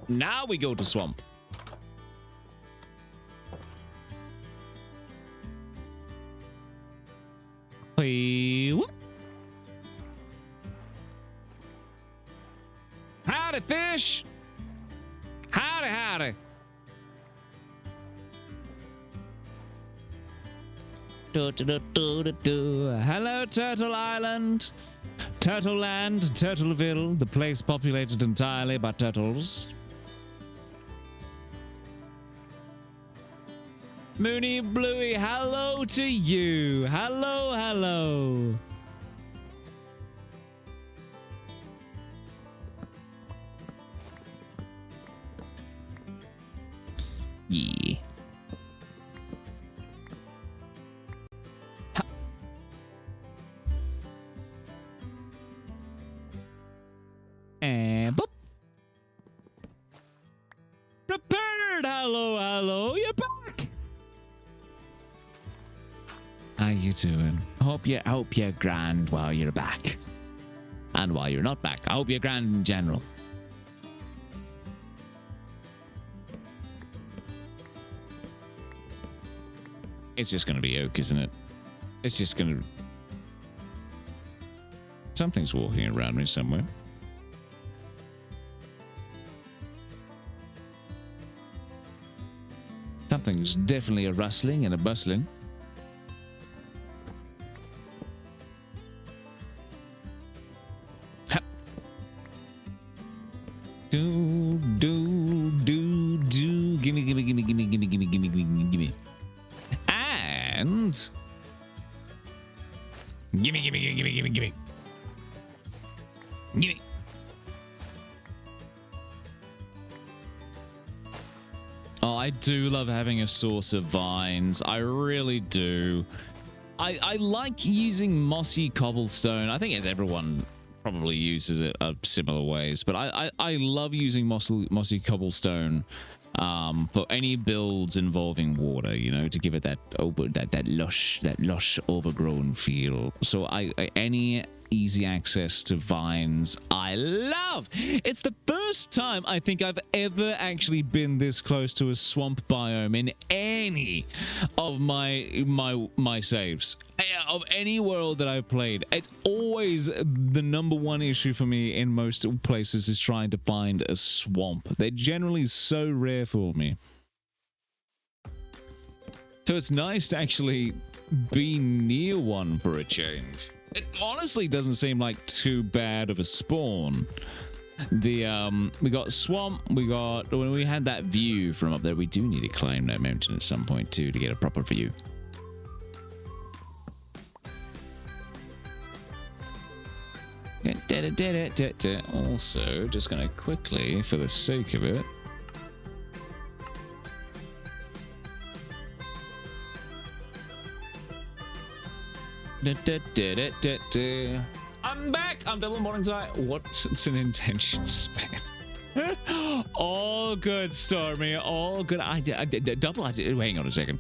Speaker 1: Now we go to swamp. Whoop. Howdy, fish. Howdy, howdy. Hello, Turtle Island, Turtle Land, Turtleville, the place populated entirely by turtles. Moony Bluey, hello to you. Hello, hello. Yeah. Ha. And boop. Prepared. Hello, hello. You're back. How you doing? Hope you're grand while you're back, and while you're not back. I hope you're grand in general. It's just gonna be oak, isn't it? It's just gonna... Something's walking around me somewhere. Something's definitely a rustling and a bustling. Ha. Do, do, do, do. Gimme, gimme, gimme, gimme, gimme, gimme, gimme, gimme, gimme. And gimme, gimme, gimme, gimme, gimme, gimme. Gimme. Oh, I do love having a source of vines. I really do. I like using mossy cobblestone. I think as everyone probably uses it similar ways, but I love using mossy cobblestone for any builds involving water, you know, to give it that lush overgrown feel. So any easy access to vines I love. It's the first time I think I've ever actually been this close to a swamp biome in any of my saves of any world that I've played. It's always the #1 issue for me in most places is trying to find a swamp. They're generally so rare for me. So it's nice to actually be near one for a change. It honestly doesn't seem like too bad of a spawn. We got swamp, when we had that view from up there, we do need to climb that mountain at some point too to get a proper view. Also, just gonna quickly, for the sake of it, I'm back. I'm Double Morningside. What's an intention span? All good, Stormy. All good. Double. Hang on a second.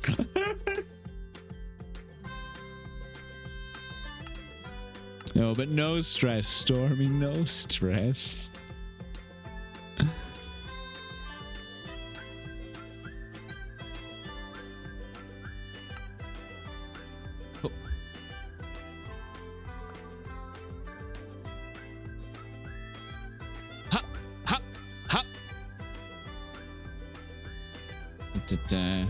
Speaker 1: No, but no stress, Stormy. No stress. Oh. Ha! Ha! Ha! Da-da.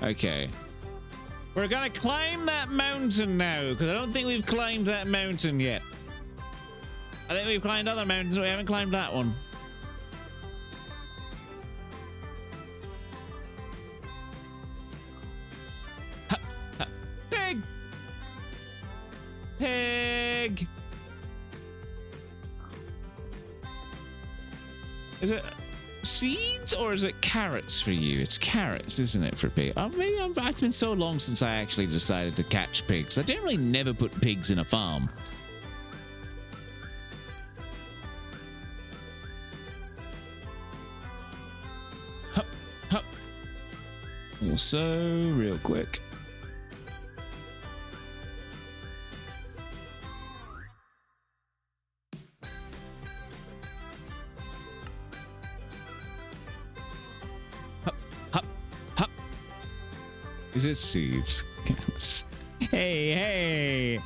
Speaker 1: Okay. We're gonna climb that mountain now, because I don't think we've climbed that mountain yet. I think we've climbed other mountains, but we haven't climbed that one. Ha, ha. Pig! Pig! Is it seeds or is it carrots for you? It's carrots, isn't it, for pig? Maybe it's been so long since I actually decided to catch pigs. I generally never put pigs in a farm. Hup, hup. Also, real quick. Is it seeds? Hey, hey!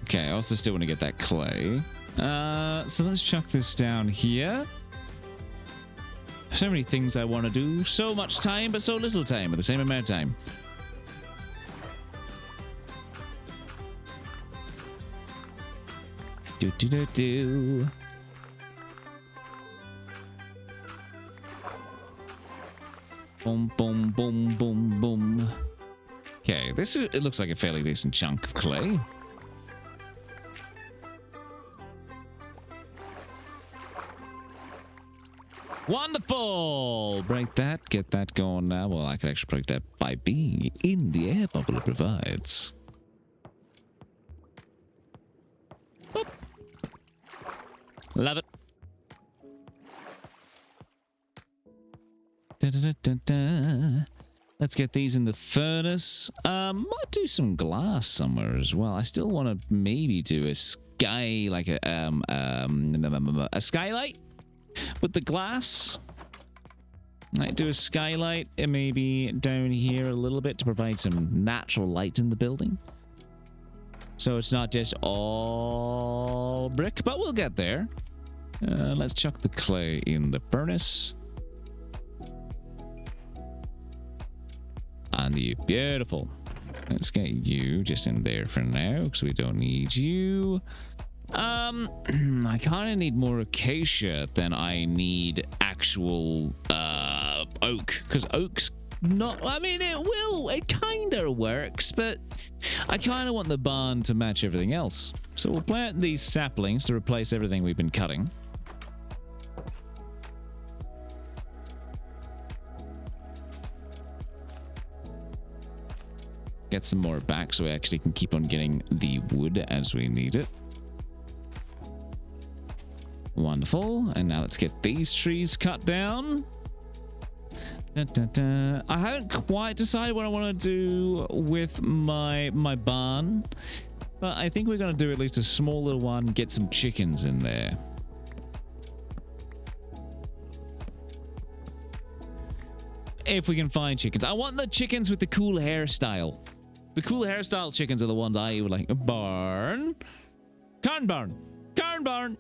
Speaker 1: Okay, I also still want to get that clay. So let's chuck this down here. So many things I want to do. So much time, but so little time at the same amount of time. Do. Boom, boom, boom, boom, boom. Okay, it looks like a fairly decent chunk of clay. Wonderful! Break that, get that going now. Well, I could actually break that by being in the air bubble it provides. Boop. Love it. Da, da, da, da, da. Let's get these in the furnace. Might do some glass somewhere as well. I still want to maybe do a sky, like a skylight with the glass. Might do a skylight and maybe down here a little bit to provide some natural light in the building. So it's not just all brick, but we'll get there. Let's chuck the clay in the furnace. And you, beautiful. Let's get you just in there for now, because we don't need you. I kind of need more acacia than I need actual oak, because oak's not, I mean, it kind of works, but I kind of want the barn to match everything else. So we'll plant these saplings to replace everything we've been cutting. Get some more back so we actually can keep on getting the wood as we need it. Wonderful. And now let's get these trees cut down. I haven't quite decided what I want to do with my barn, but I think we're going to do at least a small little one, get some chickens in there. If we can find chickens. I want the chickens with the cool hairstyle. The cool hairstyle chickens are the ones I would like. A barn. Corn barn. Corn barn.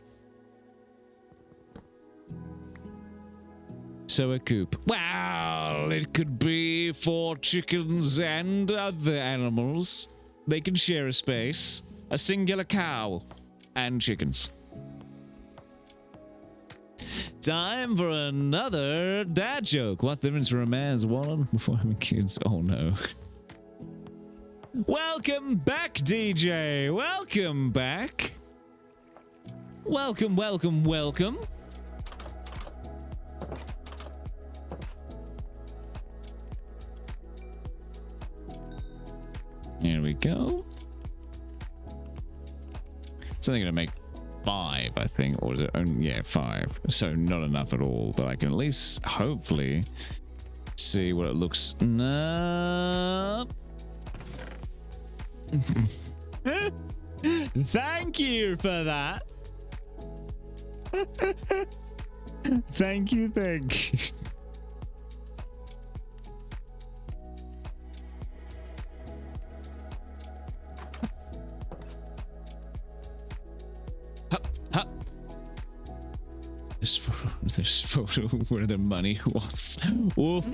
Speaker 1: So a coop. Well, it could be for chickens and other animals. They can share a space. A singular cow and chickens. Time for another dad joke. What's the difference from a man's wallet before having kids? Oh no. Welcome back, DJ. Welcome back. Welcome, welcome, welcome. Here we go. It's only going to make 5, I think, or is it only, yeah, 5. So not enough at all, but I can at least hopefully see what it looks. No. Thank you for that. Thank you, thank you. This photo where the money was. Oof.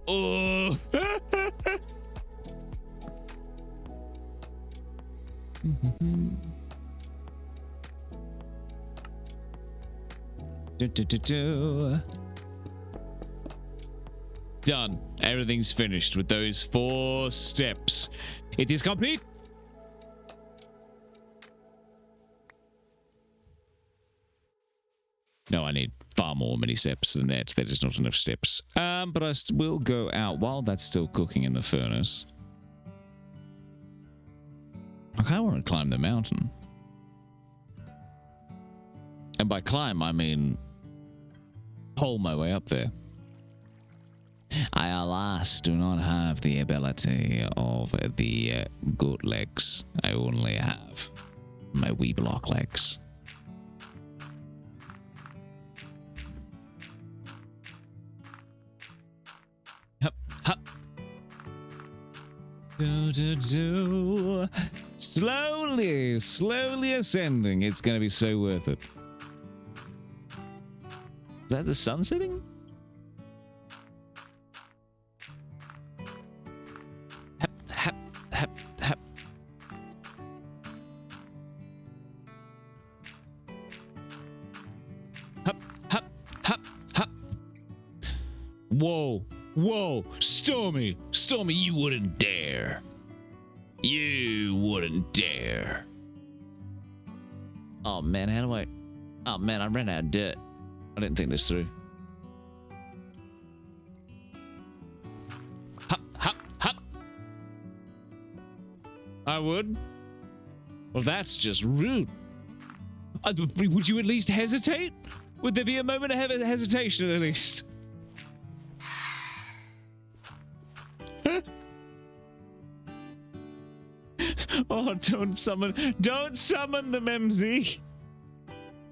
Speaker 1: Oh. Done. Everything's finished with those 4 steps. It is complete. No, I need far more many steps than that. That is not enough steps. But I will go out while that's still cooking in the furnace. I kind of want to climb the mountain. And by climb, I mean pole my way up there. I, alas, do not have the ability of the goat legs. I only have my wee block legs. Hup, hup. Do, do, do. Slowly, slowly ascending. It's going to be so worth it. Is that the sun setting? Hep, hep, hep, hep. Hup, hup, hup, hup. Whoa, whoa, Stormy. Stormy, you wouldn't dare. You wouldn't dare. Oh man, how do I... Oh man, I ran out of dirt. I didn't think this through. Hop, hop, hop. I would. Well, that's just rude. Would you at least hesitate? Would there be a moment of hesitation at least? Oh, don't summon them, MZ.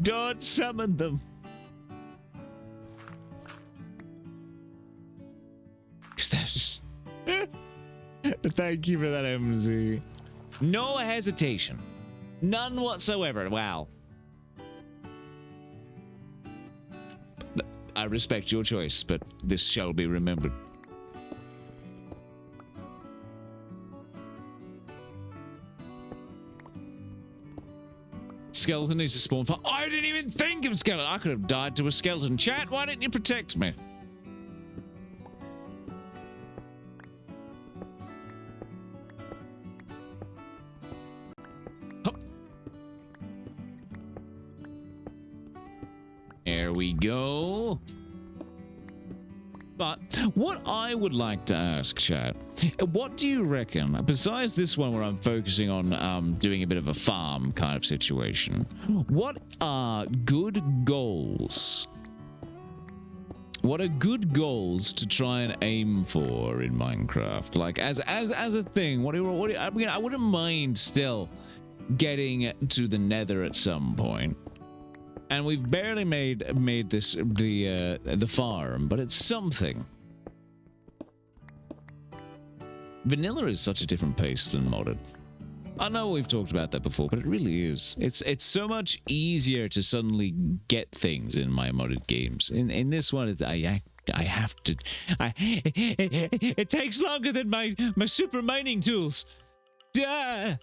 Speaker 1: Don't summon them. Thank you for that, MZ. No hesitation. None whatsoever. Wow. I respect your choice, but this shall be remembered. Skeleton needs to spawn. I didn't even think of skeleton. I could have died to a skeleton. Chat, why didn't you protect me? There we go. But what I would like to ask, chat, what do you reckon, besides this one where I'm focusing on doing a bit of a farm kind of situation, what are good goals? What are good goals to try and aim for in Minecraft? Like as a thing, I mean, I wouldn't mind still getting to the Nether at some point. And we've barely made this the farm, but it's something. Vanilla is such a different pace than modded. I know we've talked about that before, but it really is. It's so much easier to suddenly get things in my modded games. In this one, I have to. It takes longer than my super mining tools. Duh.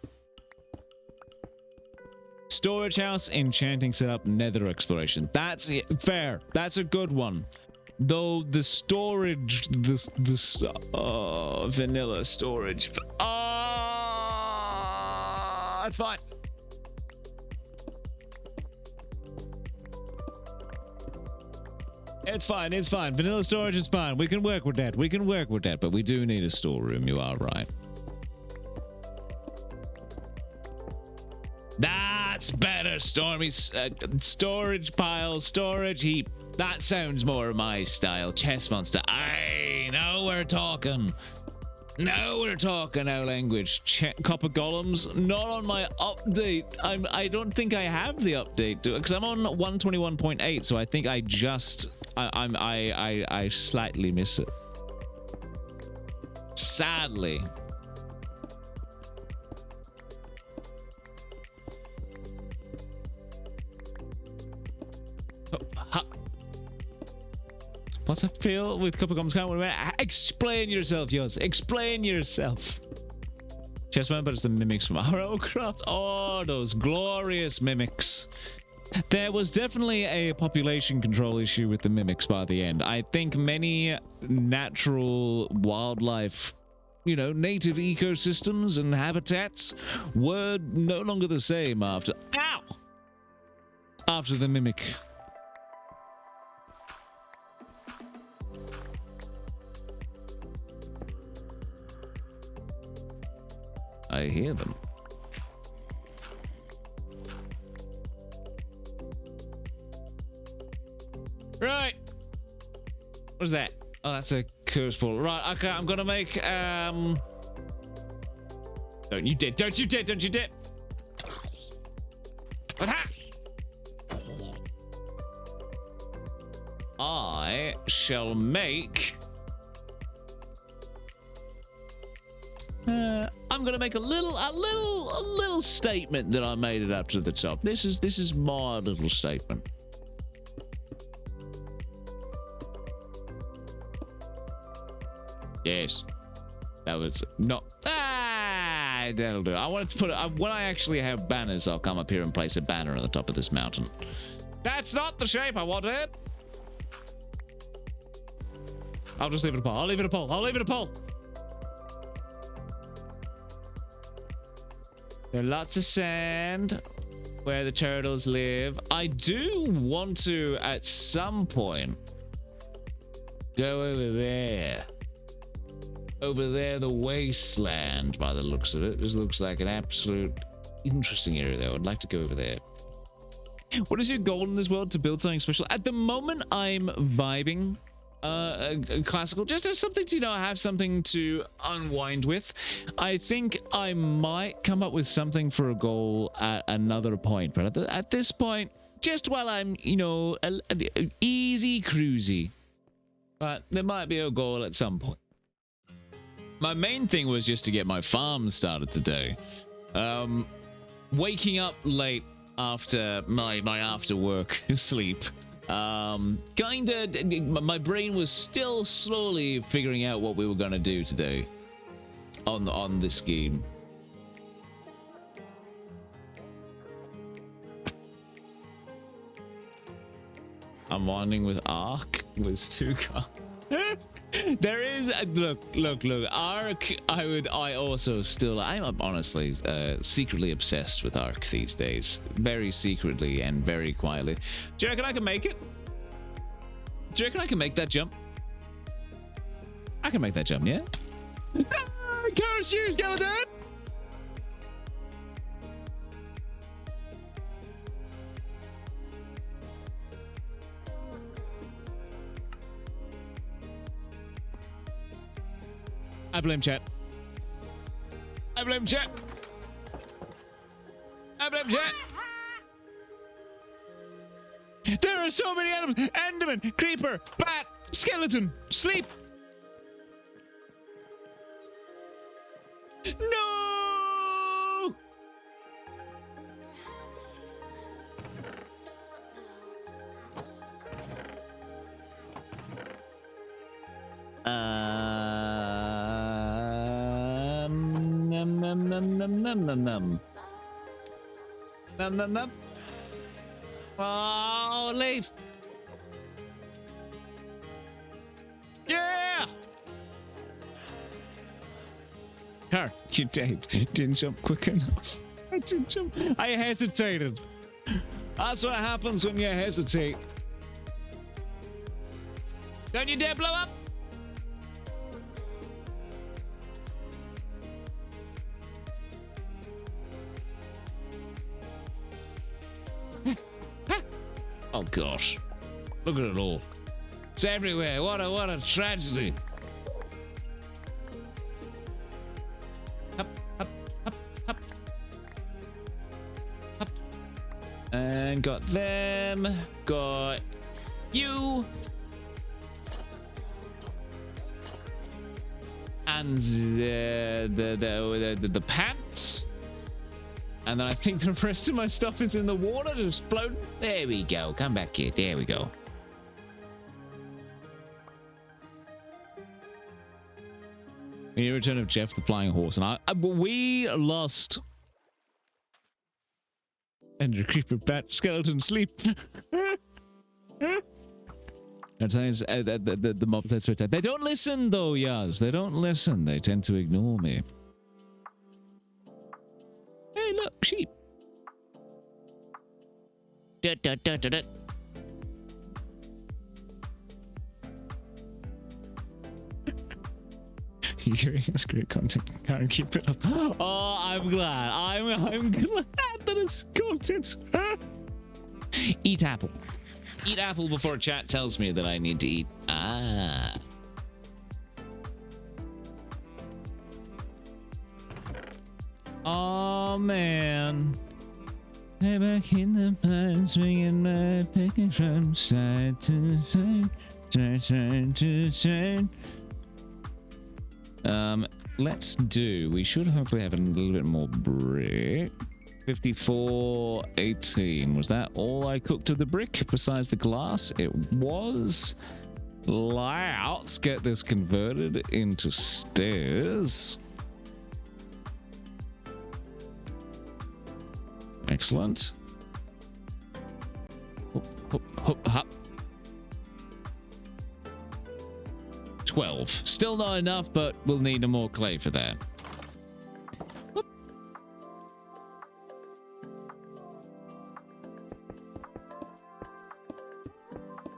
Speaker 1: Storage house, enchanting setup, nether exploration. That's it. Fair. That's a good one. Though the storage, this vanilla storage. That's fine. It's fine. It's fine. Vanilla storage is fine. We can work with that. We can work with that. But we do need a storeroom. You are right. That's better, Stormy. Storage pile, storage heap. That sounds more my style. Chess monster. Aye, now we're talking. Now we're talking our language. Copper golems. Not on my update. I don't think I have the update because I'm on 121.8. So I think I just I slightly miss it. Sadly. What's I feel with Copper Golems? Explain yourself, Yoz. Explain yourself. Chessman, but it's the mimics from Arrowcraft. Oh, those glorious mimics. There was definitely a population control issue with the mimics by the end. I think many natural wildlife, you know, native ecosystems and habitats were no longer the same after... Ow! After the mimic. I hear them. Right. What is that? Oh, that's a curse ball. Right, okay, I'm gonna make Don't you dare, don't you dare, don't you dare! Aha! I shall make I'm gonna make a little statement that I made it up to the top. This is my little statement. Yes, that was not. That'll do. I wanted to put it when I actually have banners. I'll come up here and place a banner on the top of this mountain. That's not the shape I wanted. I'll just leave it a poll. I'll leave it a poll. I'll leave it a poll. There are lots of sand where the turtles live. I do want to, at some point, go over there. Over there, the wasteland, by the looks of it. This looks like an absolute interesting area, though. I'd like to go over there. What is your goal in this world? To build something special? At the moment, I'm vibing. Classical, just as something to, you know, have something to unwind with. I think I might come up with something for a goal at another point, but at this point, just while I'm, you know, easy cruisy. But there might be a goal at some point. My main thing was just to get my farm started today. Waking up late after my after work sleep. My brain was still slowly figuring out what we were gonna do today on this game. I'm wandering with Ark with Stuka. There is look Ark. I'm honestly secretly obsessed with Ark these days, very secretly and very quietly. Do you reckon I can make it? Do you reckon I can make that jump? I can make that jump, yeah. Curse you, skeleton! I blame chat. I blame chat. I blame chat. There are so many animals. Enderman, creeper, bat, skeleton, sleep. No! Num. Oh, leave. Yeah. Car, you didn't jump quick enough. I didn't jump. I hesitated. That's what happens when you hesitate. Don't you dare blow up! Oh gosh. Look at it all. It's everywhere. What a tragedy. Up, up, up, up. Up. And got them. Got you. And the pants. And then I think the rest of my stuff is in the water, just floating. There we go. Come back here. There we go. The return of Jeff the Flying Horse. And we lost. And a creeper bat skeleton sleep. The mob that's right there. They don't listen though, Yaz. They don't listen. They tend to ignore me. Hey, look, sheep. That's great content. Can't keep it up. Oh, I'm glad. I'm glad that it's content. Eat apple. Eat apple before chat tells me that I need to eat. Ah. Oh man. Hey, back in the pine, swinging my picket from side to side, side to side. We should hopefully have a little bit more brick. 54:18. Was that all I cooked of the brick besides the glass? It was. Let's get this converted into stairs. Excellent. Hop, hop, hop, hop. 12. Still not enough, but we'll need more clay for that. Whoop.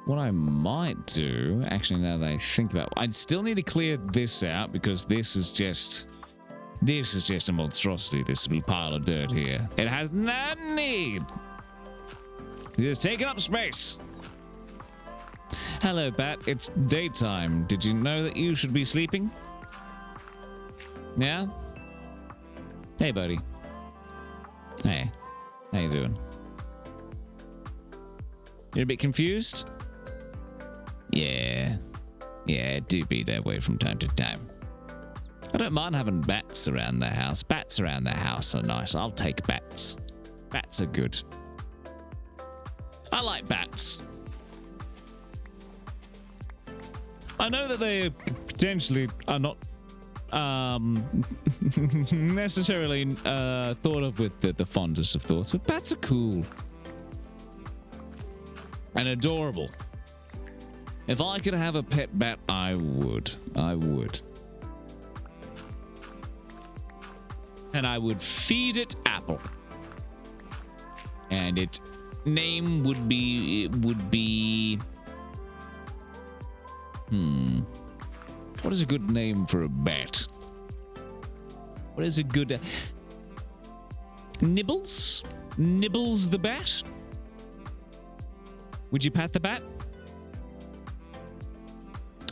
Speaker 1: What I might do, actually, now that I think about it, I'd still need to clear this out because this is just a monstrosity, this little pile of dirt here. It has no need. It's taking up space. Hello, Bat. It's daytime. Did you know that you should be sleeping? Yeah? Hey, buddy. Hey. How you doing? You're a bit confused? Yeah. Yeah, it do be that way from time to time. I don't mind having bats around the house. Bats around the house are nice. I'll take bats. Bats are good. I like bats. I know that they potentially are not necessarily thought of with the fondest of thoughts, but bats are cool. And adorable. If I could have a pet bat, I would. I would. And I would feed it apple. And its name would be what is a good name for a bat? What is a good Nibbles? Nibbles the bat? Would you pat the bat?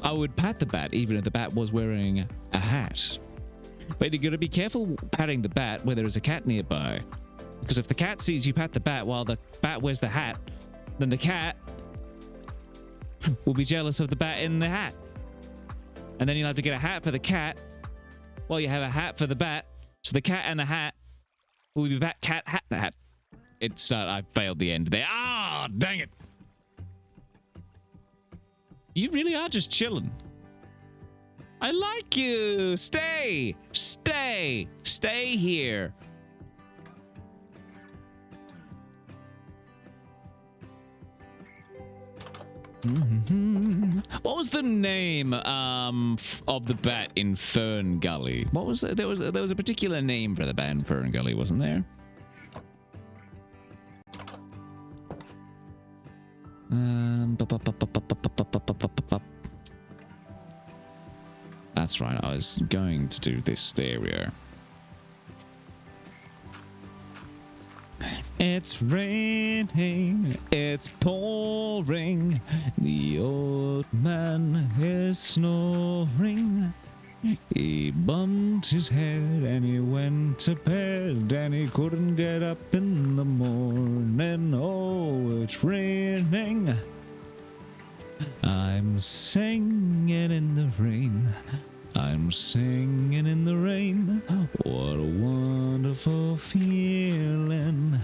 Speaker 1: I would pat the bat even if the bat was wearing a hat. But you gotta be careful patting the bat where there is a cat nearby. Because if the cat sees you pat the bat while the bat wears the hat, then the cat will be jealous of the bat in the hat. And then you'll have to get a hat for the cat while you have a hat for the bat. So the cat and the hat will be bat, cat, hat, the hat. It's, I failed the end there. Ah, dang it. You really are just chilling. I like you. Stay. Stay. Stay here. What was the name of the bat in Fern Gully? What was there was a particular name for the bat in Fern Gully, wasn't there? That's right, I was going to do this. There we are. It's raining, it's pouring, the old man is snoring. He bumped his head and he went to bed and he couldn't get up in the morning. Oh, it's raining. I'm singing in the rain. I'm singing in the rain. What a wonderful feeling.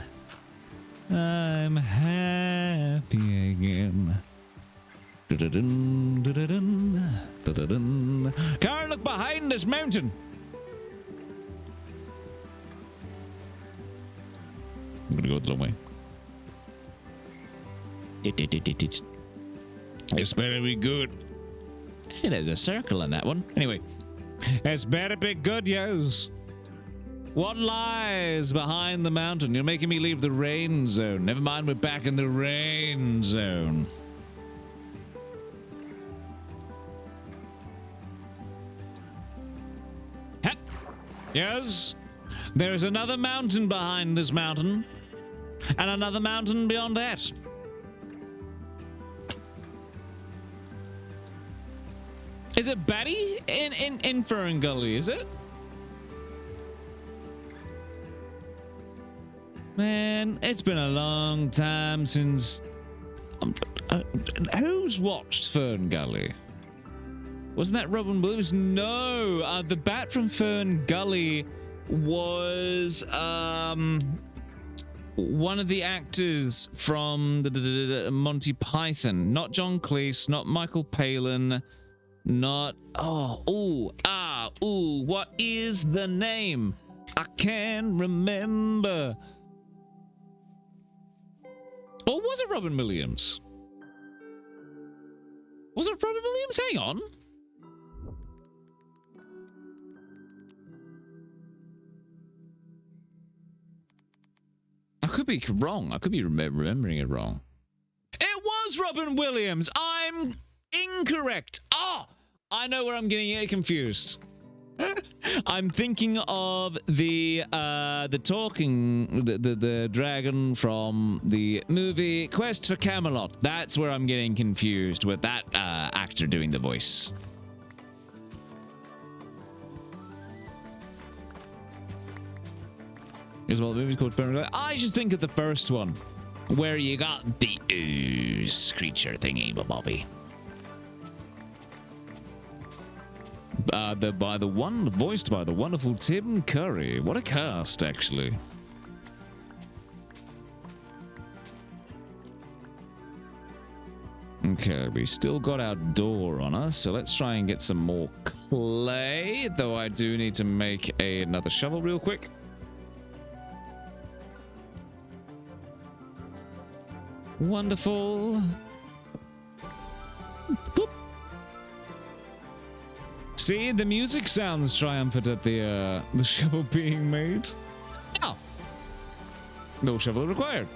Speaker 1: I'm happy again. Dun, dun, dun, dun, dun. Karen, look behind this mountain. I'm gonna go the long way. It's better be good. Hey, there's a circle in that one. Anyway, it's better be good, yes. What lies behind the mountain? You're making me leave the rain zone. Never mind, we're back in the rain zone. Ha! Yes, there is another mountain behind this mountain, and another mountain beyond that. Is it Batty in Fern Gully, is it? Man, it's been a long time since... who's watched Fern Gully? Wasn't that Robin Williams? No, the bat from Fern Gully was one of the actors from the Monty Python. Not John Cleese, not Michael Palin, not... what is the name? I can't remember. Or was it Robin Williams? Was it Robin Williams? Hang on. I could be wrong. I could be remembering it wrong. It was Robin Williams. I'm incorrect. I know where I'm getting it confused. I'm thinking of the dragon from the movie Quest for Camelot. That's where I'm getting confused with that actor doing the voice. Well, the movie's called Fern. I should think of the first one, where you got the ooze creature thingy, Bobby. Voiced by the wonderful Tim Curry. What a cast, actually. Okay, we still got our door on us, so let's try and get some more clay. Though I do need to make another shovel real quick. Wonderful. Boop. See, the music sounds triumphant at the shovel being made. Oh. No shovel required.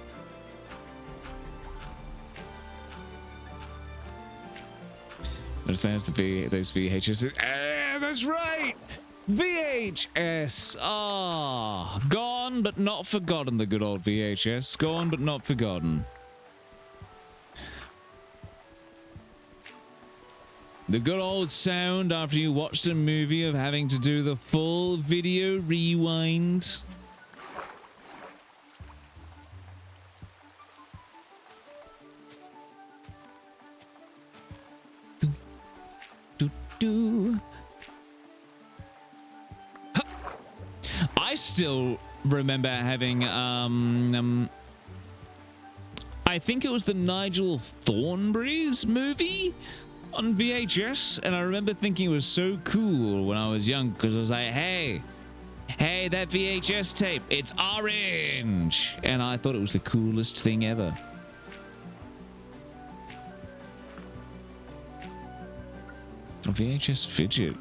Speaker 1: Understands those VHS. That's right. VHS. Gone but not forgotten. The good old VHS. Gone but not forgotten. The good old sound after you watched a movie of having to do the full video rewind. I still remember having I think it was the Nigel Thornberry's movie on VHS, and I remember thinking it was so cool when I was young, because I was like, hey, that VHS tape, it's orange, and I thought it was the coolest thing ever. A VHS fidget.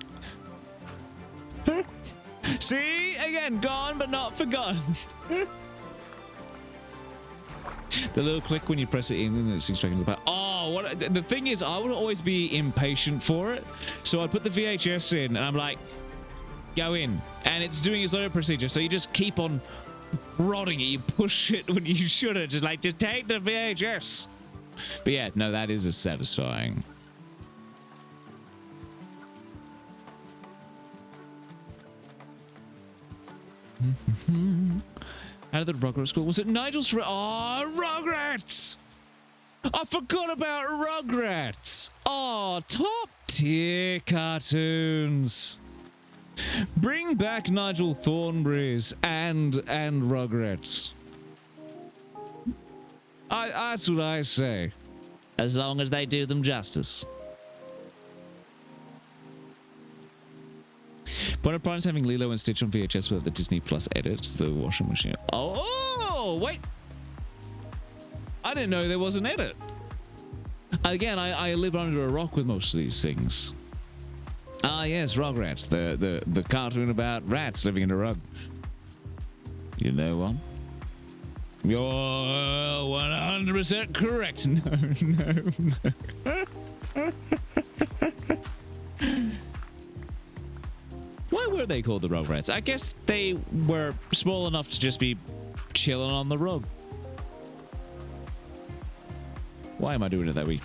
Speaker 1: See, again, gone but not forgotten. The little click when you press it in and it's expecting the back. Oh, what the thing is, I would always be impatient for it. So I'd put the VHS in and I'm like, go in. And it's doing its own procedure. So you just keep on prodding it. You push it when you shouldn't. Just take the VHS. But yeah, no, that is as satisfying. How did the Rugrats school? Was it Nigel's? Oh, Rugrats! I forgot about Rugrats. Oh, top tier cartoons. Bring back Nigel Thornberry's and Rugrats. That's what I say. As long as they do them justice. Point of Prime's having Lilo and Stitch on VHS with the Disney Plus edits, the washing machine. Oh, wait. I didn't know there was an edit. Again, I live under a rock with most of these things. Ah, yes, Rugrats, the cartoon about rats living in a rug. You know what? You're 100% correct. No. Why were they called the Rugrats? I guess they were small enough to just be chilling on the rug. Why am I doing it that way?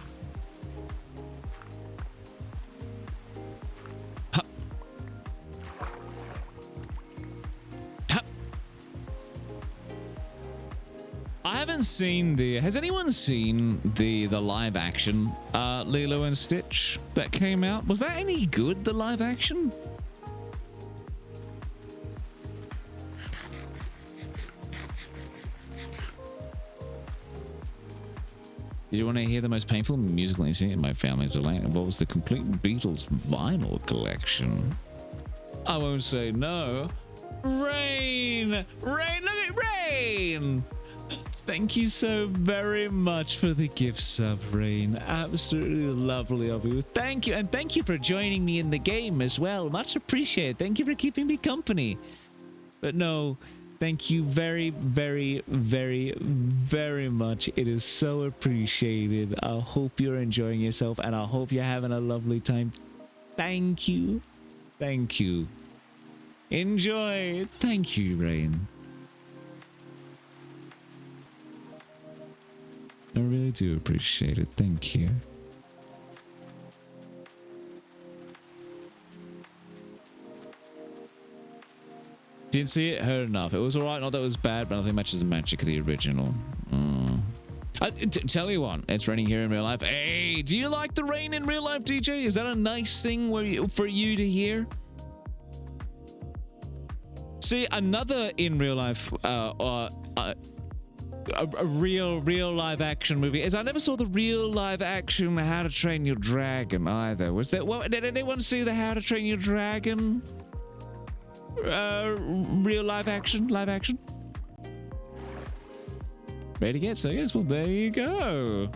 Speaker 1: Huh. Huh. I haven't seen the... Has anyone seen the live action Lilo and Stitch that came out? Was that any good, the live action? Did you want to hear the most painful musical incident in my family's life? What was the complete Beatles vinyl collection? I won't say no. Rain! Rain! Look at Rain! Thank you so very much for the gift sub, Rain. Absolutely lovely of you. Thank you, and thank you for joining me in the game as well. Much appreciated. Thank you for keeping me company. But no... Thank you very, very, very, very much. It is so appreciated. I hope you're enjoying yourself and I hope you're having a lovely time. Thank you. Thank you. Enjoy. Thank you, Rain. I really do appreciate it. Thank you. Didn't see it, heard enough. It was alright, not that it was bad, but nothing matches the magic of the original. Tell you what, it's raining here in real life. Hey, do you like the rain in real life, DJ? Is that a nice thing for you to hear? See, another in real life, a real live action movie is I never saw the real live action How to Train Your Dragon either. Was that? Well, did anyone see the How to Train Your Dragon? Real live action? Ready to get so yes, well there you go.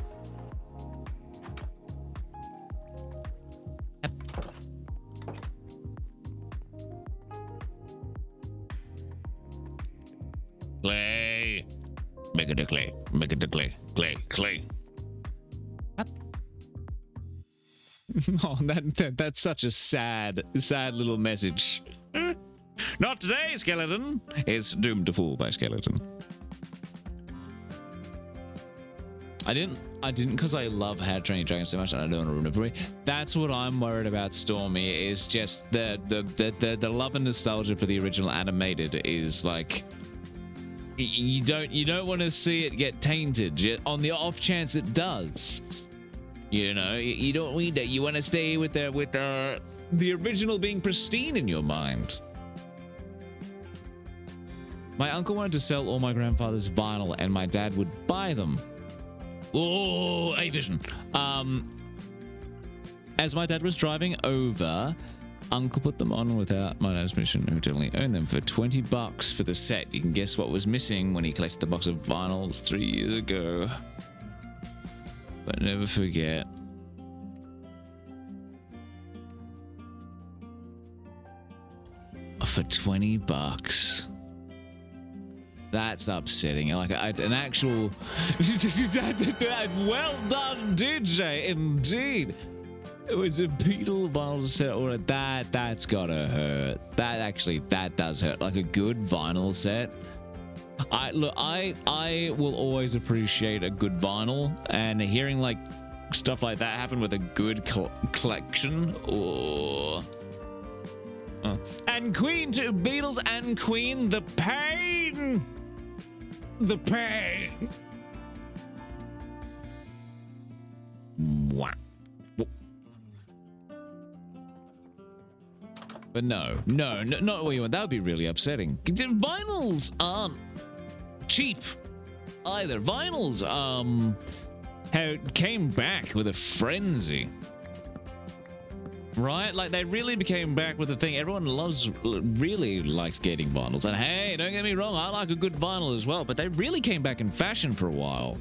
Speaker 1: Clay. Make it a clay. Make it a clay. Clay. Oh, that's such a sad little message. Not today, Skeleton. It's doomed to fall by Skeleton. I didn't because I love How to Train Your Dragon so much and I don't want to ruin it for me. That's what I'm worried about, Stormy, is just the love and nostalgia for the original animated is like you don't want to see it get tainted on the off chance it does. You know, you don't need that. You want to stay with the original being pristine in your mind. My uncle wanted to sell all my grandfather's vinyl and my dad would buy them. Oh, A-Vision. As my dad was driving over, Uncle put them on without my dad's permission, who only owned them for $20 for the set. You can guess what was missing when he collected the box of vinyls 3 years ago. But never forget. For $20. That's upsetting. Like an actual. Well done, DJ. Indeed. It was a Beetle vinyl set, or that's gotta hurt. That does hurt. Like a good vinyl set. I will always appreciate a good vinyl, and hearing like stuff like that happen with a good collection. Or and Queen to Beatles and Queen, the pain. The pain. Wow. But no, not what you want. That would be really upsetting. Vinyls aren't cheap either. Vinyls came back with a frenzy. Right? Like, they really became back with a thing. Everyone really likes getting vinyls. And hey, don't get me wrong, I like a good vinyl as well, but they really came back in fashion for a while.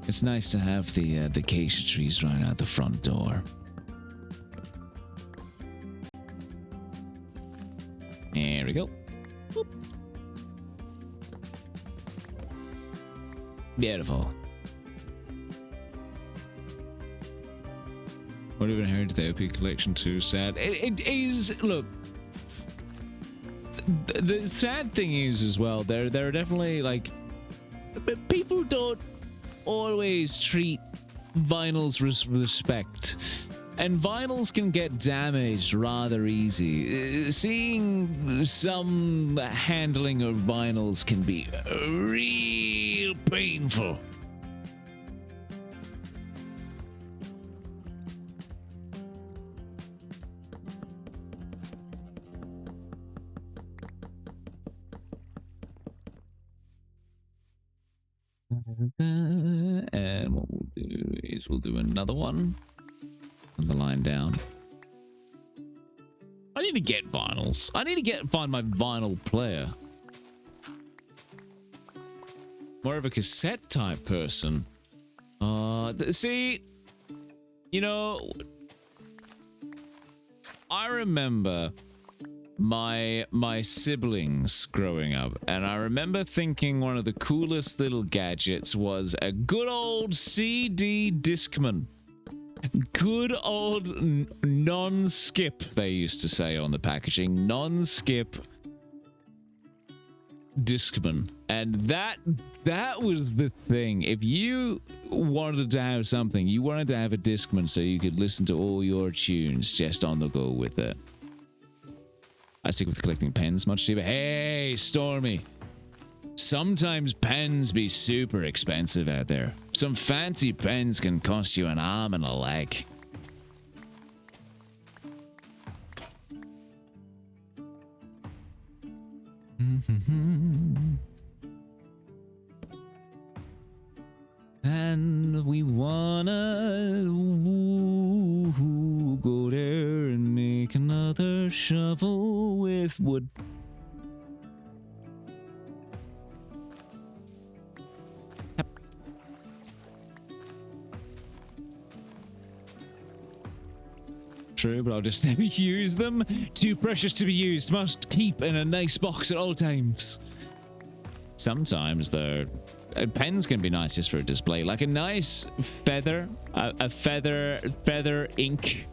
Speaker 1: It's nice to have the acacia trees right out the front door. There we go. Boop. Beautiful. What have I heard of the OP collection too? Sad. It is. Look, the sad thing is as well. There are definitely like people don't always treat vinyls with respect, and vinyls can get damaged rather easy. Seeing some handling of vinyls can be real painful. And what we'll do is we'll do another one on the line down. I need to get vinyls. I need to find my vinyl player. More of a cassette type person. See, you know, I remember my siblings growing up, and I remember thinking one of the coolest little gadgets was a good old CD Discman. Good old non-skip, they used to say on the packaging. Non-skip Discman. And that was the thing. If you wanted to have something, you wanted to have a Discman so you could listen to all your tunes just on the go with it. I stick with collecting pens much cheaper. Hey, Stormy. Sometimes pens be super expensive out there. Some fancy pens can cost you an arm and a leg. And we wanna go there and make another shovel with wood. Yep. True, but I'll just never use them. Too precious to be used. Must keep in a nice box at all times. Sometimes, though, pens can be nice just for a display. Like a nice feather, a feather ink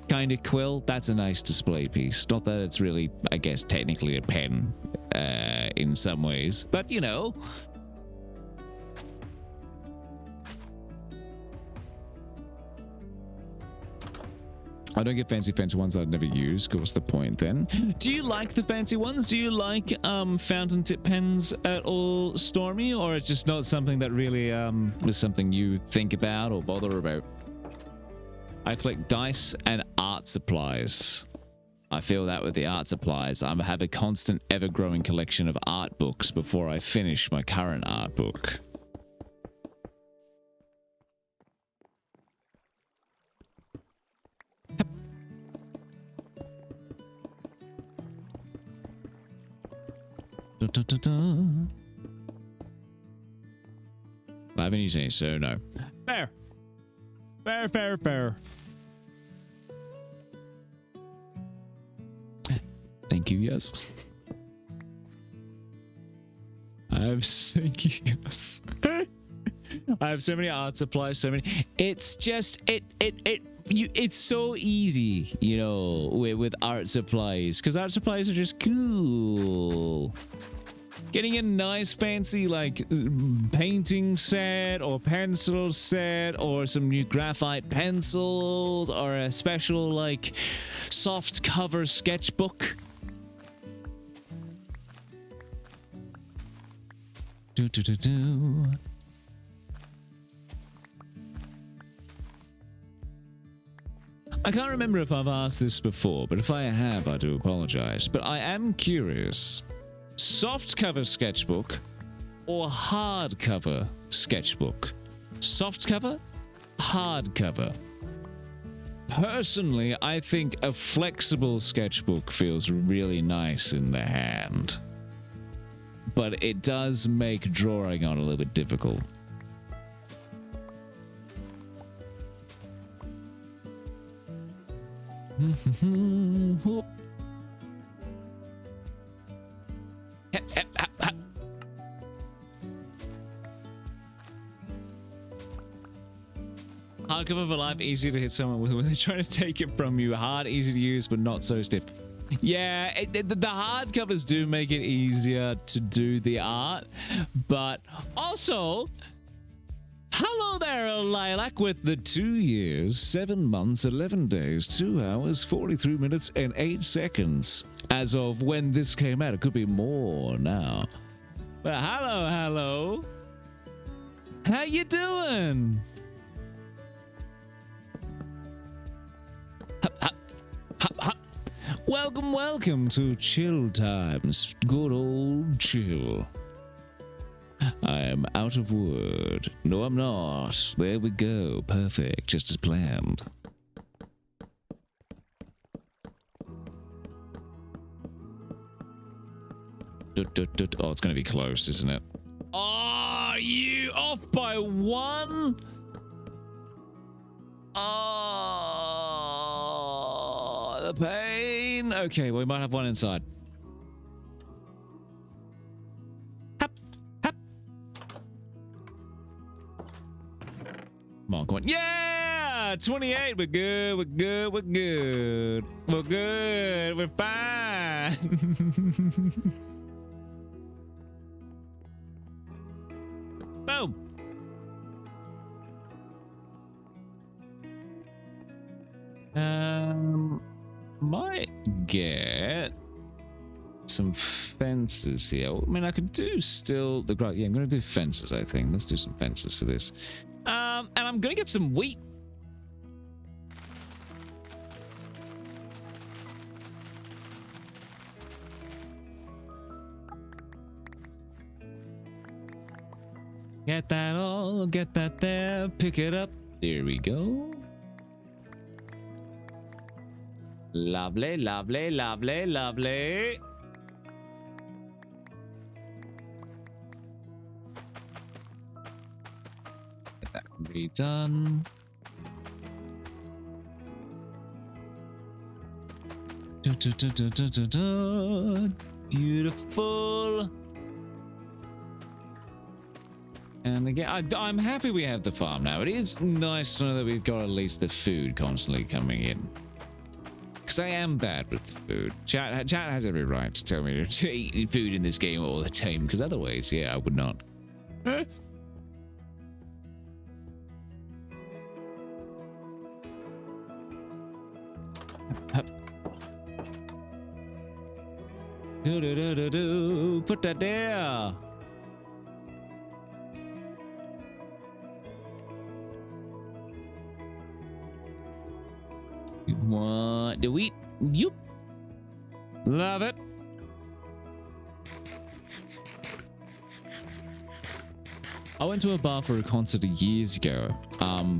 Speaker 1: kind of quill. That's a nice display piece. Not that it's really, I guess, technically a pen in some ways, but you know. I don't get fancy ones that I'd never use. What's the point then? Do you like the fancy ones? Do you like fountain tip pens at all, Stormy? Or it's just not something that really is something you think about or bother about? I collect dice and art supplies. I feel that with the art supplies, I have a constant ever-growing collection of art books before I finish my current art book. Da, da, da, da. I haven't used any, so no. Fair. Fair. Thank you, yes. Thank you, yes. I have so many art supplies, so many. It's just it's so easy, you know, with art supplies, because art supplies are just cool. Getting a nice fancy like painting set or pencil set or some new graphite pencils or a special like soft cover sketchbook. Do. I can't remember if I've asked this before, but if I have, I do apologize. But I am curious. Soft cover sketchbook or hardcover sketchbook? Soft cover? Hardcover. Personally, I think a flexible sketchbook feels really nice in the hand. But it does make drawing on a little bit difficult. Hardcover for life, easy to hit someone with when they're trying to take it from you. Hard, easy to use, but not so stiff. Yeah, the hardcovers do make it easier to do the art, but also, hello there, Lilac, with the 2 years, 7 months, 11 days, 2 hours, 43 minutes, and 8 seconds. As of when this came out, it could be more now. But hello. How you doing? Welcome to Chill Times. Good old chill. I'm out of word. No, I'm not. There we go. Perfect. Just as planned. Oh, it's going to be close, isn't it? Oh, you off by 1? Oh, the pain. Okay, we might have one inside. Hop. Come on. Yeah! 28. We're good. We're fine. Boom. Might get some fences here. I mean, I could do still the ground. Yeah, I'm gonna do fences, I think. Let's do some fences for this. And I'm gonna get some wheat. Get that all, get that there, pick it up. There we go. Lovely. Get that redone. Beautiful. And again, I'm happy we have the farm now. It is nice to know that we've got at least the food constantly coming in. Because I am bad with food. Chat has every right to tell me to eat food in this game all the time, because otherwise, yeah, I would not. Put that there. Want the wheat? Yup. Love it. I went to a bar for a concert years ago.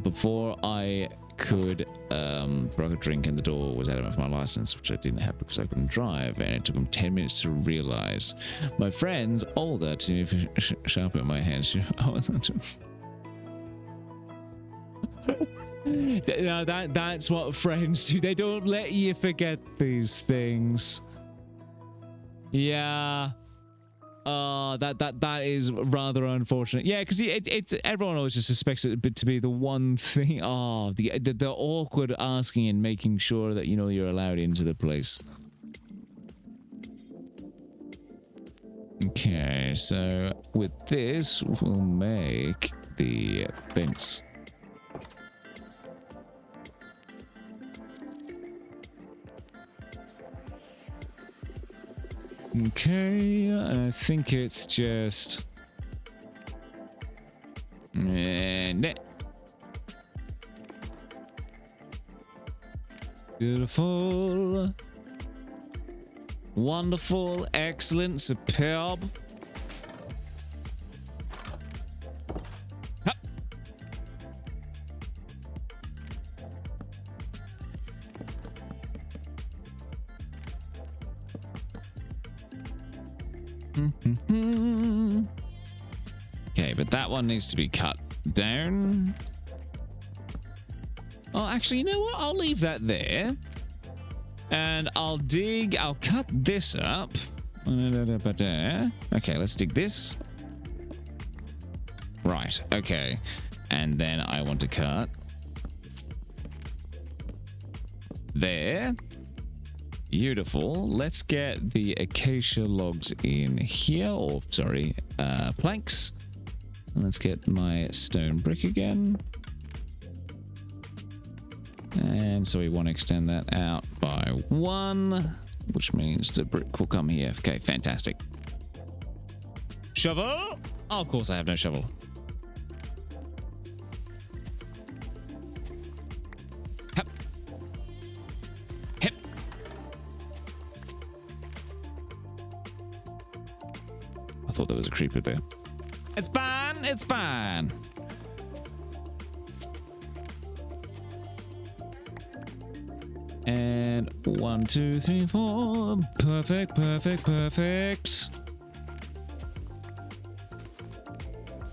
Speaker 1: Before I could broke a drink and the door was out of my license, which I didn't have because I couldn't drive, and it took them 10 minutes to realize. My friends older to me sharpen my hands. I was No, that's what friends do. They don't let you forget these things. Yeah. That is rather unfortunate. Yeah, because it's everyone always just suspects it to be the one thing. Oh, the awkward asking and making sure that you know you're allowed into the place. Okay, so with this we'll make the fence. Okay, I think it's just... And beautiful. Wonderful, excellent, superb. Hup. Okay, but that one needs to be cut down. Oh, actually, you know what? I'll leave that there. And I'll cut this up. Okay, let's dig this. Right, okay. And then I want to cut there. Beautiful. Let's get the acacia logs in here, or sorry, planks. And let's get my stone brick again. And so we want to extend that out by 1, which means the brick will come here. Okay, fantastic. Shovel? Oh, of course I have no shovel. Hep. Hep. I thought there was a creeper there. It's fine. It's fine. And 1, 2, 3, 4. Perfect, perfect, perfect.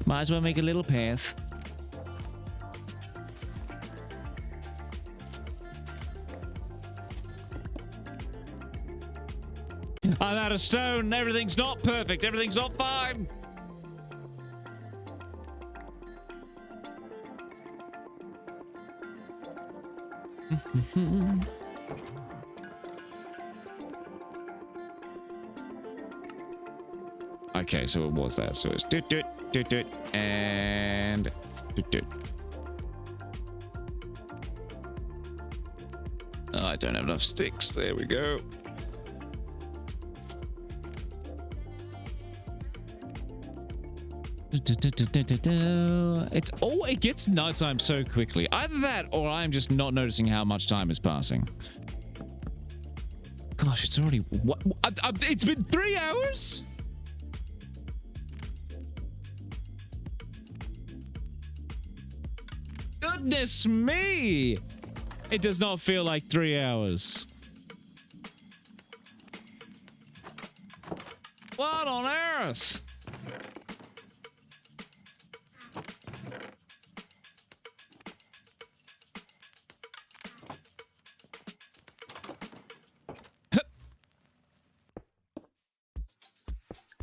Speaker 1: Might as well make a little path. I'm out of stone. Everything's not perfect. Everything's not fine. Okay, so it was that. So it's doot doot doot doot and doot doot. Oh, I don't have enough sticks. There we go. It's it gets nighttime so quickly. Either that or I'm just not noticing how much time is passing. Gosh, it's already what? It's been 3 hours? Goodness me! It does not feel like 3 hours. What on earth?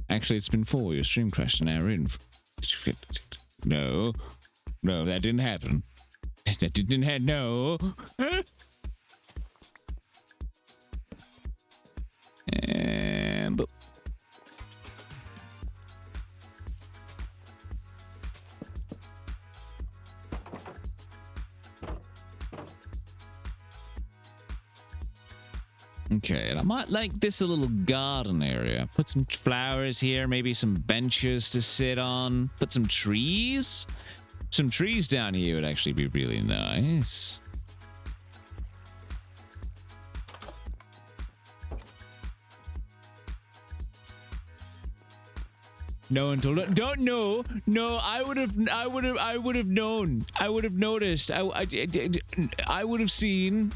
Speaker 1: Actually, it's been 4. Your stream crashed an hour in. No. No, that didn't happen. That didn't happen. No. And... okay, and I might like this a little garden area. Put some flowers here, maybe some benches to sit on. Put some trees. Some trees down here would actually be really nice. No one told it. Don't know. No, I would have known. I would have noticed. I would have seen.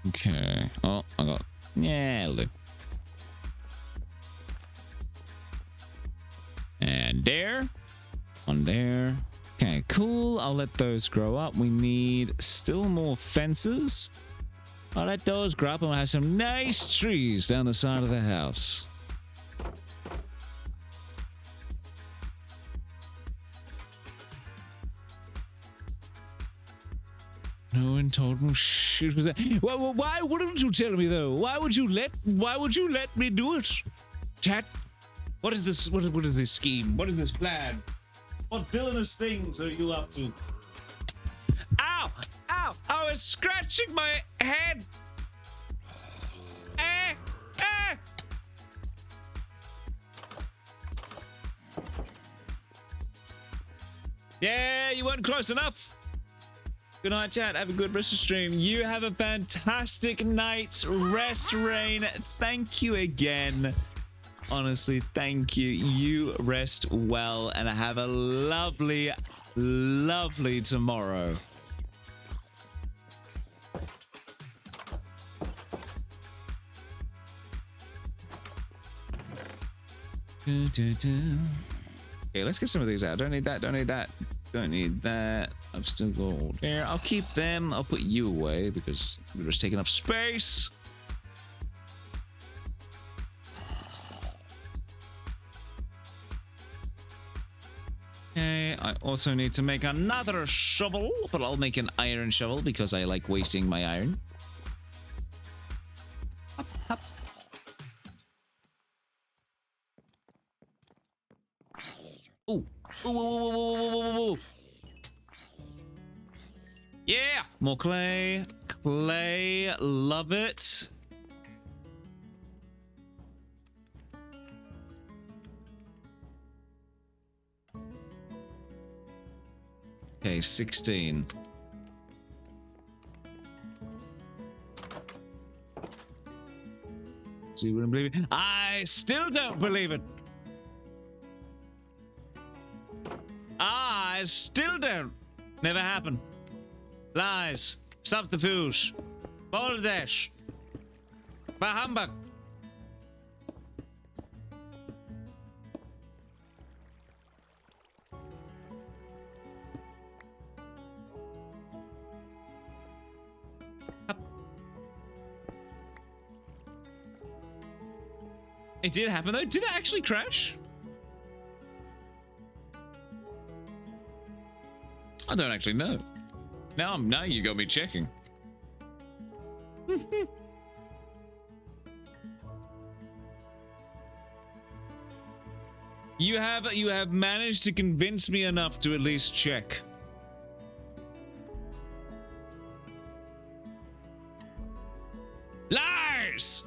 Speaker 1: Okay. Oh, I got. Yeah, it'll do. And there. On there. Okay, cool. I'll let those grow up. We need still more fences. I'll let those grow up and we'll have some nice trees down the side of the house. No one told me shit with that. Why wouldn't you tell me though? Why would you let me do it? Chat, what is this? What is this scheme? What is this plan? What villainous things are you up to? Ow! Ow! I was scratching my head! Ah! Ah! Yeah, you weren't close enough. Good night, chat. Have a good rest of stream. You have a fantastic night's rest, Rain. Thank you again. Honestly, thank you. You rest well and have a lovely, lovely tomorrow. Okay, let's get some of these out. Don't need that. Don't need that. Don't need that. I've still got there. I'll keep them. I'll put you away because we're just taking up space. Okay, I also need to make another shovel, but I'll make an iron shovel because I like wasting my iron. Up, up. Ooh. Ooh, ooh, ooh, ooh, ooh, ooh. Yeah, more clay. Clay, love it. Okay, 16. So you wouldn't believe it? I still don't believe it. I still don't. Never happened. Lies. Subterfuge. Balderdash. Bah humbug. It did happen though. Did it actually crash? I don't actually know. Now you got me checking. You have managed to convince me enough to at least check. Lies!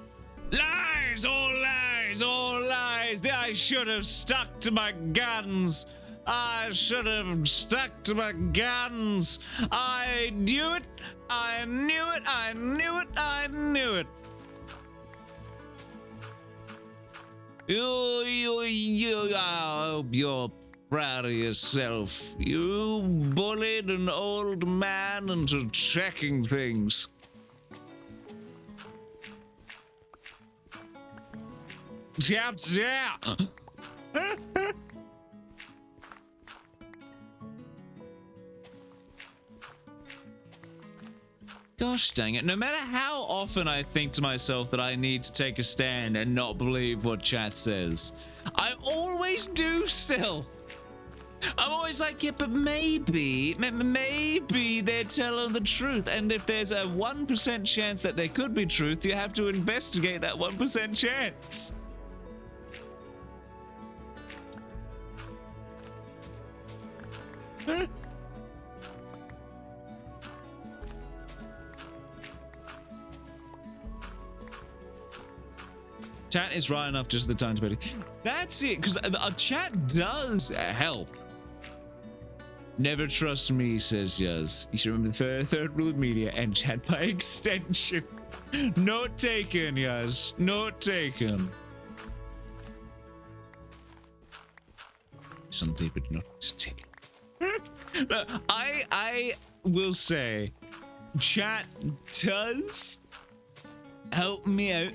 Speaker 1: Lies! All lies! All lies! I should have stuck to my guns. I should have stuck to my guns. I knew it. I knew it. I knew it. I knew it. I hope you're proud of yourself. You bullied an old man into checking things. Yeah, yeah. Gosh dang it. No matter how often I think to myself that I need to take a stand and not believe what chat says, I always do still. I'm always like, yeah, but maybe they're telling the truth. And if there's a 1% chance that there could be truth, you have to investigate that 1% chance. Chat is right enough just at the time to be. That's it, because a chat does help. Never trust me, says Yuz. You should remember the third rule of media and chat by extension. Note taken, Yuz. Note taken. Some people not to take. I will say, chat does help me out,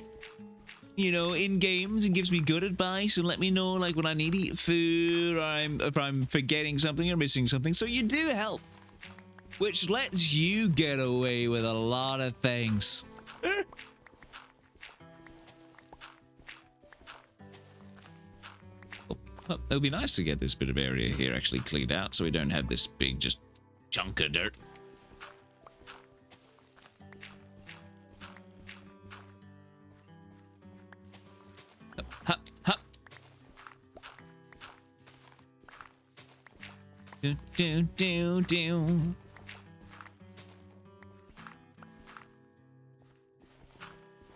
Speaker 1: you know, in games and gives me good advice and let me know like when I need to eat food or if I'm forgetting something or missing something. So you do help, which lets you get away with a lot of things. Well, it would be nice to get this bit of area here actually cleaned out so we don't have this big just chunk of dirt. Hup, hup. Do, do, do, do.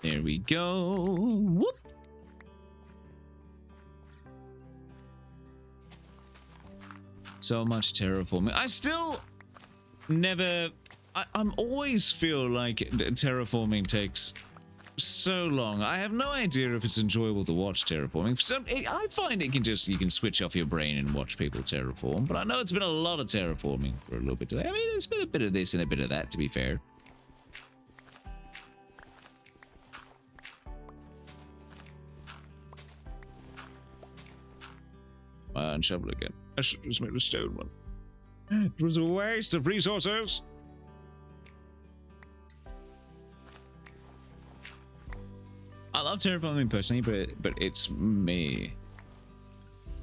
Speaker 1: There we go. Whoop. So much terraforming. I still never... I'm always feel like terraforming takes so long. I have no idea if it's enjoyable to watch terraforming. I find it you can switch off your brain and watch people terraform, but I know it's been a lot of terraforming for a little bit today. I mean, it's been a bit of this and a bit of that, to be fair. And shovel again. I should have just made a stone one. It was a waste of resources. I love terraforming personally, but it's me.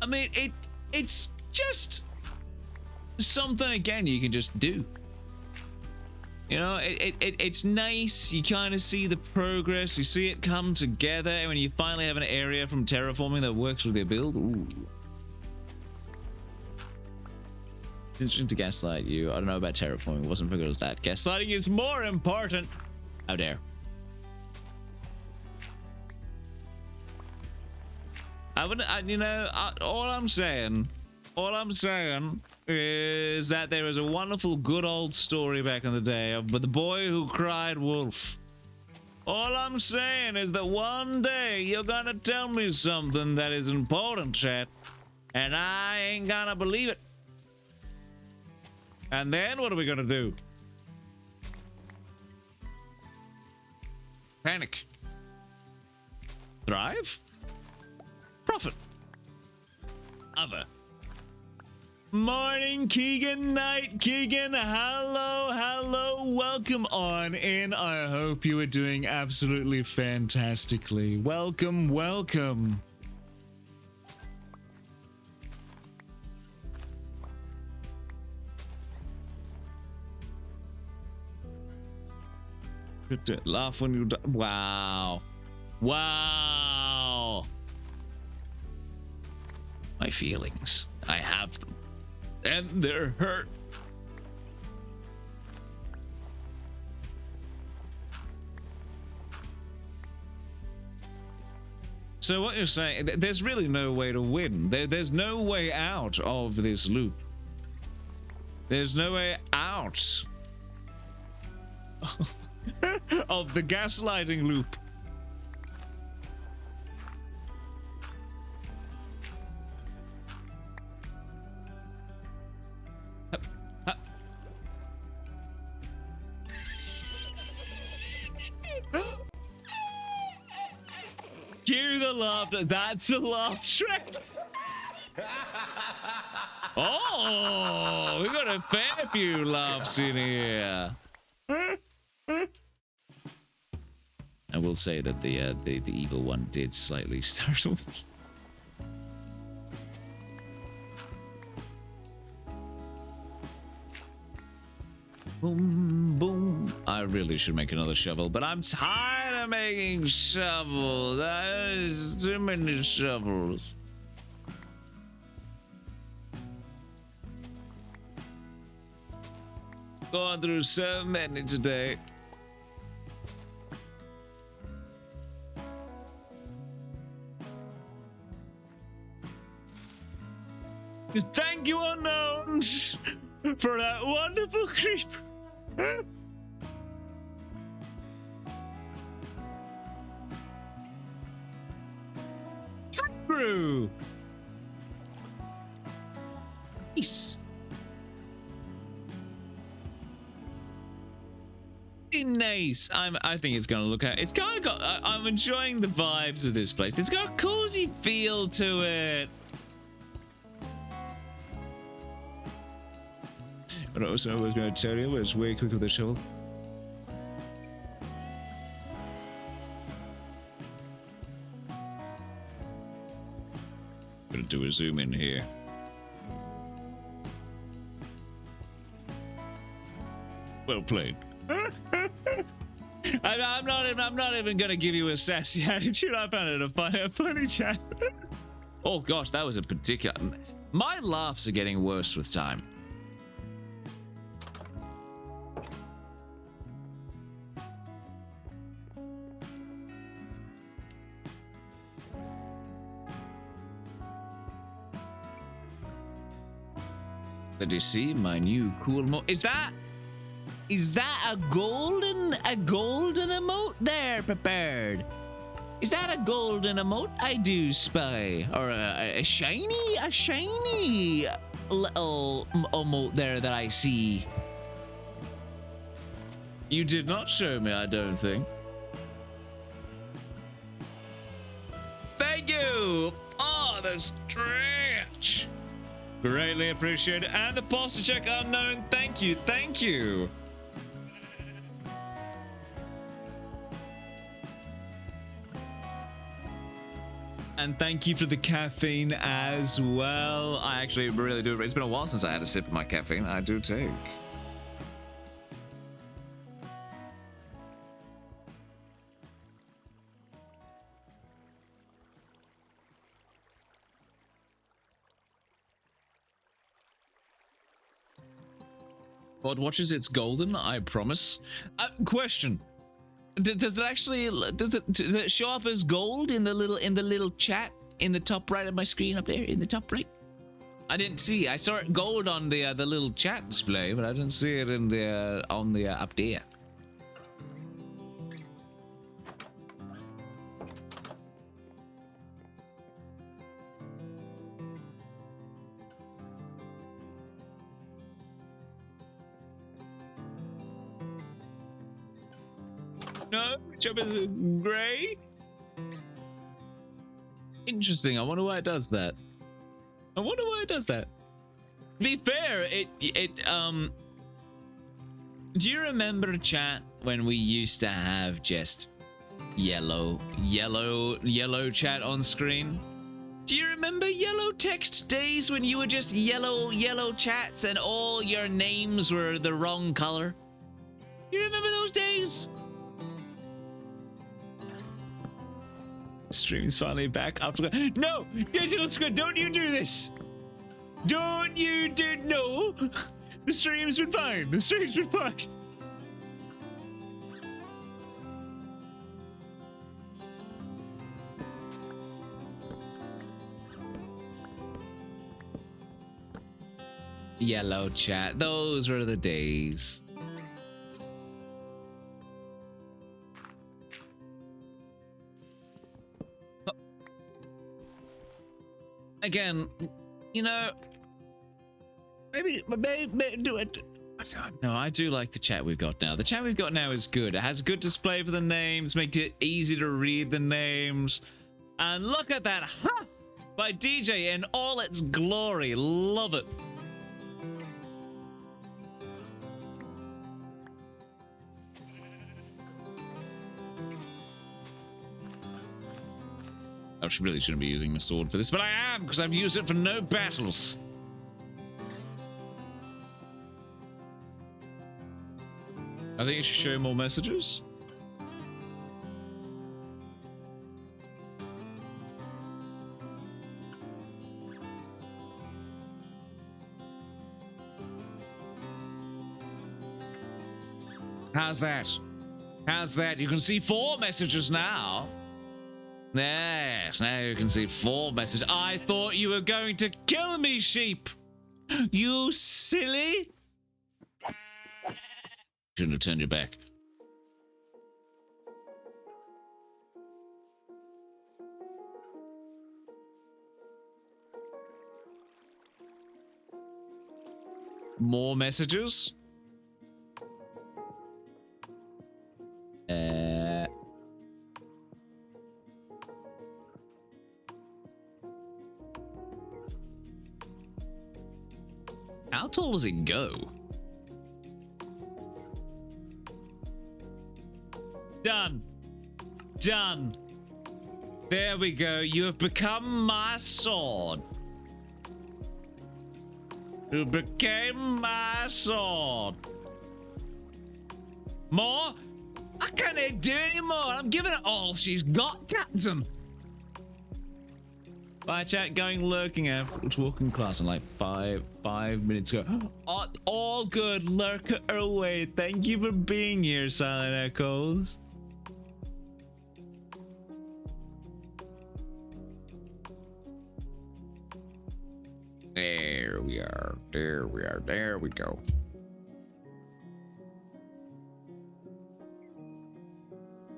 Speaker 1: I mean, it's just something again you can just do. You know, it's nice. You kind of see the progress. You see it come together, and when you finally have an area from terraforming that works with your build, ooh. It's interesting to gaslight you. I don't know about terraforming. It wasn't as good as that. Gaslighting is more important. How dare. All I'm saying is that there was a wonderful good old story back in the day of the boy who cried wolf. All I'm saying is that one day you're gonna tell me something that is important, chat, and I ain't gonna believe it. And then what are we gonna do? Panic. Thrive? Profit. Other. Morning, Keegan. Night, Keegan. Hello. Welcome on in. I hope you are doing absolutely fantastically. Welcome. Laugh when you die. Wow. My feelings. I have them. And they're hurt. So what you're saying, there's really no way to win. There's no way out of this loop. There's no way out of the gaslighting loop. Cue the laughter. That's the laugh track. Oh, we got a fair few laughs in here. I will say that the evil one did slightly startle me. Boom, boom. I really should make another shovel, but I'm tired of making shovels. There's too many shovels. Going through so many today. Thank you, Unknown, for that wonderful creep. True. Peace. pretty nice. I think it's gonna look. It's kind of got. I'm enjoying the vibes of this place. It's got a cozy feel to it. But also, I was going to tell you, it's way quicker with the shovel. Gonna do a zoom in here. Well played. I'm not even gonna give you a sassy attitude. I found it a funny chat. Oh gosh, that was a particular. My laughs are getting worse with time. Did you see my new cool Is that a golden emote there prepared? Is that a golden emote I do spy? Or a shiny little emote there that I see? You did not show me, I don't think. Thank you! Oh, the stretch! Greatly appreciated. And the posture check unknown. Thank you. Thank you. And thank you for the caffeine as well. I actually really do. It's been a while since I had a sip of my caffeine. I do take. God watches, it's golden, I promise. Question: does it show up as gold in the little chat in the top right of my screen up there in the top right? I didn't see. I saw it gold on the little chat display, but I didn't see it in the up there. No, jump is gray. Interesting. I wonder why it does that. To be fair, do you remember, chat, when we used to have just yellow chat on screen? Do you remember yellow text days when you were just yellow chats and all your names were the wrong color? You remember those days? Stream's finally back after. No, Digital Squid, don't you do this! Don't you do no! The stream's been fine. The stream's been fine. Yellow chat. Those were the days. Again, you know, maybe do it. No, I do like the chat we've got now. The chat we've got now is good. It has good display for the names, make it easy to read the names. And look at that, ha! By DJ in all its glory. Love it. I really shouldn't be using my sword for this, but I am, because I've used it for no battles. I think it should show more messages. How's that? How's that? You can see 4 messages now. Yes, now you can see 4 messages. I thought you were going to kill me, sheep. You silly. Shouldn't have turned your back. More messages? tall does it go? Done. Done. There we go. You have become my sword. You became my sword. More? I can't do anymore. I'm giving it all she's got, Captain. Bye, chat. Going lurking average walking class in like five minutes ago. All good. Lurker away. Thank you for being here, Silent Echoes. There we are. There we are. There we go.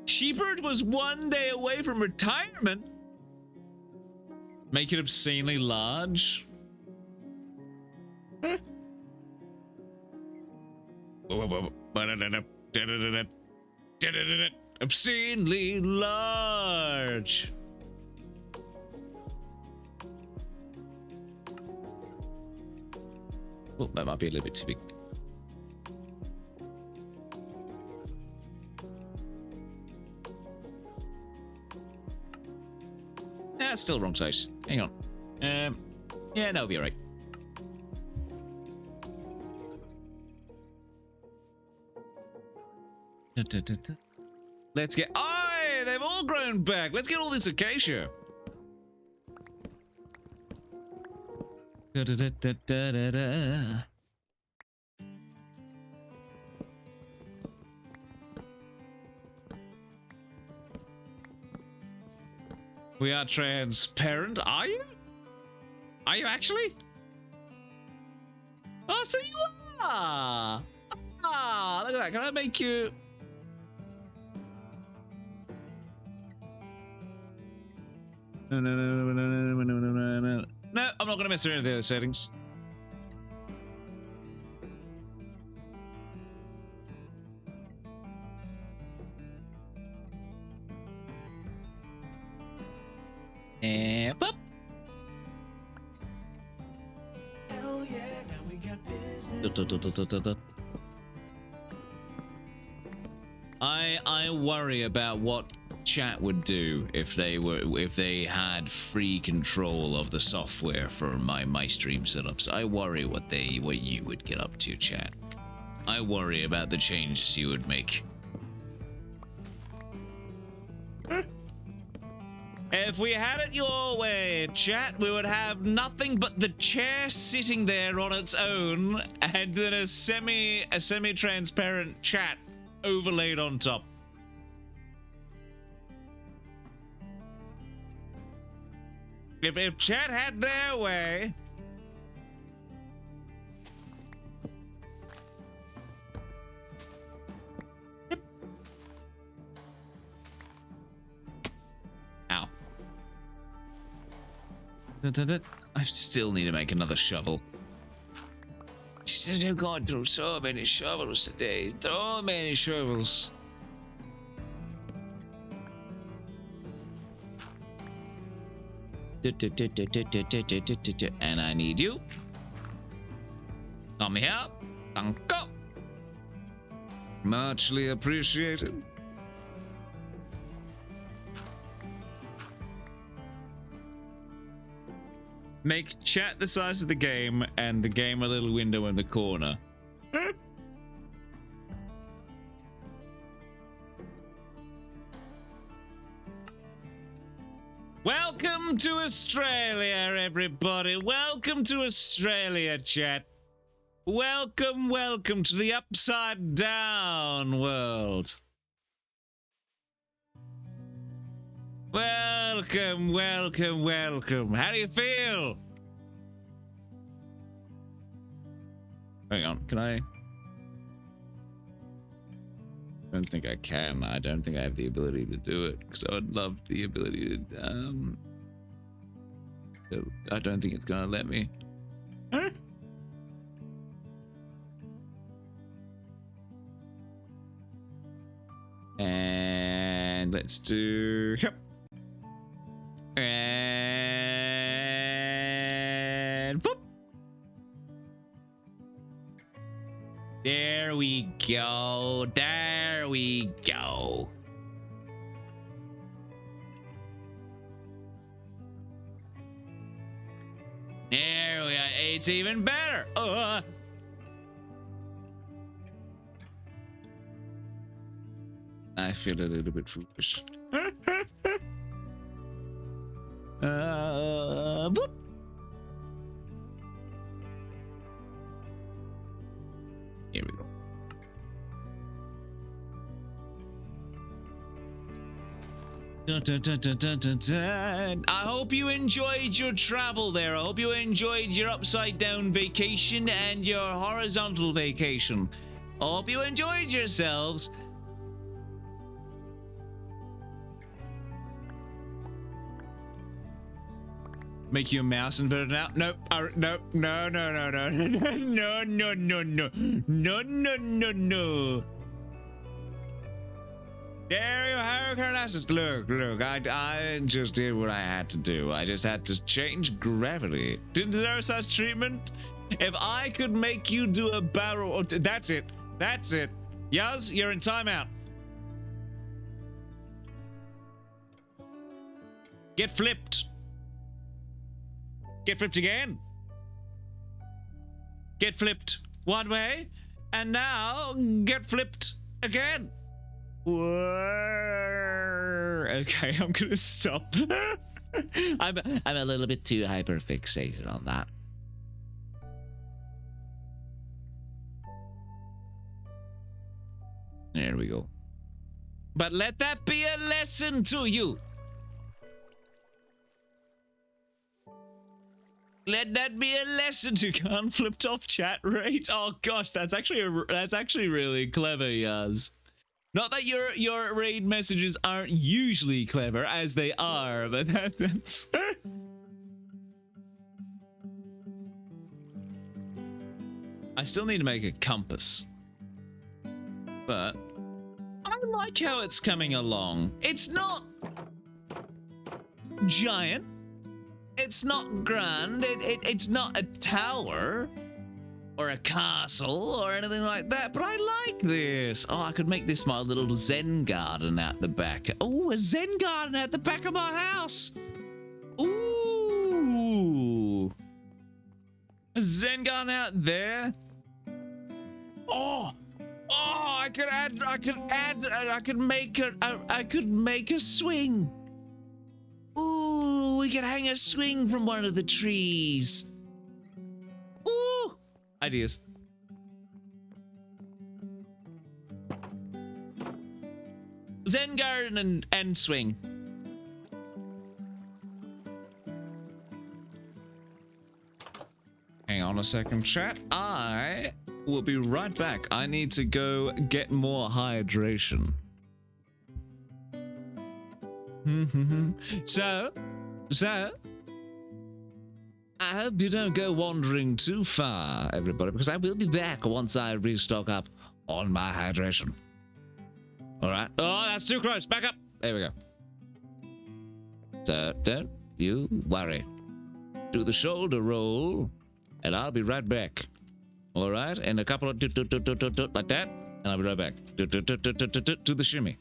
Speaker 1: Shepherd was one day away from retirement. Make it obscenely large. Obscenely large. Oh, that might be a little bit too big. That's still wrong size. Hang on. Yeah, no, it'll be alright. Let's get. Aye, they've all grown back. Let's get all this acacia. We are transparent. Are you? Are you actually? Oh, so you are. Ah, look at that. Can I make you? No, I'm not gonna mess around with those settings. And boop.
Speaker 3: Hell yeah, now we got business.
Speaker 1: I worry about what chat would do if they had free control of the software for my stream setups. I worry what you would get up to, chat. I worry about the changes you would make. If we had it your way, chat, we would have nothing but the chair sitting there on its own, and then a semi-transparent chat overlaid on top. If chat had their way. Yep. Ow. I still need to make another shovel. She says I've gone through so many shovels today. So many shovels. And I need you. Come here. Thank you. Muchly appreciated. Make chat the size of the game and the game a little window in the corner. Welcome to Australia, everybody. Welcome to Australia, chat. Welcome, welcome to the upside down world. Welcome, welcome, welcome. How do you feel? Hang on, can I? I don't think I can. I don't think I have the ability to do it because I would love the ability to. I don't think it's gonna let me. Huh? And let's do. Yep. And boop. There we go. There we go. There we are. It's even better. I feel a little bit foolish. Boop. Here we go. Dun, dun, dun, dun, dun, dun, dun. I hope you enjoyed your travel there. I hope you enjoyed your upside down vacation and your horizontal vacation. I hope you enjoyed yourselves. Make you a mouse inverted now? Nope. Nope. No. No. There you have Carnassus. Look. I just did what I had to do. I just had to change gravity. Didn't deserve such treatment. If I could make you do a barrel, that's it. That's it. Yaz, you're in timeout. Get flipped. Get flipped again. Get flipped one way, and now get flipped again. Whoa. Okay, I'm gonna stop. I'm a little bit too hyper fixated on that. There we go. But let that be a lesson to you. Let that be a lesson to can't flipped off chat rate. Oh gosh, that's actually really clever, Yaz. Not that your raid messages aren't usually clever, as they are, but that's. I still need to make a compass, but I like how it's coming along. It's not giant. It's not grand. It's not a tower or a castle or anything like that, but I like this. Oh, I could make this my little Zen garden out the back. Oh, a Zen garden at the back of my house. Ooh. A Zen garden out there. Oh, I could make a swing. Ooh, we could hang a swing from one of the trees. Ooh, ideas. Zen garden and swing. Hang on a second, chat. I will be right back. I need to go get more hydration. So, I hope you don't go wandering too far, everybody, because I will be back once I restock up on my hydration. All right. Oh, that's too close. Back up. There we go. So, don't you worry. Do the shoulder roll, and I'll be right back. All right? And a couple of like that, and I'll be right back. Do the shimmy.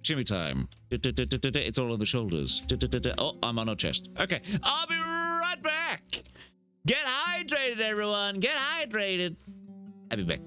Speaker 1: Shimmy time. It's all on the shoulders. Oh, I'm on her chest. Okay, I'll be right back. Get hydrated, everyone. Get hydrated. I'll be back.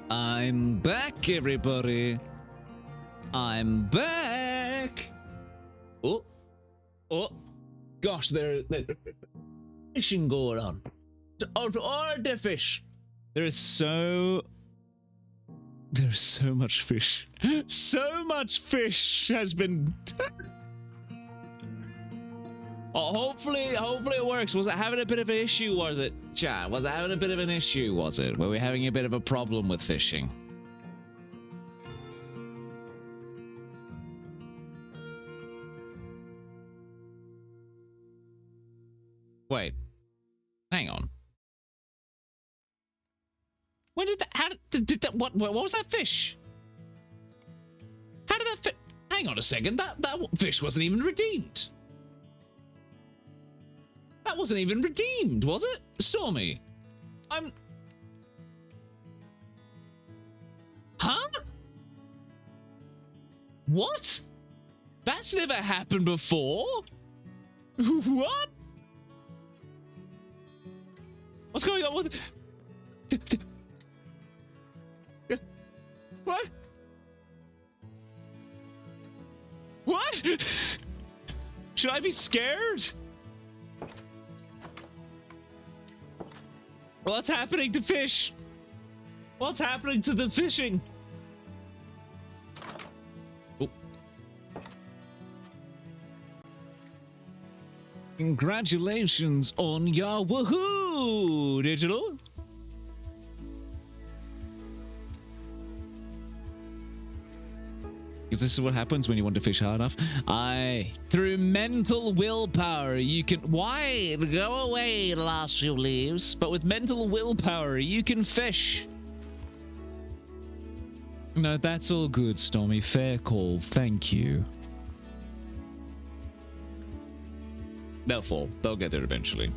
Speaker 1: I'm back, everybody. I'm back. Oh, oh, gosh, there's fishing going on. All the fish. There's so much fish. So much fish has been. Oh, hopefully it works. Was it having a bit of an issue? Was it, chat? Was it having a bit of an issue? Was it? Were we having a bit of a problem with fishing? Wait, hang on. When did that? How did that? What was that fish? How did that fit? Hang on a second. That fish wasn't even redeemed. That wasn't even redeemed, was it? Stormy. Huh? What? That's never happened before. What? What's going on with What? What? Should I be scared? What's happening to fish? What's happening to the fishing? Oh. Congratulations on your woohoo, Digital. This is what happens when you want to fish hard enough. Through mental willpower, you can. Why? Go away, the last few leaves. But with mental willpower, you can fish. No, that's all good, Stormy. Fair call. Thank you. They'll fall. They'll get there eventually.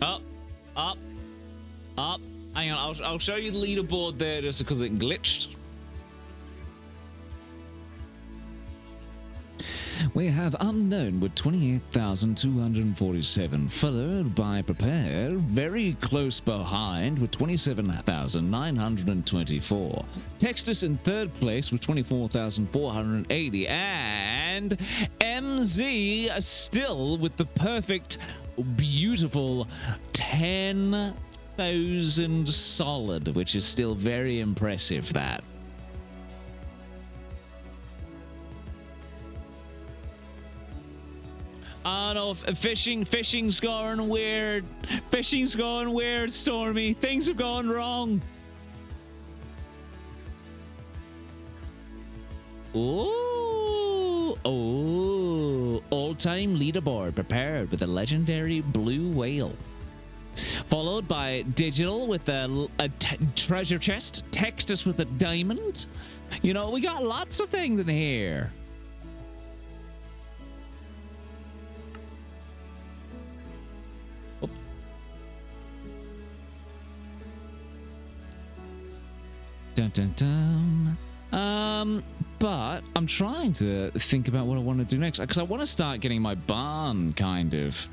Speaker 1: Up, up, up. Hang on, I'll show you the leaderboard there just because it glitched. We have Unknown with 28,247, followed by Prepare, very close behind with 27,924. Textus in third place with 24,480, and MZ still with the perfect, beautiful 10,000 solid, which is still very impressive, that. Oh no, fishing's going weird. Fishing's going weird, Stormy. Things have gone wrong. Oh, all-time leaderboard prepared with a legendary blue whale. Followed by Digital with a treasure chest. Textus with a diamond. You know, we got lots of things in here. Dun, dun, dun. But I'm trying to think about what I want to do next, because I want to start getting my barn kind of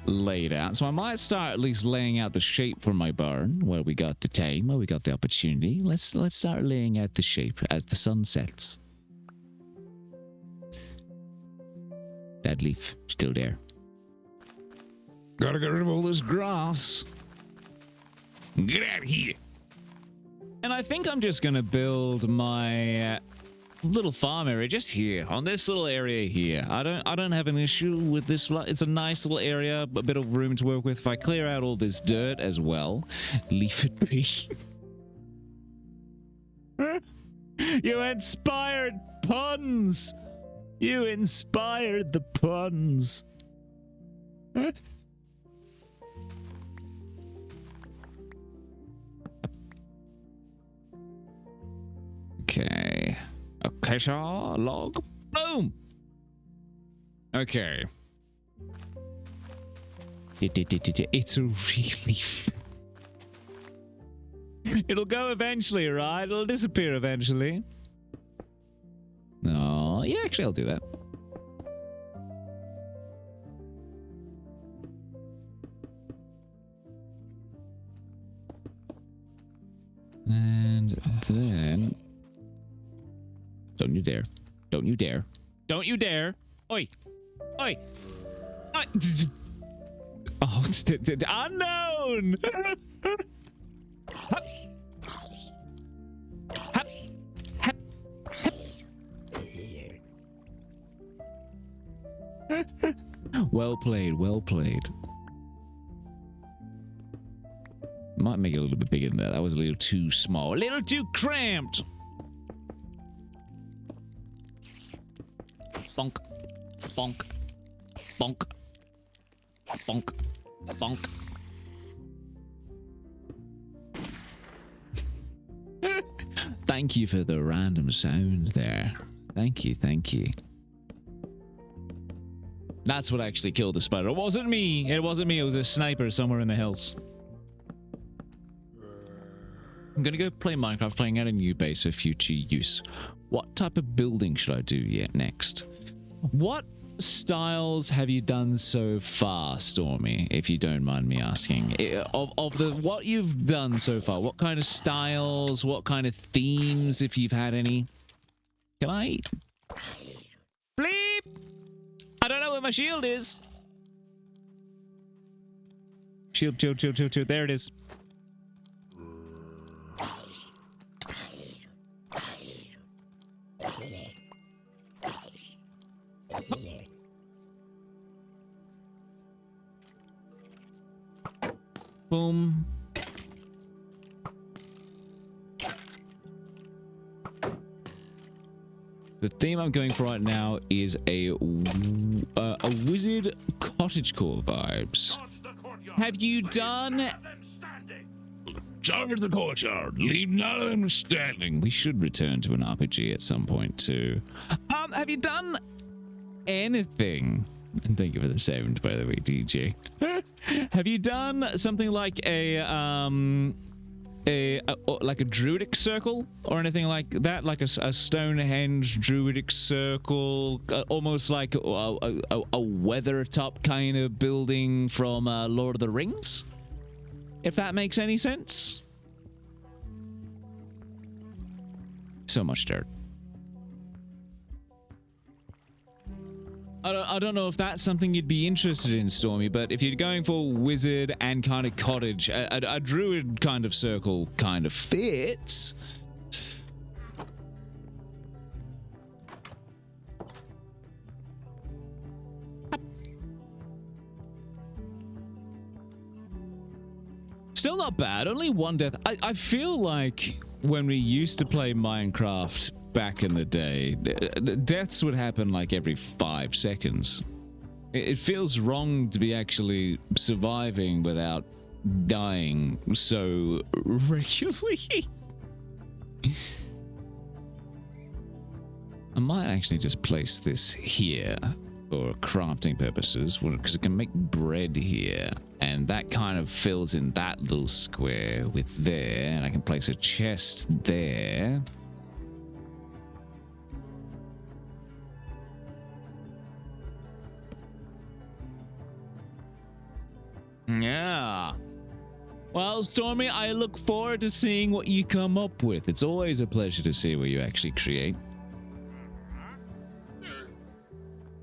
Speaker 1: laid out. So I might start at least laying out the shape for my barn, where we got the time, where we got the opportunity. Let's start laying out the shape as the sun sets. That leaf still there. Gotta get rid of all this grass. Get out of here. And I think I'm just gonna build my little farm area just here on this little area here. I don't have an issue with this. It's a nice little area, a bit of room to work with. If I clear out all this dirt as well, leave it be. You inspired puns. You inspired the puns. Okay. Acacia log. Boom. Okay. It's a relief. It'll go eventually, right? It'll disappear eventually. Oh, yeah, actually, I'll do that. And then... Don't you dare. Don't you dare. Don't you dare. Oi. Oi. Oi. Oh, it's unknown. Hup. Hup. Hup. Hup. Well played, well played. Might make it a little bit bigger than that. That was a little too small. A little too cramped. Bonk. Bonk. Bonk. Bonk. Bonk. Thank you for the random sound there. Thank you, thank you. That's what actually killed the spider. It wasn't me. It wasn't me. It was a sniper somewhere in the hills. I'm gonna go play Minecraft, playing out a new base for future use. What type of building should I do yet next? What styles have you done so far, Stormy, if you don't mind me asking? Of the what you've done so far, what kind of styles, what kind of themes, if you've had any? Can I... Bleep! I don't know where my shield is. Shield, shield, shield, shield, shield. There it is. Boom. The theme I'm going for right now is a wizard cottagecore vibes. Have you done? Charge the courtyard. Leave none of them standing. We should return to an RPG at some point too. Have you done anything? And thank you for the sound, by the way, DJ. Have you done something like a druidic circle or anything like that, like a Stonehenge druidic circle, almost like a Weathertop kind of building from Lord of the Rings, if that makes any sense? So much dirt. I don't know if that's something you'd be interested in, Stormy, but if you're going for wizard and kind of cottage, a druid kind of circle kind of fits. Still not bad, only one death. I feel like when we used to play Minecraft back in the day, deaths would happen like every 5 seconds. It feels wrong to be actually surviving without dying so regularly. I might actually just place this here for crafting purposes, because it can make bread here, and that kind of fills in that little square with there, and I can place a chest there. Yeah. Well, Stormy, I look forward to seeing what you come up with. It's always a pleasure to see what you actually create.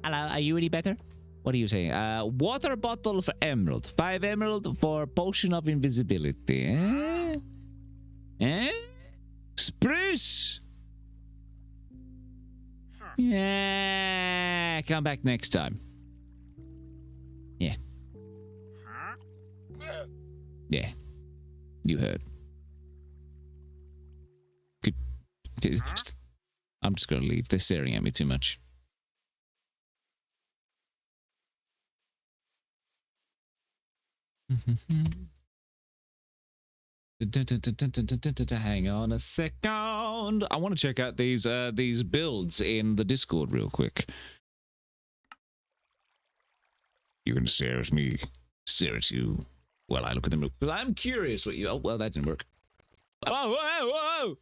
Speaker 1: Hello, are you any better? What are you saying? Water bottle for emerald. 5 emerald for potion of invisibility. Eh? Eh? Spruce! Yeah, come back next time. Yeah. Yeah, you heard. I'm just gonna leave. They're staring at me too much. Hang on a second. I want to check out these builds in the Discord real quick. You're gonna stare at me, stare at you. Well, I look at them because I'm curious what you... Oh, well, that didn't work. Whoa, whoa, whoa!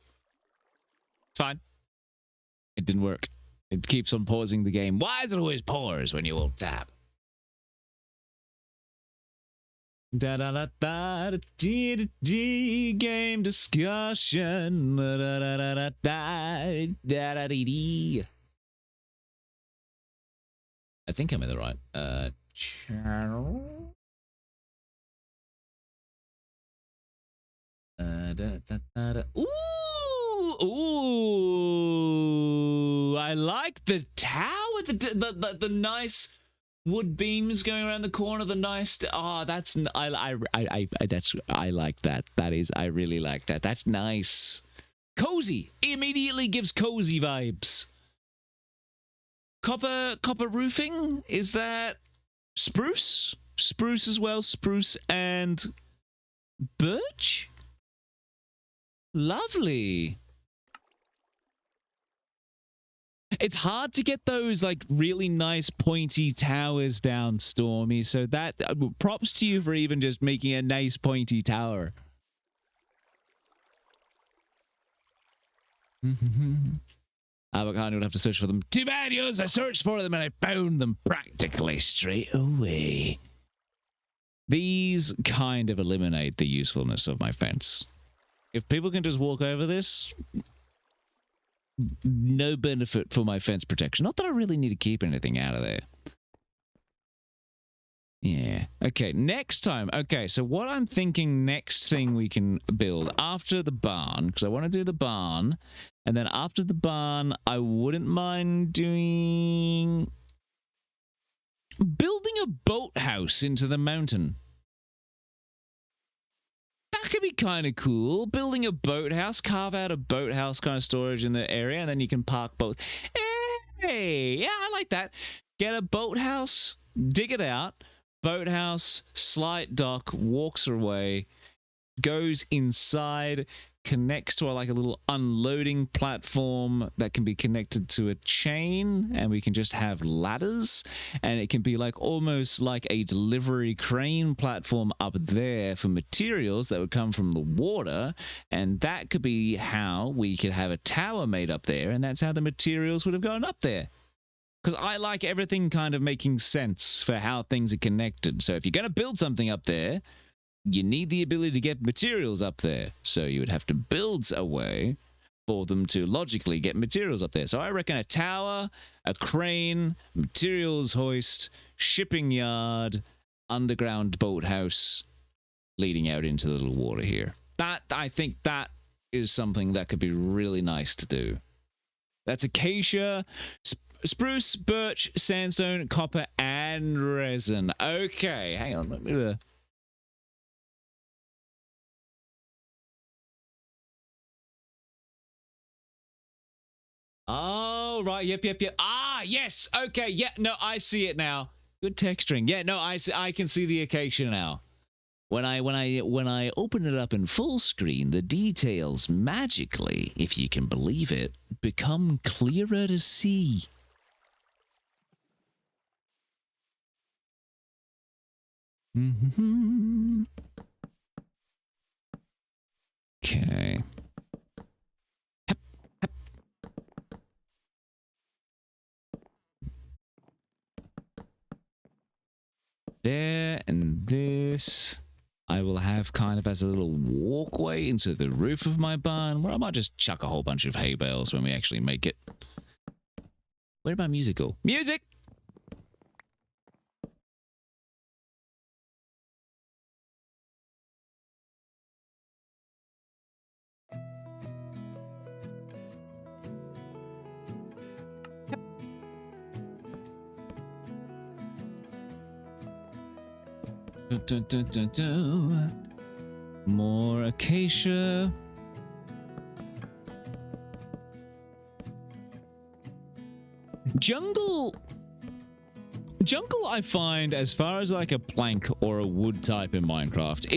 Speaker 1: It's fine. It didn't work. It keeps on pausing the game. Why is it always pause when you will tap? Da da da da da dee, dee, game discussion. Da da da da da da da da dee, dee. I think I'm in the right channel. Da, da, da, da. Ooh! I like the tower, the nice wood beams going around the corner. The nice. That's I like that. That is, I really like that. That's nice. Cozy. Immediately gives cozy vibes. Copper roofing. Is that spruce? Spruce as well. Spruce and birch. Lovely. It's hard to get those like really nice pointy towers down, Stormy. So that props to you for even just making a nice pointy tower. Avocado would have to search for them. Too bad, yours. I searched for them and I found them practically straight away. These kind of eliminate the usefulness of my fence. If people can just walk over this, no benefit for my fence protection. Not that I really need to keep anything out of there. Yeah. Okay, next time. Okay, so what I'm thinking next thing we can build after the barn, because I want to do the barn, and then after the barn, I wouldn't mind building a boathouse into the mountain. That could be kind of cool. Building a boathouse, carve out a boathouse kind of storage in the area, and then you can park boat. Hey, yeah, I like that. Get a boathouse, dig it out. Boathouse, slight dock, walks away, goes inside, connects to like a little unloading platform that can be connected to a chain, and we can just have ladders, and it can be like almost like a delivery crane platform up there for materials that would come from the water, and that could be how we could have a tower made up there, and that's how the materials would have gone up there. Because I like everything kind of making sense for how things are connected. So if you're going to build something up there, you need the ability to get materials up there. So you would have to build a way for them to logically get materials up there. So I reckon a tower, a crane, materials hoist, shipping yard, underground boathouse leading out into the little water here. I think that is something that could be really nice to do. That's acacia, spruce, birch, sandstone, copper, and resin. Okay, hang on. Let me... Oh, right. Yep. Ah, yes. Okay. Yeah. No, I see it now. Good texturing. Yeah. No, I can see the acacia now. When I open it up in full screen, the details magically, if you can believe it, become clearer to see. Okay. There and this I will have kind of as a little walkway into the roof of my barn, where I might just chuck a whole bunch of hay bales when we actually make it. Where did my music go? Music! Dun, dun, dun, dun. More acacia. Jungle, I find, as far as like a plank or a wood type in Minecraft,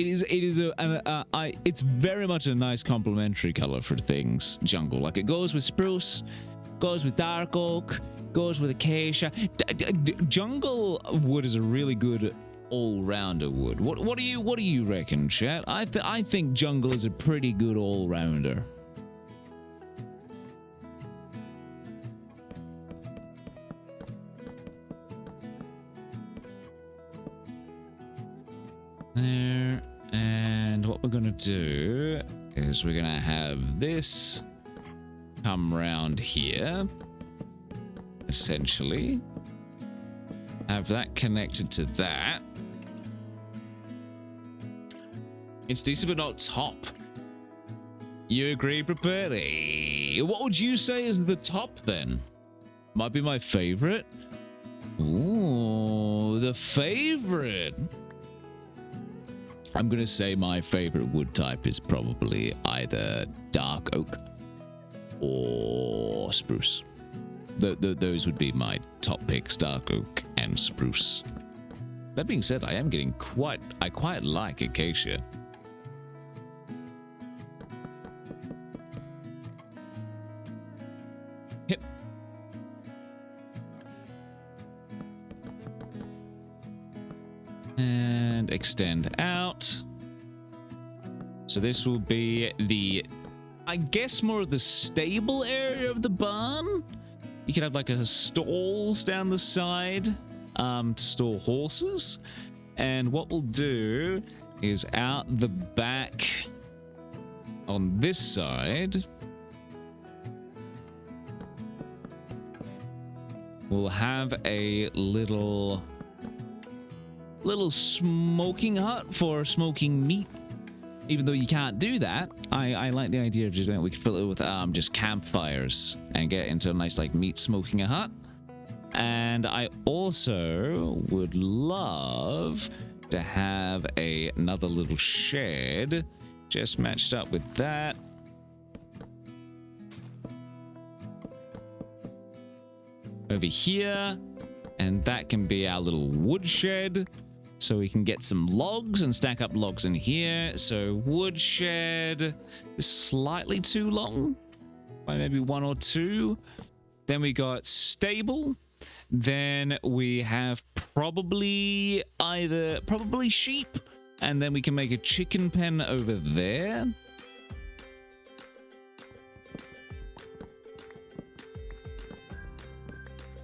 Speaker 1: it's very much a nice complementary color for things. Jungle, like it goes with spruce, goes with dark oak, goes with acacia. Jungle wood is a really good all-rounder wood. What do you reckon, chat? I think jungle is a pretty good all-rounder. There what we're gonna do is we're gonna have this come round here, essentially. Have that connected to that. It's decent, but not top. You agree, Prepare? What would you say is the top then? Might be my favorite. Ooh, the favorite. I'm gonna say my favorite wood type is probably either dark oak or spruce. Those would be my top picks: dark oak and spruce. That being said, I quite like acacia. Yep. And extend out. So this will be the, I guess, more of the stable area of the barn. You could have like a stalls down the side to store horses. And what we'll do is out the back on this side, we'll have a little smoking hut for smoking meat. Even though you can't do that, I like the idea of just doing it. We could fill it with just campfires and get into a nice like meat smoking a hut. And I also would love to have another little shed just matched up with that. Over here, and that can be our little wood shed. So we can get some logs and stack up logs in here. So wood shed is slightly too long, by maybe 1 or 2. Then we got stable. Then we have probably sheep, and then we can make a chicken pen over there.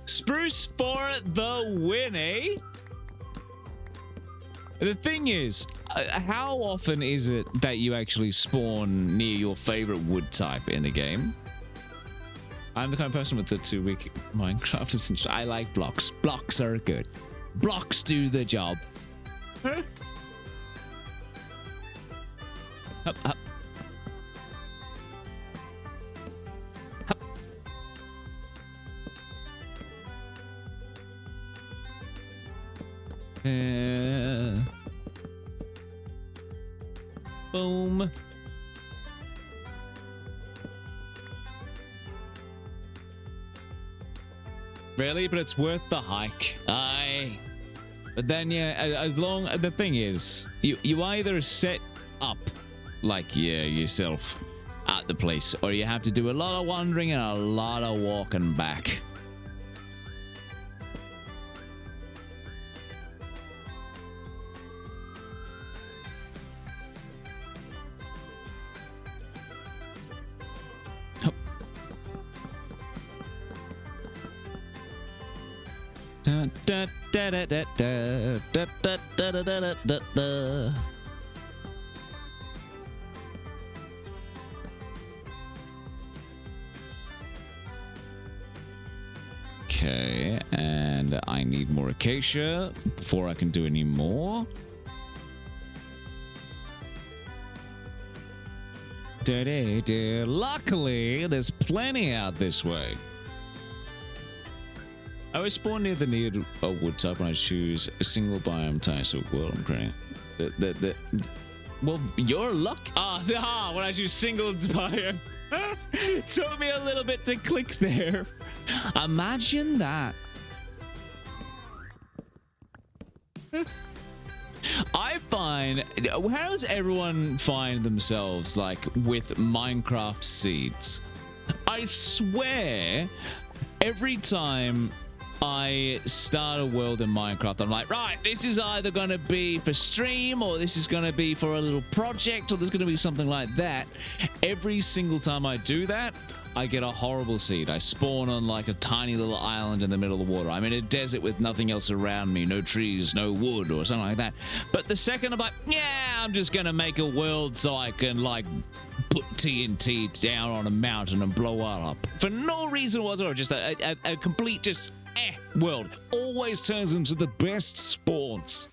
Speaker 1: Spruce for the win, eh? The thing is, how often is it that you actually spawn near your favorite wood type in the game? I'm the kind of person with the 2-week Minecraft essentially. I like blocks. Blocks are good. Blocks do the job. Huh? Up, up. Up. Boom. Really? But it's worth the hike. Aye. But then, yeah, as long... The thing is, you either set up, like, yeah, yourself at the place, or you have to do a lot of wandering and a lot of walking back. Da, da, da, da, da, da, da, da, da, da, da, da. Okay, and I need more acacia before I can do any more. Luckily, there's plenty out this way. I always spawn near the near a wood type when I choose a single biome type. So, well, I'm crying. Well, your luck. When I choose single biome. Took me a little bit to click there. Imagine that. I find, how does everyone find themselves like with Minecraft seeds? I swear every time I start a world in Minecraft, I'm like, right, this is either going to be for stream, or this is going to be for a little project, or there's going to be something like that. Every single time I do that, I get a horrible seed. I spawn on like a tiny little island in the middle of the water. I'm in a desert with nothing else around me, no trees, no wood, or something like that. But the second I'm like, yeah, I'm just going to make a world so I can like put TNT down on a mountain and blow it up for no reason whatsoever, just a complete just world, always turns into the best spawns.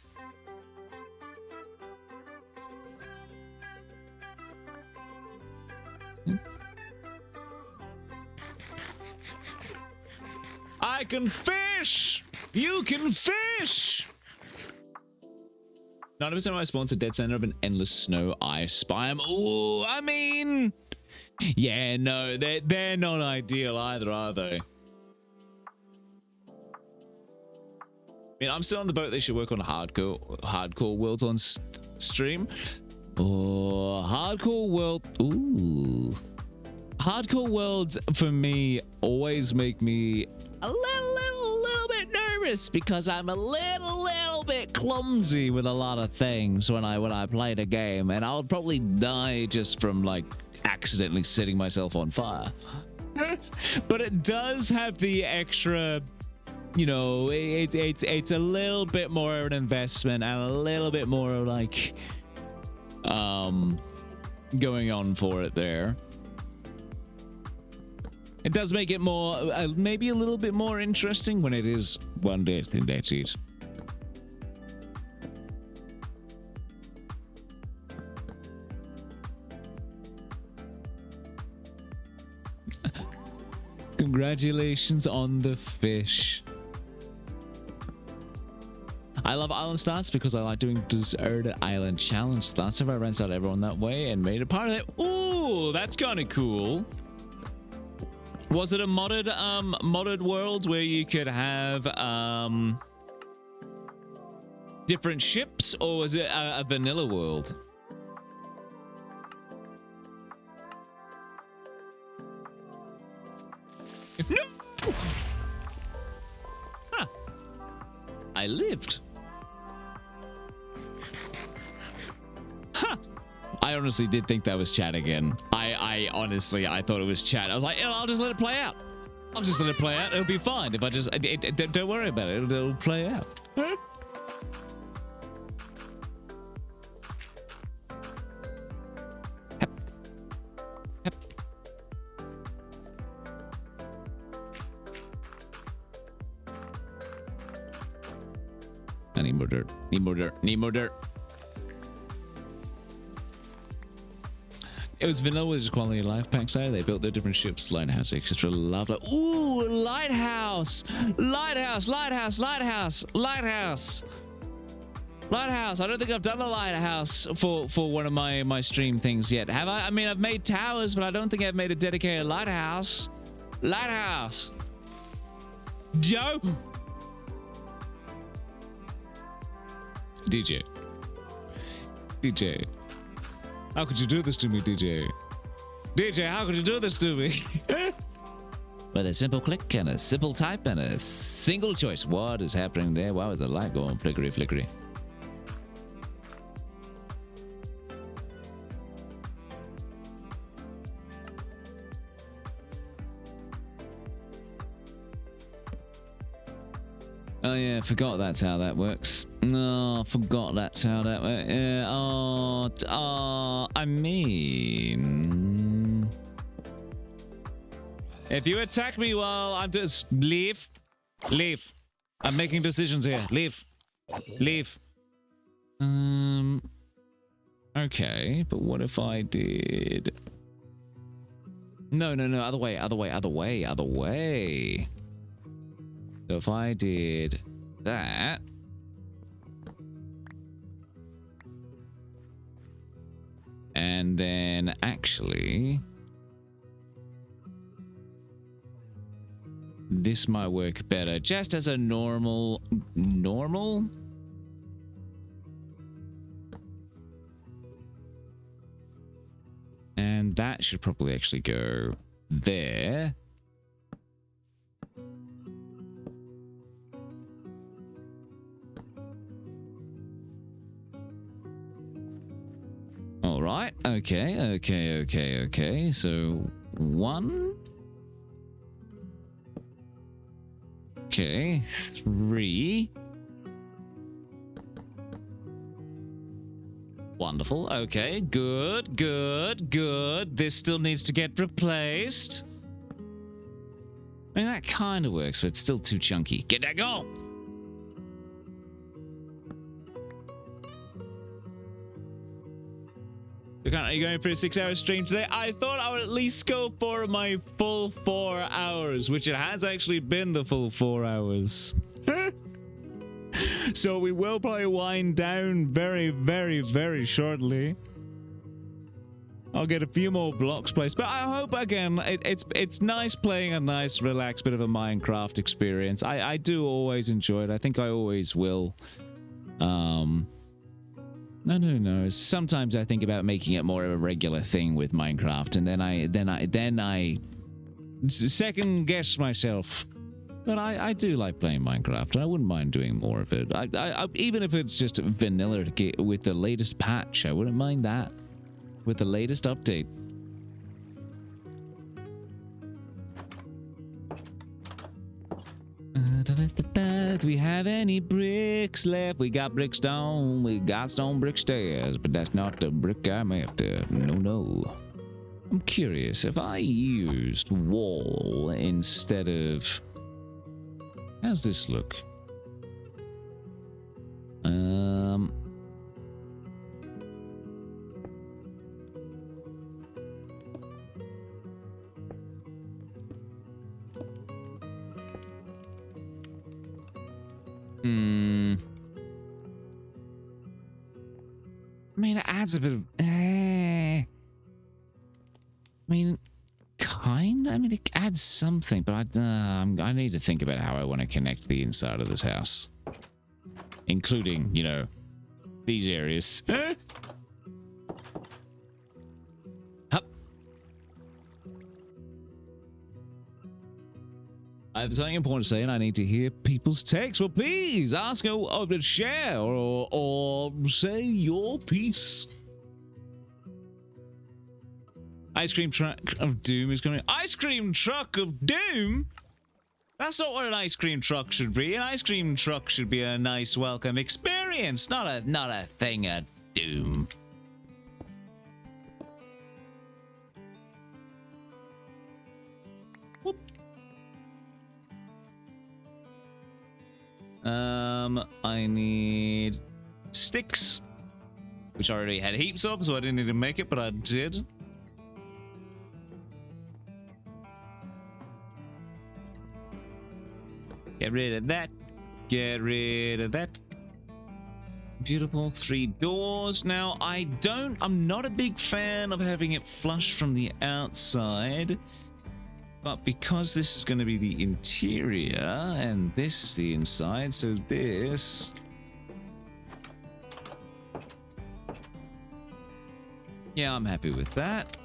Speaker 1: I can fish! You can fish! 90% of my spawns are dead center of an endless snow ice biome. Ooh, I mean, yeah, no, they're not ideal either, are they? I mean, I'm still on the boat. They should work on hardcore worlds on stream. Oh, hardcore world. Ooh, hardcore worlds for me always make me a little bit nervous because I'm a little bit clumsy with a lot of things when I play the game, and I'll probably die just from like accidentally setting myself on fire. But it does have the extra, you know, it's a little bit more of an investment and a little bit more like going on for it there. It does make it more maybe a little bit more interesting when it is one death and that's it. Congratulations on the fish. I love island starts because I like doing deserted island challenge. Last time I ran out everyone that way and made a part of it. Ooh, that's kind of cool. Was it a modded world where you could have different ships, or was it a vanilla world? No! Huh. I lived. Huh. I honestly did think that was chat again. I honestly thought it was chat. I was like, I'll just let it play out. I'll just let it play out. It'll be fine if I just don't worry about it. It'll play out. Huh? I need more dirt. Need more dirt. Need more dirt. It was vanilla with just quality of life pack side. They built their different ships, lighthouse, etc. Lovely. Ooh, lighthouse, lighthouse, lighthouse, lighthouse, lighthouse, lighthouse. I don't think I've done a lighthouse for one of my stream things yet. Have I? I mean, I've made towers, but I don't think I've made a dedicated lighthouse. Lighthouse. Joe. DJ. How could you do this to me, DJ? DJ, how could you do this to me? With a simple click and a simple type and a single choice. What is happening there? Why was the light going flickery flickery? Oh yeah, forgot that's how that works. No, forgot that's how that works. Yeah, I mean, if you attack me while I'm just leave. I'm making decisions here. Leave. Okay, but what if I did? No. Other way. So if I did that, and then actually this might work better just as a normal, and that should probably actually go there. Okay. So 1. Okay, 3. Wonderful. Okay, good. This still needs to get replaced. I mean, that kind of works, but it's still too chunky. Get that go! Are you going for a 6-hour stream today? I thought I would at least go for my full 4 hours, which it has actually been the full 4 hours. So we will probably wind down very shortly. I'll get a few more blocks placed, but I hope again it's nice playing a nice relaxed bit of a Minecraft experience. I do always enjoy it. I think I always will. No. Sometimes I think about making it more of a regular thing with Minecraft, and then I second guess myself. But I do like playing Minecraft. I wouldn't mind doing more of it. I even if it's just vanilla with the latest patch, I wouldn't mind that. With the latest update. Do we have any bricks left? We got brick stone. We got stone brick stairs, but that's not the brick I'm after. No. I'm curious, if I used wall instead of... How's this look? I mean, it adds a bit of... I mean, kind? I mean, it adds something, but I need to think about how I want to connect the inside of this house. Including, you know, these areas. Hup. I have something important to say, and I need to hear people's takes. Well, please ask or share or say your piece. Ice cream truck of doom is coming. Ice cream truck of doom? That's not what an ice cream truck should be. An ice cream truck should be a nice, welcome experience, not a thing of doom. Whoop. I need sticks, which I already had heaps of, so I didn't need to make it, but I did. Get rid of that. Get rid of that. Beautiful 3 doors. Now, I'm not a big fan of having it flush from the outside. But because this is going to be the interior, and this is the inside, so this... Yeah, I'm happy with that.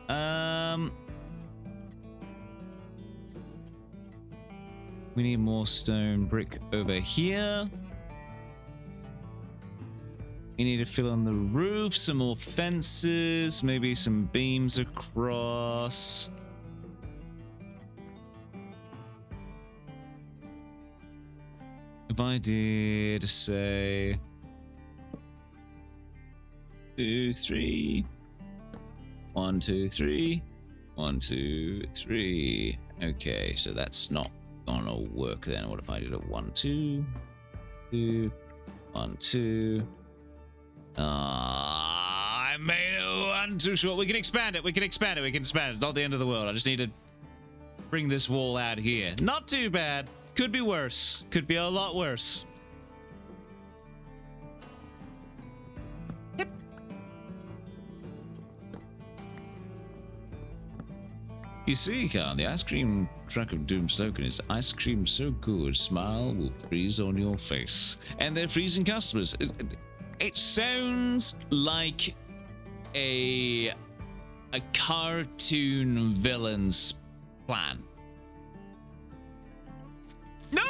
Speaker 1: We need more stone brick over here. We need to fill in the roof, some more fences, maybe some beams across. If I did, say, 2, 3, 1, 2, 3, 1, 2, 3. Okay, so that's not gonna work then. What if I did a 1, 2, 2, 1, 2? I made it 1 too short. We can expand it. We can expand it. Not the end of the world. I just need to bring this wall out here. Not too bad. Could be worse. Could be a lot worse. Yep. You see, Khan, the ice cream truck of Doomstoken is ice cream so good, smile will freeze on your face. And they're freezing customers. It sounds like a cartoon villain's plan. No!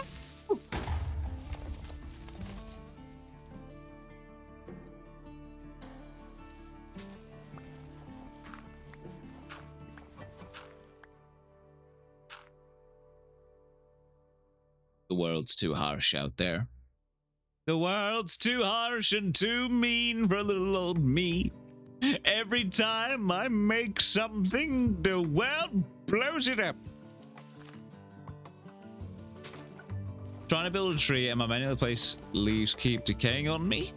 Speaker 1: The world's too harsh out there. The world's too harsh and too mean for little old me. Every time I make something, the world blows it up. Trying to build a tree and my manual place leaves keep decaying on me.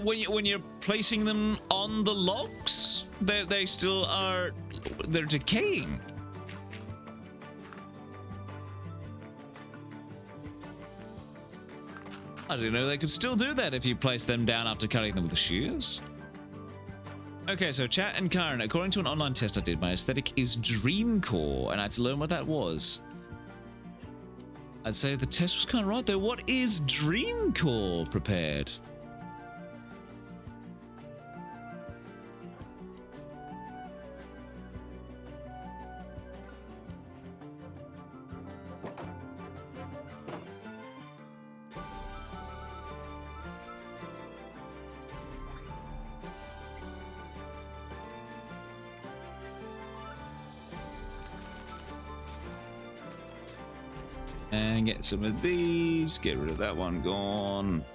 Speaker 1: When you're placing them on the logs, they still are, they're decaying. I didn't know they could still do that if you place them down after cutting them with the shears. Okay, so chat and Karen, according to an online test I did, my aesthetic is Dreamcore, and I had to learn what that was. I'd say the test was kind of right though. What is Dreamcore prepared? And get some of these. Get rid of that one. Gone.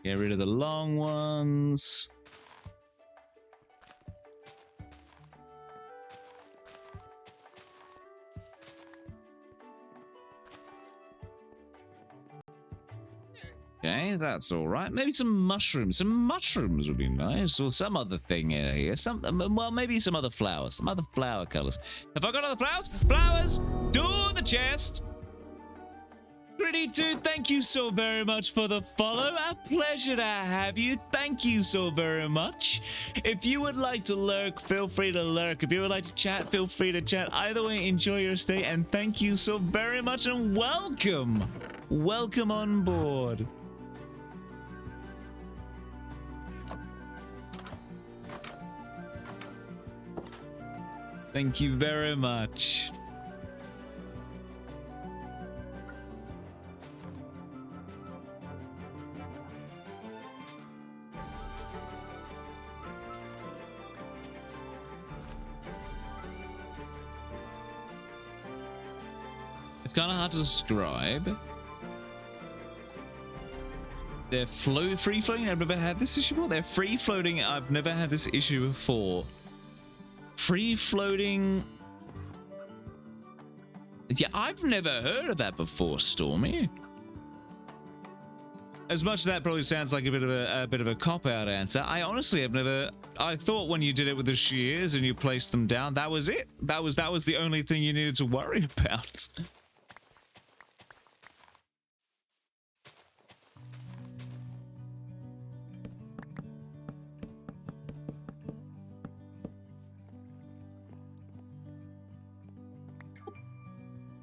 Speaker 1: Get rid of the long ones. Okay, that's all right. Maybe some mushrooms. Some mushrooms would be nice, or some other thing in here. Well, maybe some other flowers. Some other flower colors. Have I got other flowers? Flowers to the chest. Pretty Dude, thank you so very much for the follow. A pleasure to have you. Thank you so very much. If you would like to lurk, feel free to lurk. If you would like to chat, feel free to chat. Either way, enjoy your stay, and thank you so very much, and welcome. Welcome on board. Thank you very much. It's kind of hard to describe. They're free floating. I've never had this issue before. They're free floating. I've never had this issue before. Free floating. Yeah, I've never heard of that before, Stormy. As much as that probably sounds like a bit of a cop-out answer, I honestly have never. I thought when you did it with the shears and you placed them down, that was it. That was the only thing you needed to worry about.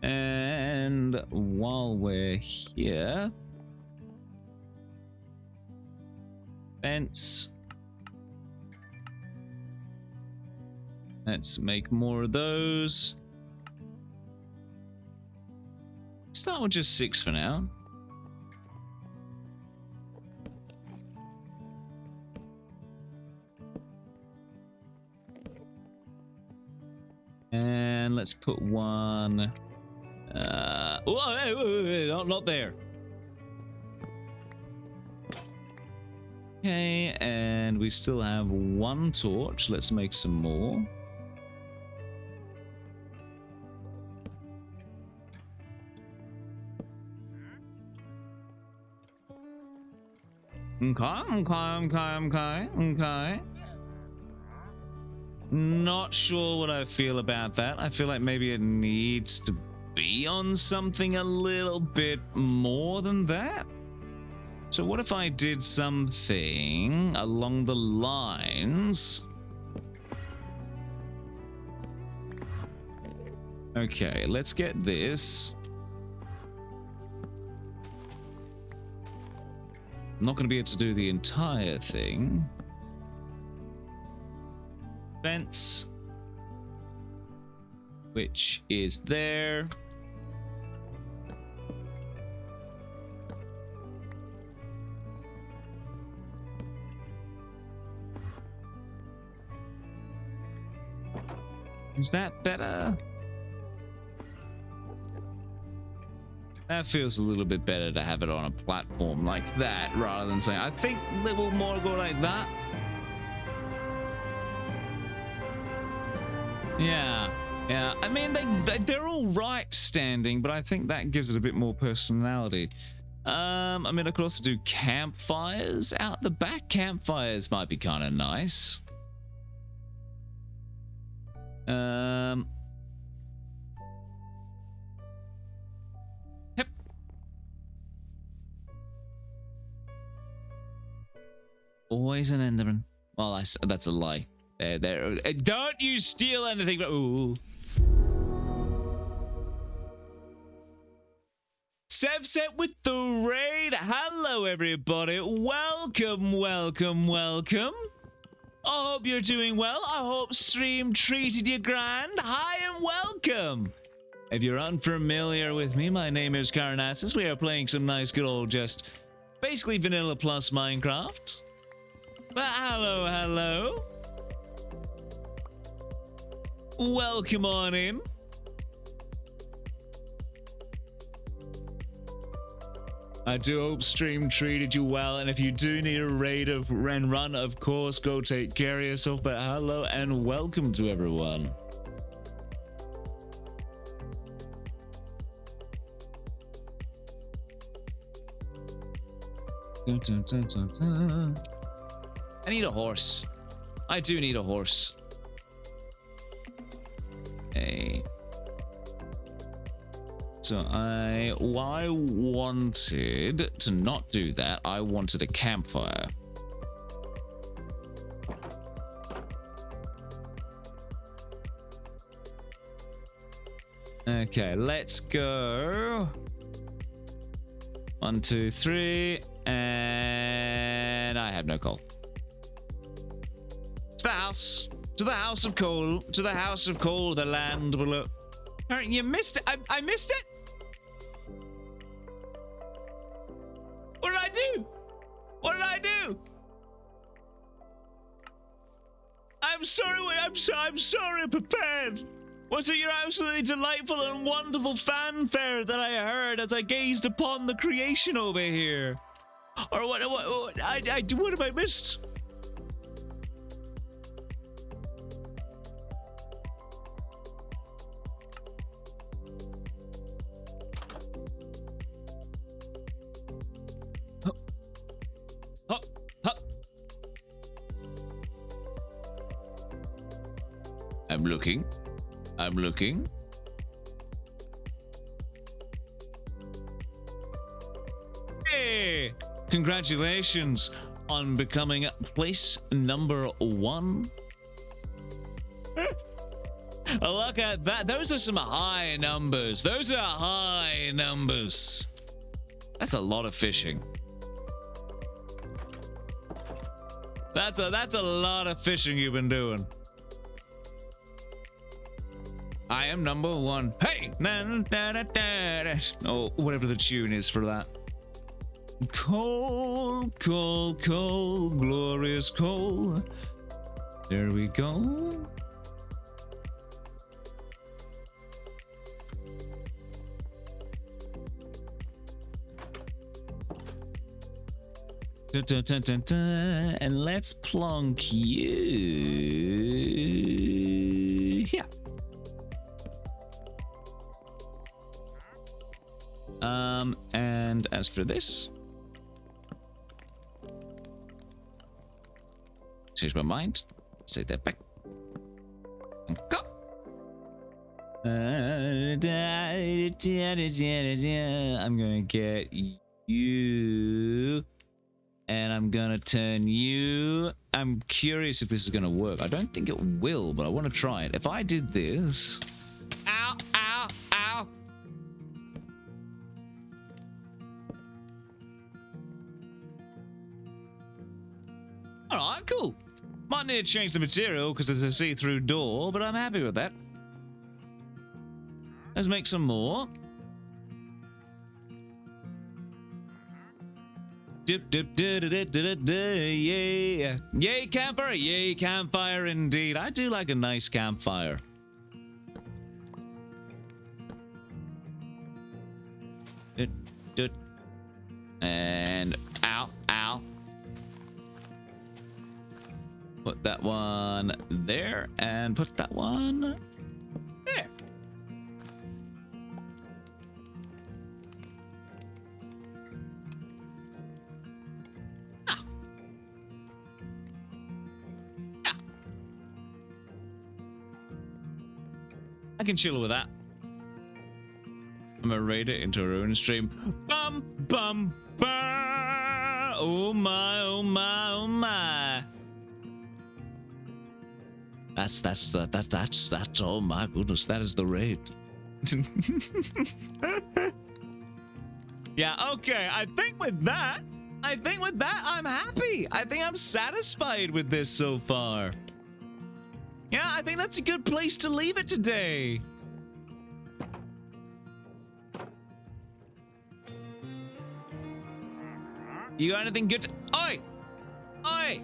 Speaker 1: And while we're here, fence. Let's make more of those. Start with just 6 for now. And let's put one. Not there. Okay, and we still have 1 torch. Let's make some more. Okay. Not sure what I feel about that. I feel like maybe it needs to be on something a little bit more than that. So what if I did something along the lines? Okay, let's get this. I'm not going to be able to do the entire thing. Fence, which is there. Is that better? That feels a little bit better to have it on a platform like that rather than saying, I think it will more go like that. Yeah, yeah. I mean, they're all right standing, but I think that gives it a bit more personality. I mean, I could also do campfires out the back. Campfires might be kind of nice. Yep. Always an Enderman. Well, that's a lie. There. Don't you steal anything. Ooh. Sevset with the raid. Hello, everybody. Welcome, welcome, welcome. I hope you're doing well. I hope stream treated you grand. Hi and welcome. If you're unfamiliar with me, my name is Carnassus. We are playing some nice good old just basically vanilla plus Minecraft. But hello, hello. Welcome on in. I do hope stream treated you well, and if you do need a raid of run, of course, go take care of yourself. But hello and welcome to everyone. Dun, dun, dun, dun, dun. I need a horse. I do need a horse. Hey. So I wanted to not do that. I wanted a campfire. Okay, let's go. 1, 2, 3, and I have no coal. To the house. To the house of coal. To the house of coal, the land below. You missed it. I missed it. What did I do? What did I do? I'm sorry. I'm sorry, prepared. Was it your absolutely delightful and wonderful fanfare that I heard as I gazed upon the creation over here? Or what have I missed? I'm looking. Hey! Congratulations on becoming place number 1. Look at that. Those are some high numbers. Those are high numbers. That's a lot of fishing. That's a lot of fishing you've been doing. I am number 1. Hey! Oh, whatever the tune is for that. Coal, coal, coal, glorious coal. There we go. Dun, dun, dun, dun, dun. And let's plonk you here. And as for this, change my mind, say that back, and go. I'm gonna get you, and I'm gonna turn you. I'm curious if this is gonna work. I don't think it will, but I want to try it. If I did this, ow, ow, ow. Alright, cool. Might need to change the material because it's a see-through door, but I'm happy with that. Let's make some more. Dip, dip, da, da, da, da, da, yeah. Yay, campfire. Yay, campfire indeed. I do like a nice campfire. Dude. And ow, ow. Put that one there and put that one there. Ah. Ah. I can chill with that. I'm gonna raid it into our own stream. Bum bum bum. Oh my, oh my, oh my. That's oh my goodness, that is the raid. Yeah, okay. I think with that I'm happy. I think I'm satisfied with this so far. Yeah, I think that's a good place to leave it today. You got anything good to... Oi! Oi!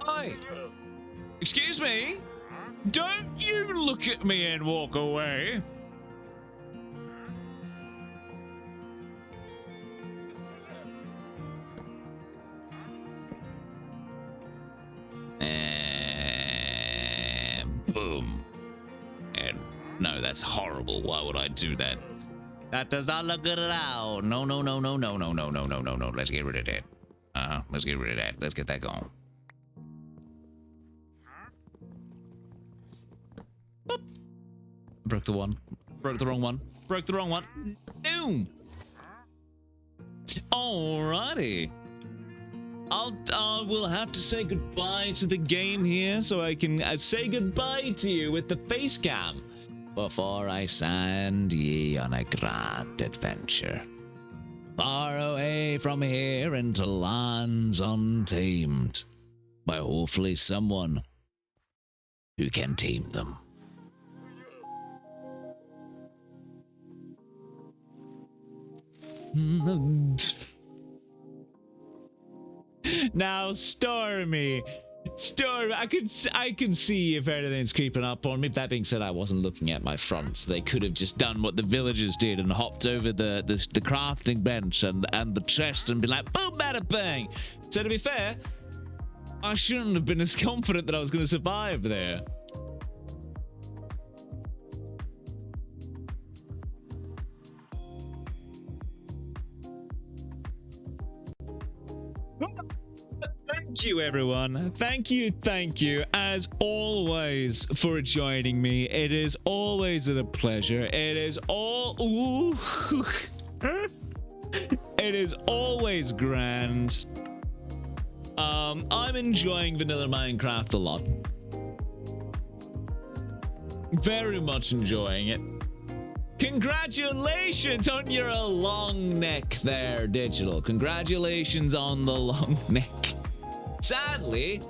Speaker 1: Oi! Excuse me? Don't you look at me and walk away. And boom. And no, that's horrible. Why would I do that? That does not look good at all. No, no, no, no, no, no, no, no, no, no, no. Let's get rid of that. Let's get rid of that. Let's get that going. Boop. Broke the one. Broke the wrong one. Broke the wrong one. Boom. Alrighty. We'll have to say goodbye to the game here, so I can say goodbye to you with the face cam. Before I send ye on a grand adventure, far away from here into lands untamed, by hopefully someone who can tame them. Now, Stormy, I can see if anything's creeping up on me. That being said, I wasn't looking at my front. So they could have just done what the villagers did and hopped over the crafting bench and the chest and been like, boom, bada bang. So to be fair, I shouldn't have been as confident that I was going to survive there. Thank you, everyone. Thank you, as always, for joining me. It is always a pleasure. It is it is always grand. I'm enjoying vanilla Minecraft a lot. Very much enjoying it. Congratulations on your long neck there, Digital. Congratulations on the long neck. Sadly,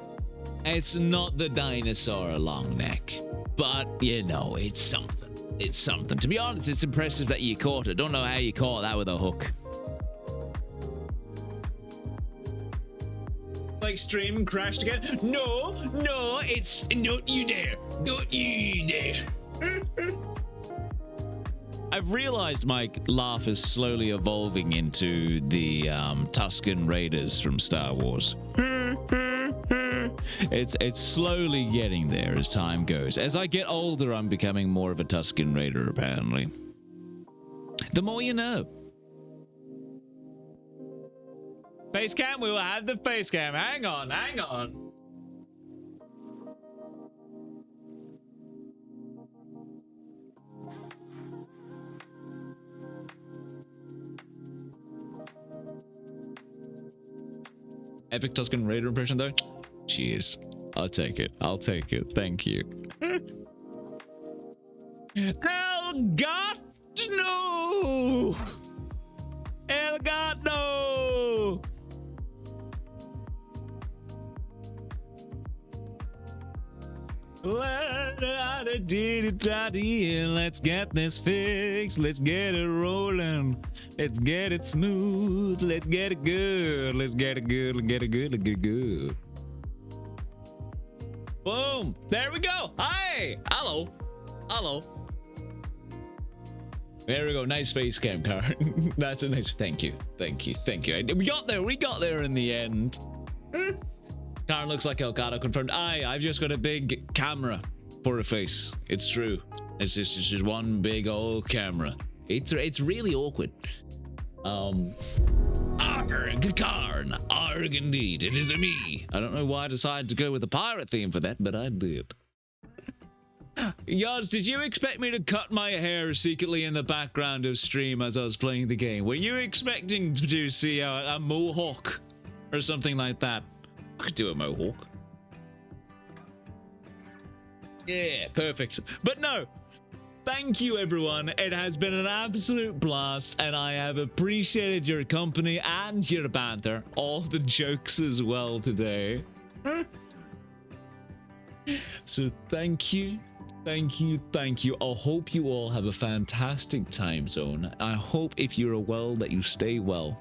Speaker 1: it's not the dinosaur long neck, but you know, it's something. It's something. To be honest, it's impressive that you caught it. Don't know how you caught that with a hook. Like stream crashed again? No, it's not you dare. Don't you dare. I've realized my laugh is slowly evolving into the Tusken Raiders from Star Wars. It's slowly getting there as time goes. As I get older, I'm becoming more of a Tusken Raider, apparently. The more you know. Face cam, we will have the face cam. Hang on. Epic Tusken Raider impression though? Cheers. I'll take it. Thank you. Elgato! Elgato! Let's get this fixed. Let's get it rolling. Let's get it smooth. Let's get it good. Let's get it good. Let's get it good. Let's get it good. Boom. There we go. Hi. Hello. There we go. Nice face cam, Karen. That's a nice. Thank you. Thank you. Thank you. We got there. We got there in the end. Karen looks like Elgato confirmed. I've just got a big camera for a face. It's true. It's just one big old camera. It's really awkward. Arg, Karn. Arg indeed. It is a me. I don't know why I decided to go with the pirate theme for that, but I did. Yoz, did you expect me to cut my hair secretly in the background of stream as I was playing the game? Were you expecting to see a mohawk or something like that? I could do a mohawk. Yeah, perfect. But no. Thank you, everyone. It has been an absolute blast, and I have appreciated your company and your banter. All the jokes as well today. So thank you. Thank you, thank you. I hope you all have a fantastic time zone. I hope if you're well that you stay well.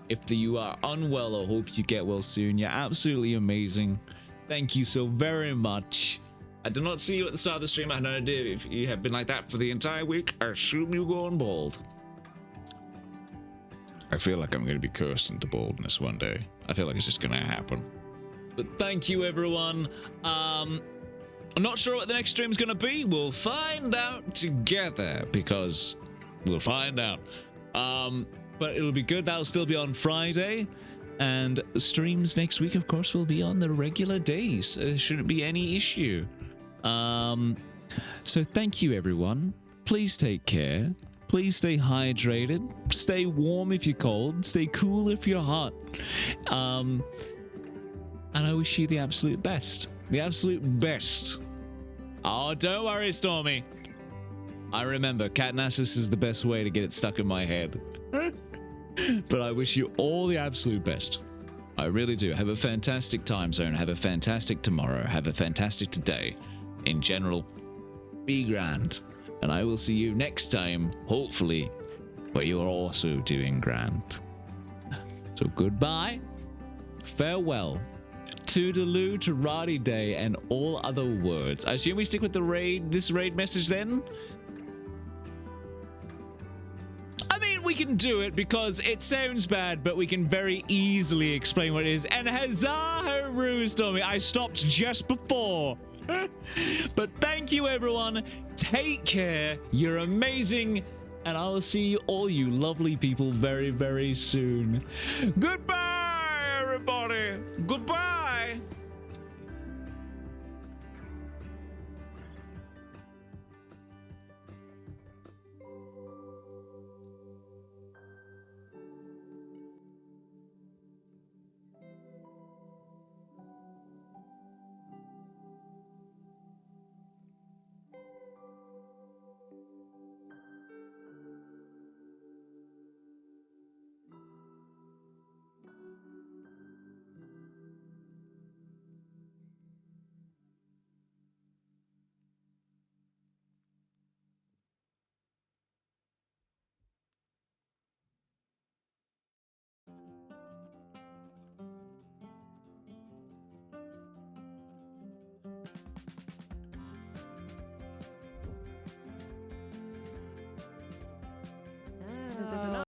Speaker 1: If you are unwell, I hope you get well soon. You're absolutely amazing. Thank you so very much. I did not see you at the start of the stream. I had no idea if you have been like that for the entire week. I assume you're going bald. I feel like I'm going to be cursed into baldness one day. I feel like it's just going to happen. But thank you, everyone. I'm not sure what the next stream's going to be. We'll find out together because we'll find out. But it'll be good. That'll still be on Friday. And streams next week, of course, will be on the regular days. There shouldn't be any issue. So thank you, everyone. Please take care. Please stay hydrated. Stay warm if you're cold. Stay cool if you're hot. And I wish you the absolute best. The absolute best. Oh, don't worry, Stormy. I remember, Catnassus is the best way to get it stuck in my head. But I wish you all the absolute best. I really do. Have a fantastic time zone. Have a fantastic tomorrow. Have a fantastic today. In general, be grand. And I will see you next time, hopefully, where you are also doing grand. So goodbye. Farewell. Toodaloo, Tarati Day, and all other words. I assume we stick with this raid message then? I mean, we can do it because it sounds bad, but we can very easily explain what it is. And huzzah, hooroo, Stormy. I stopped just before. But thank you, everyone. Take care. You're amazing. And I'll see all you lovely people very, very soon. Goodbye, everybody. Goodbye.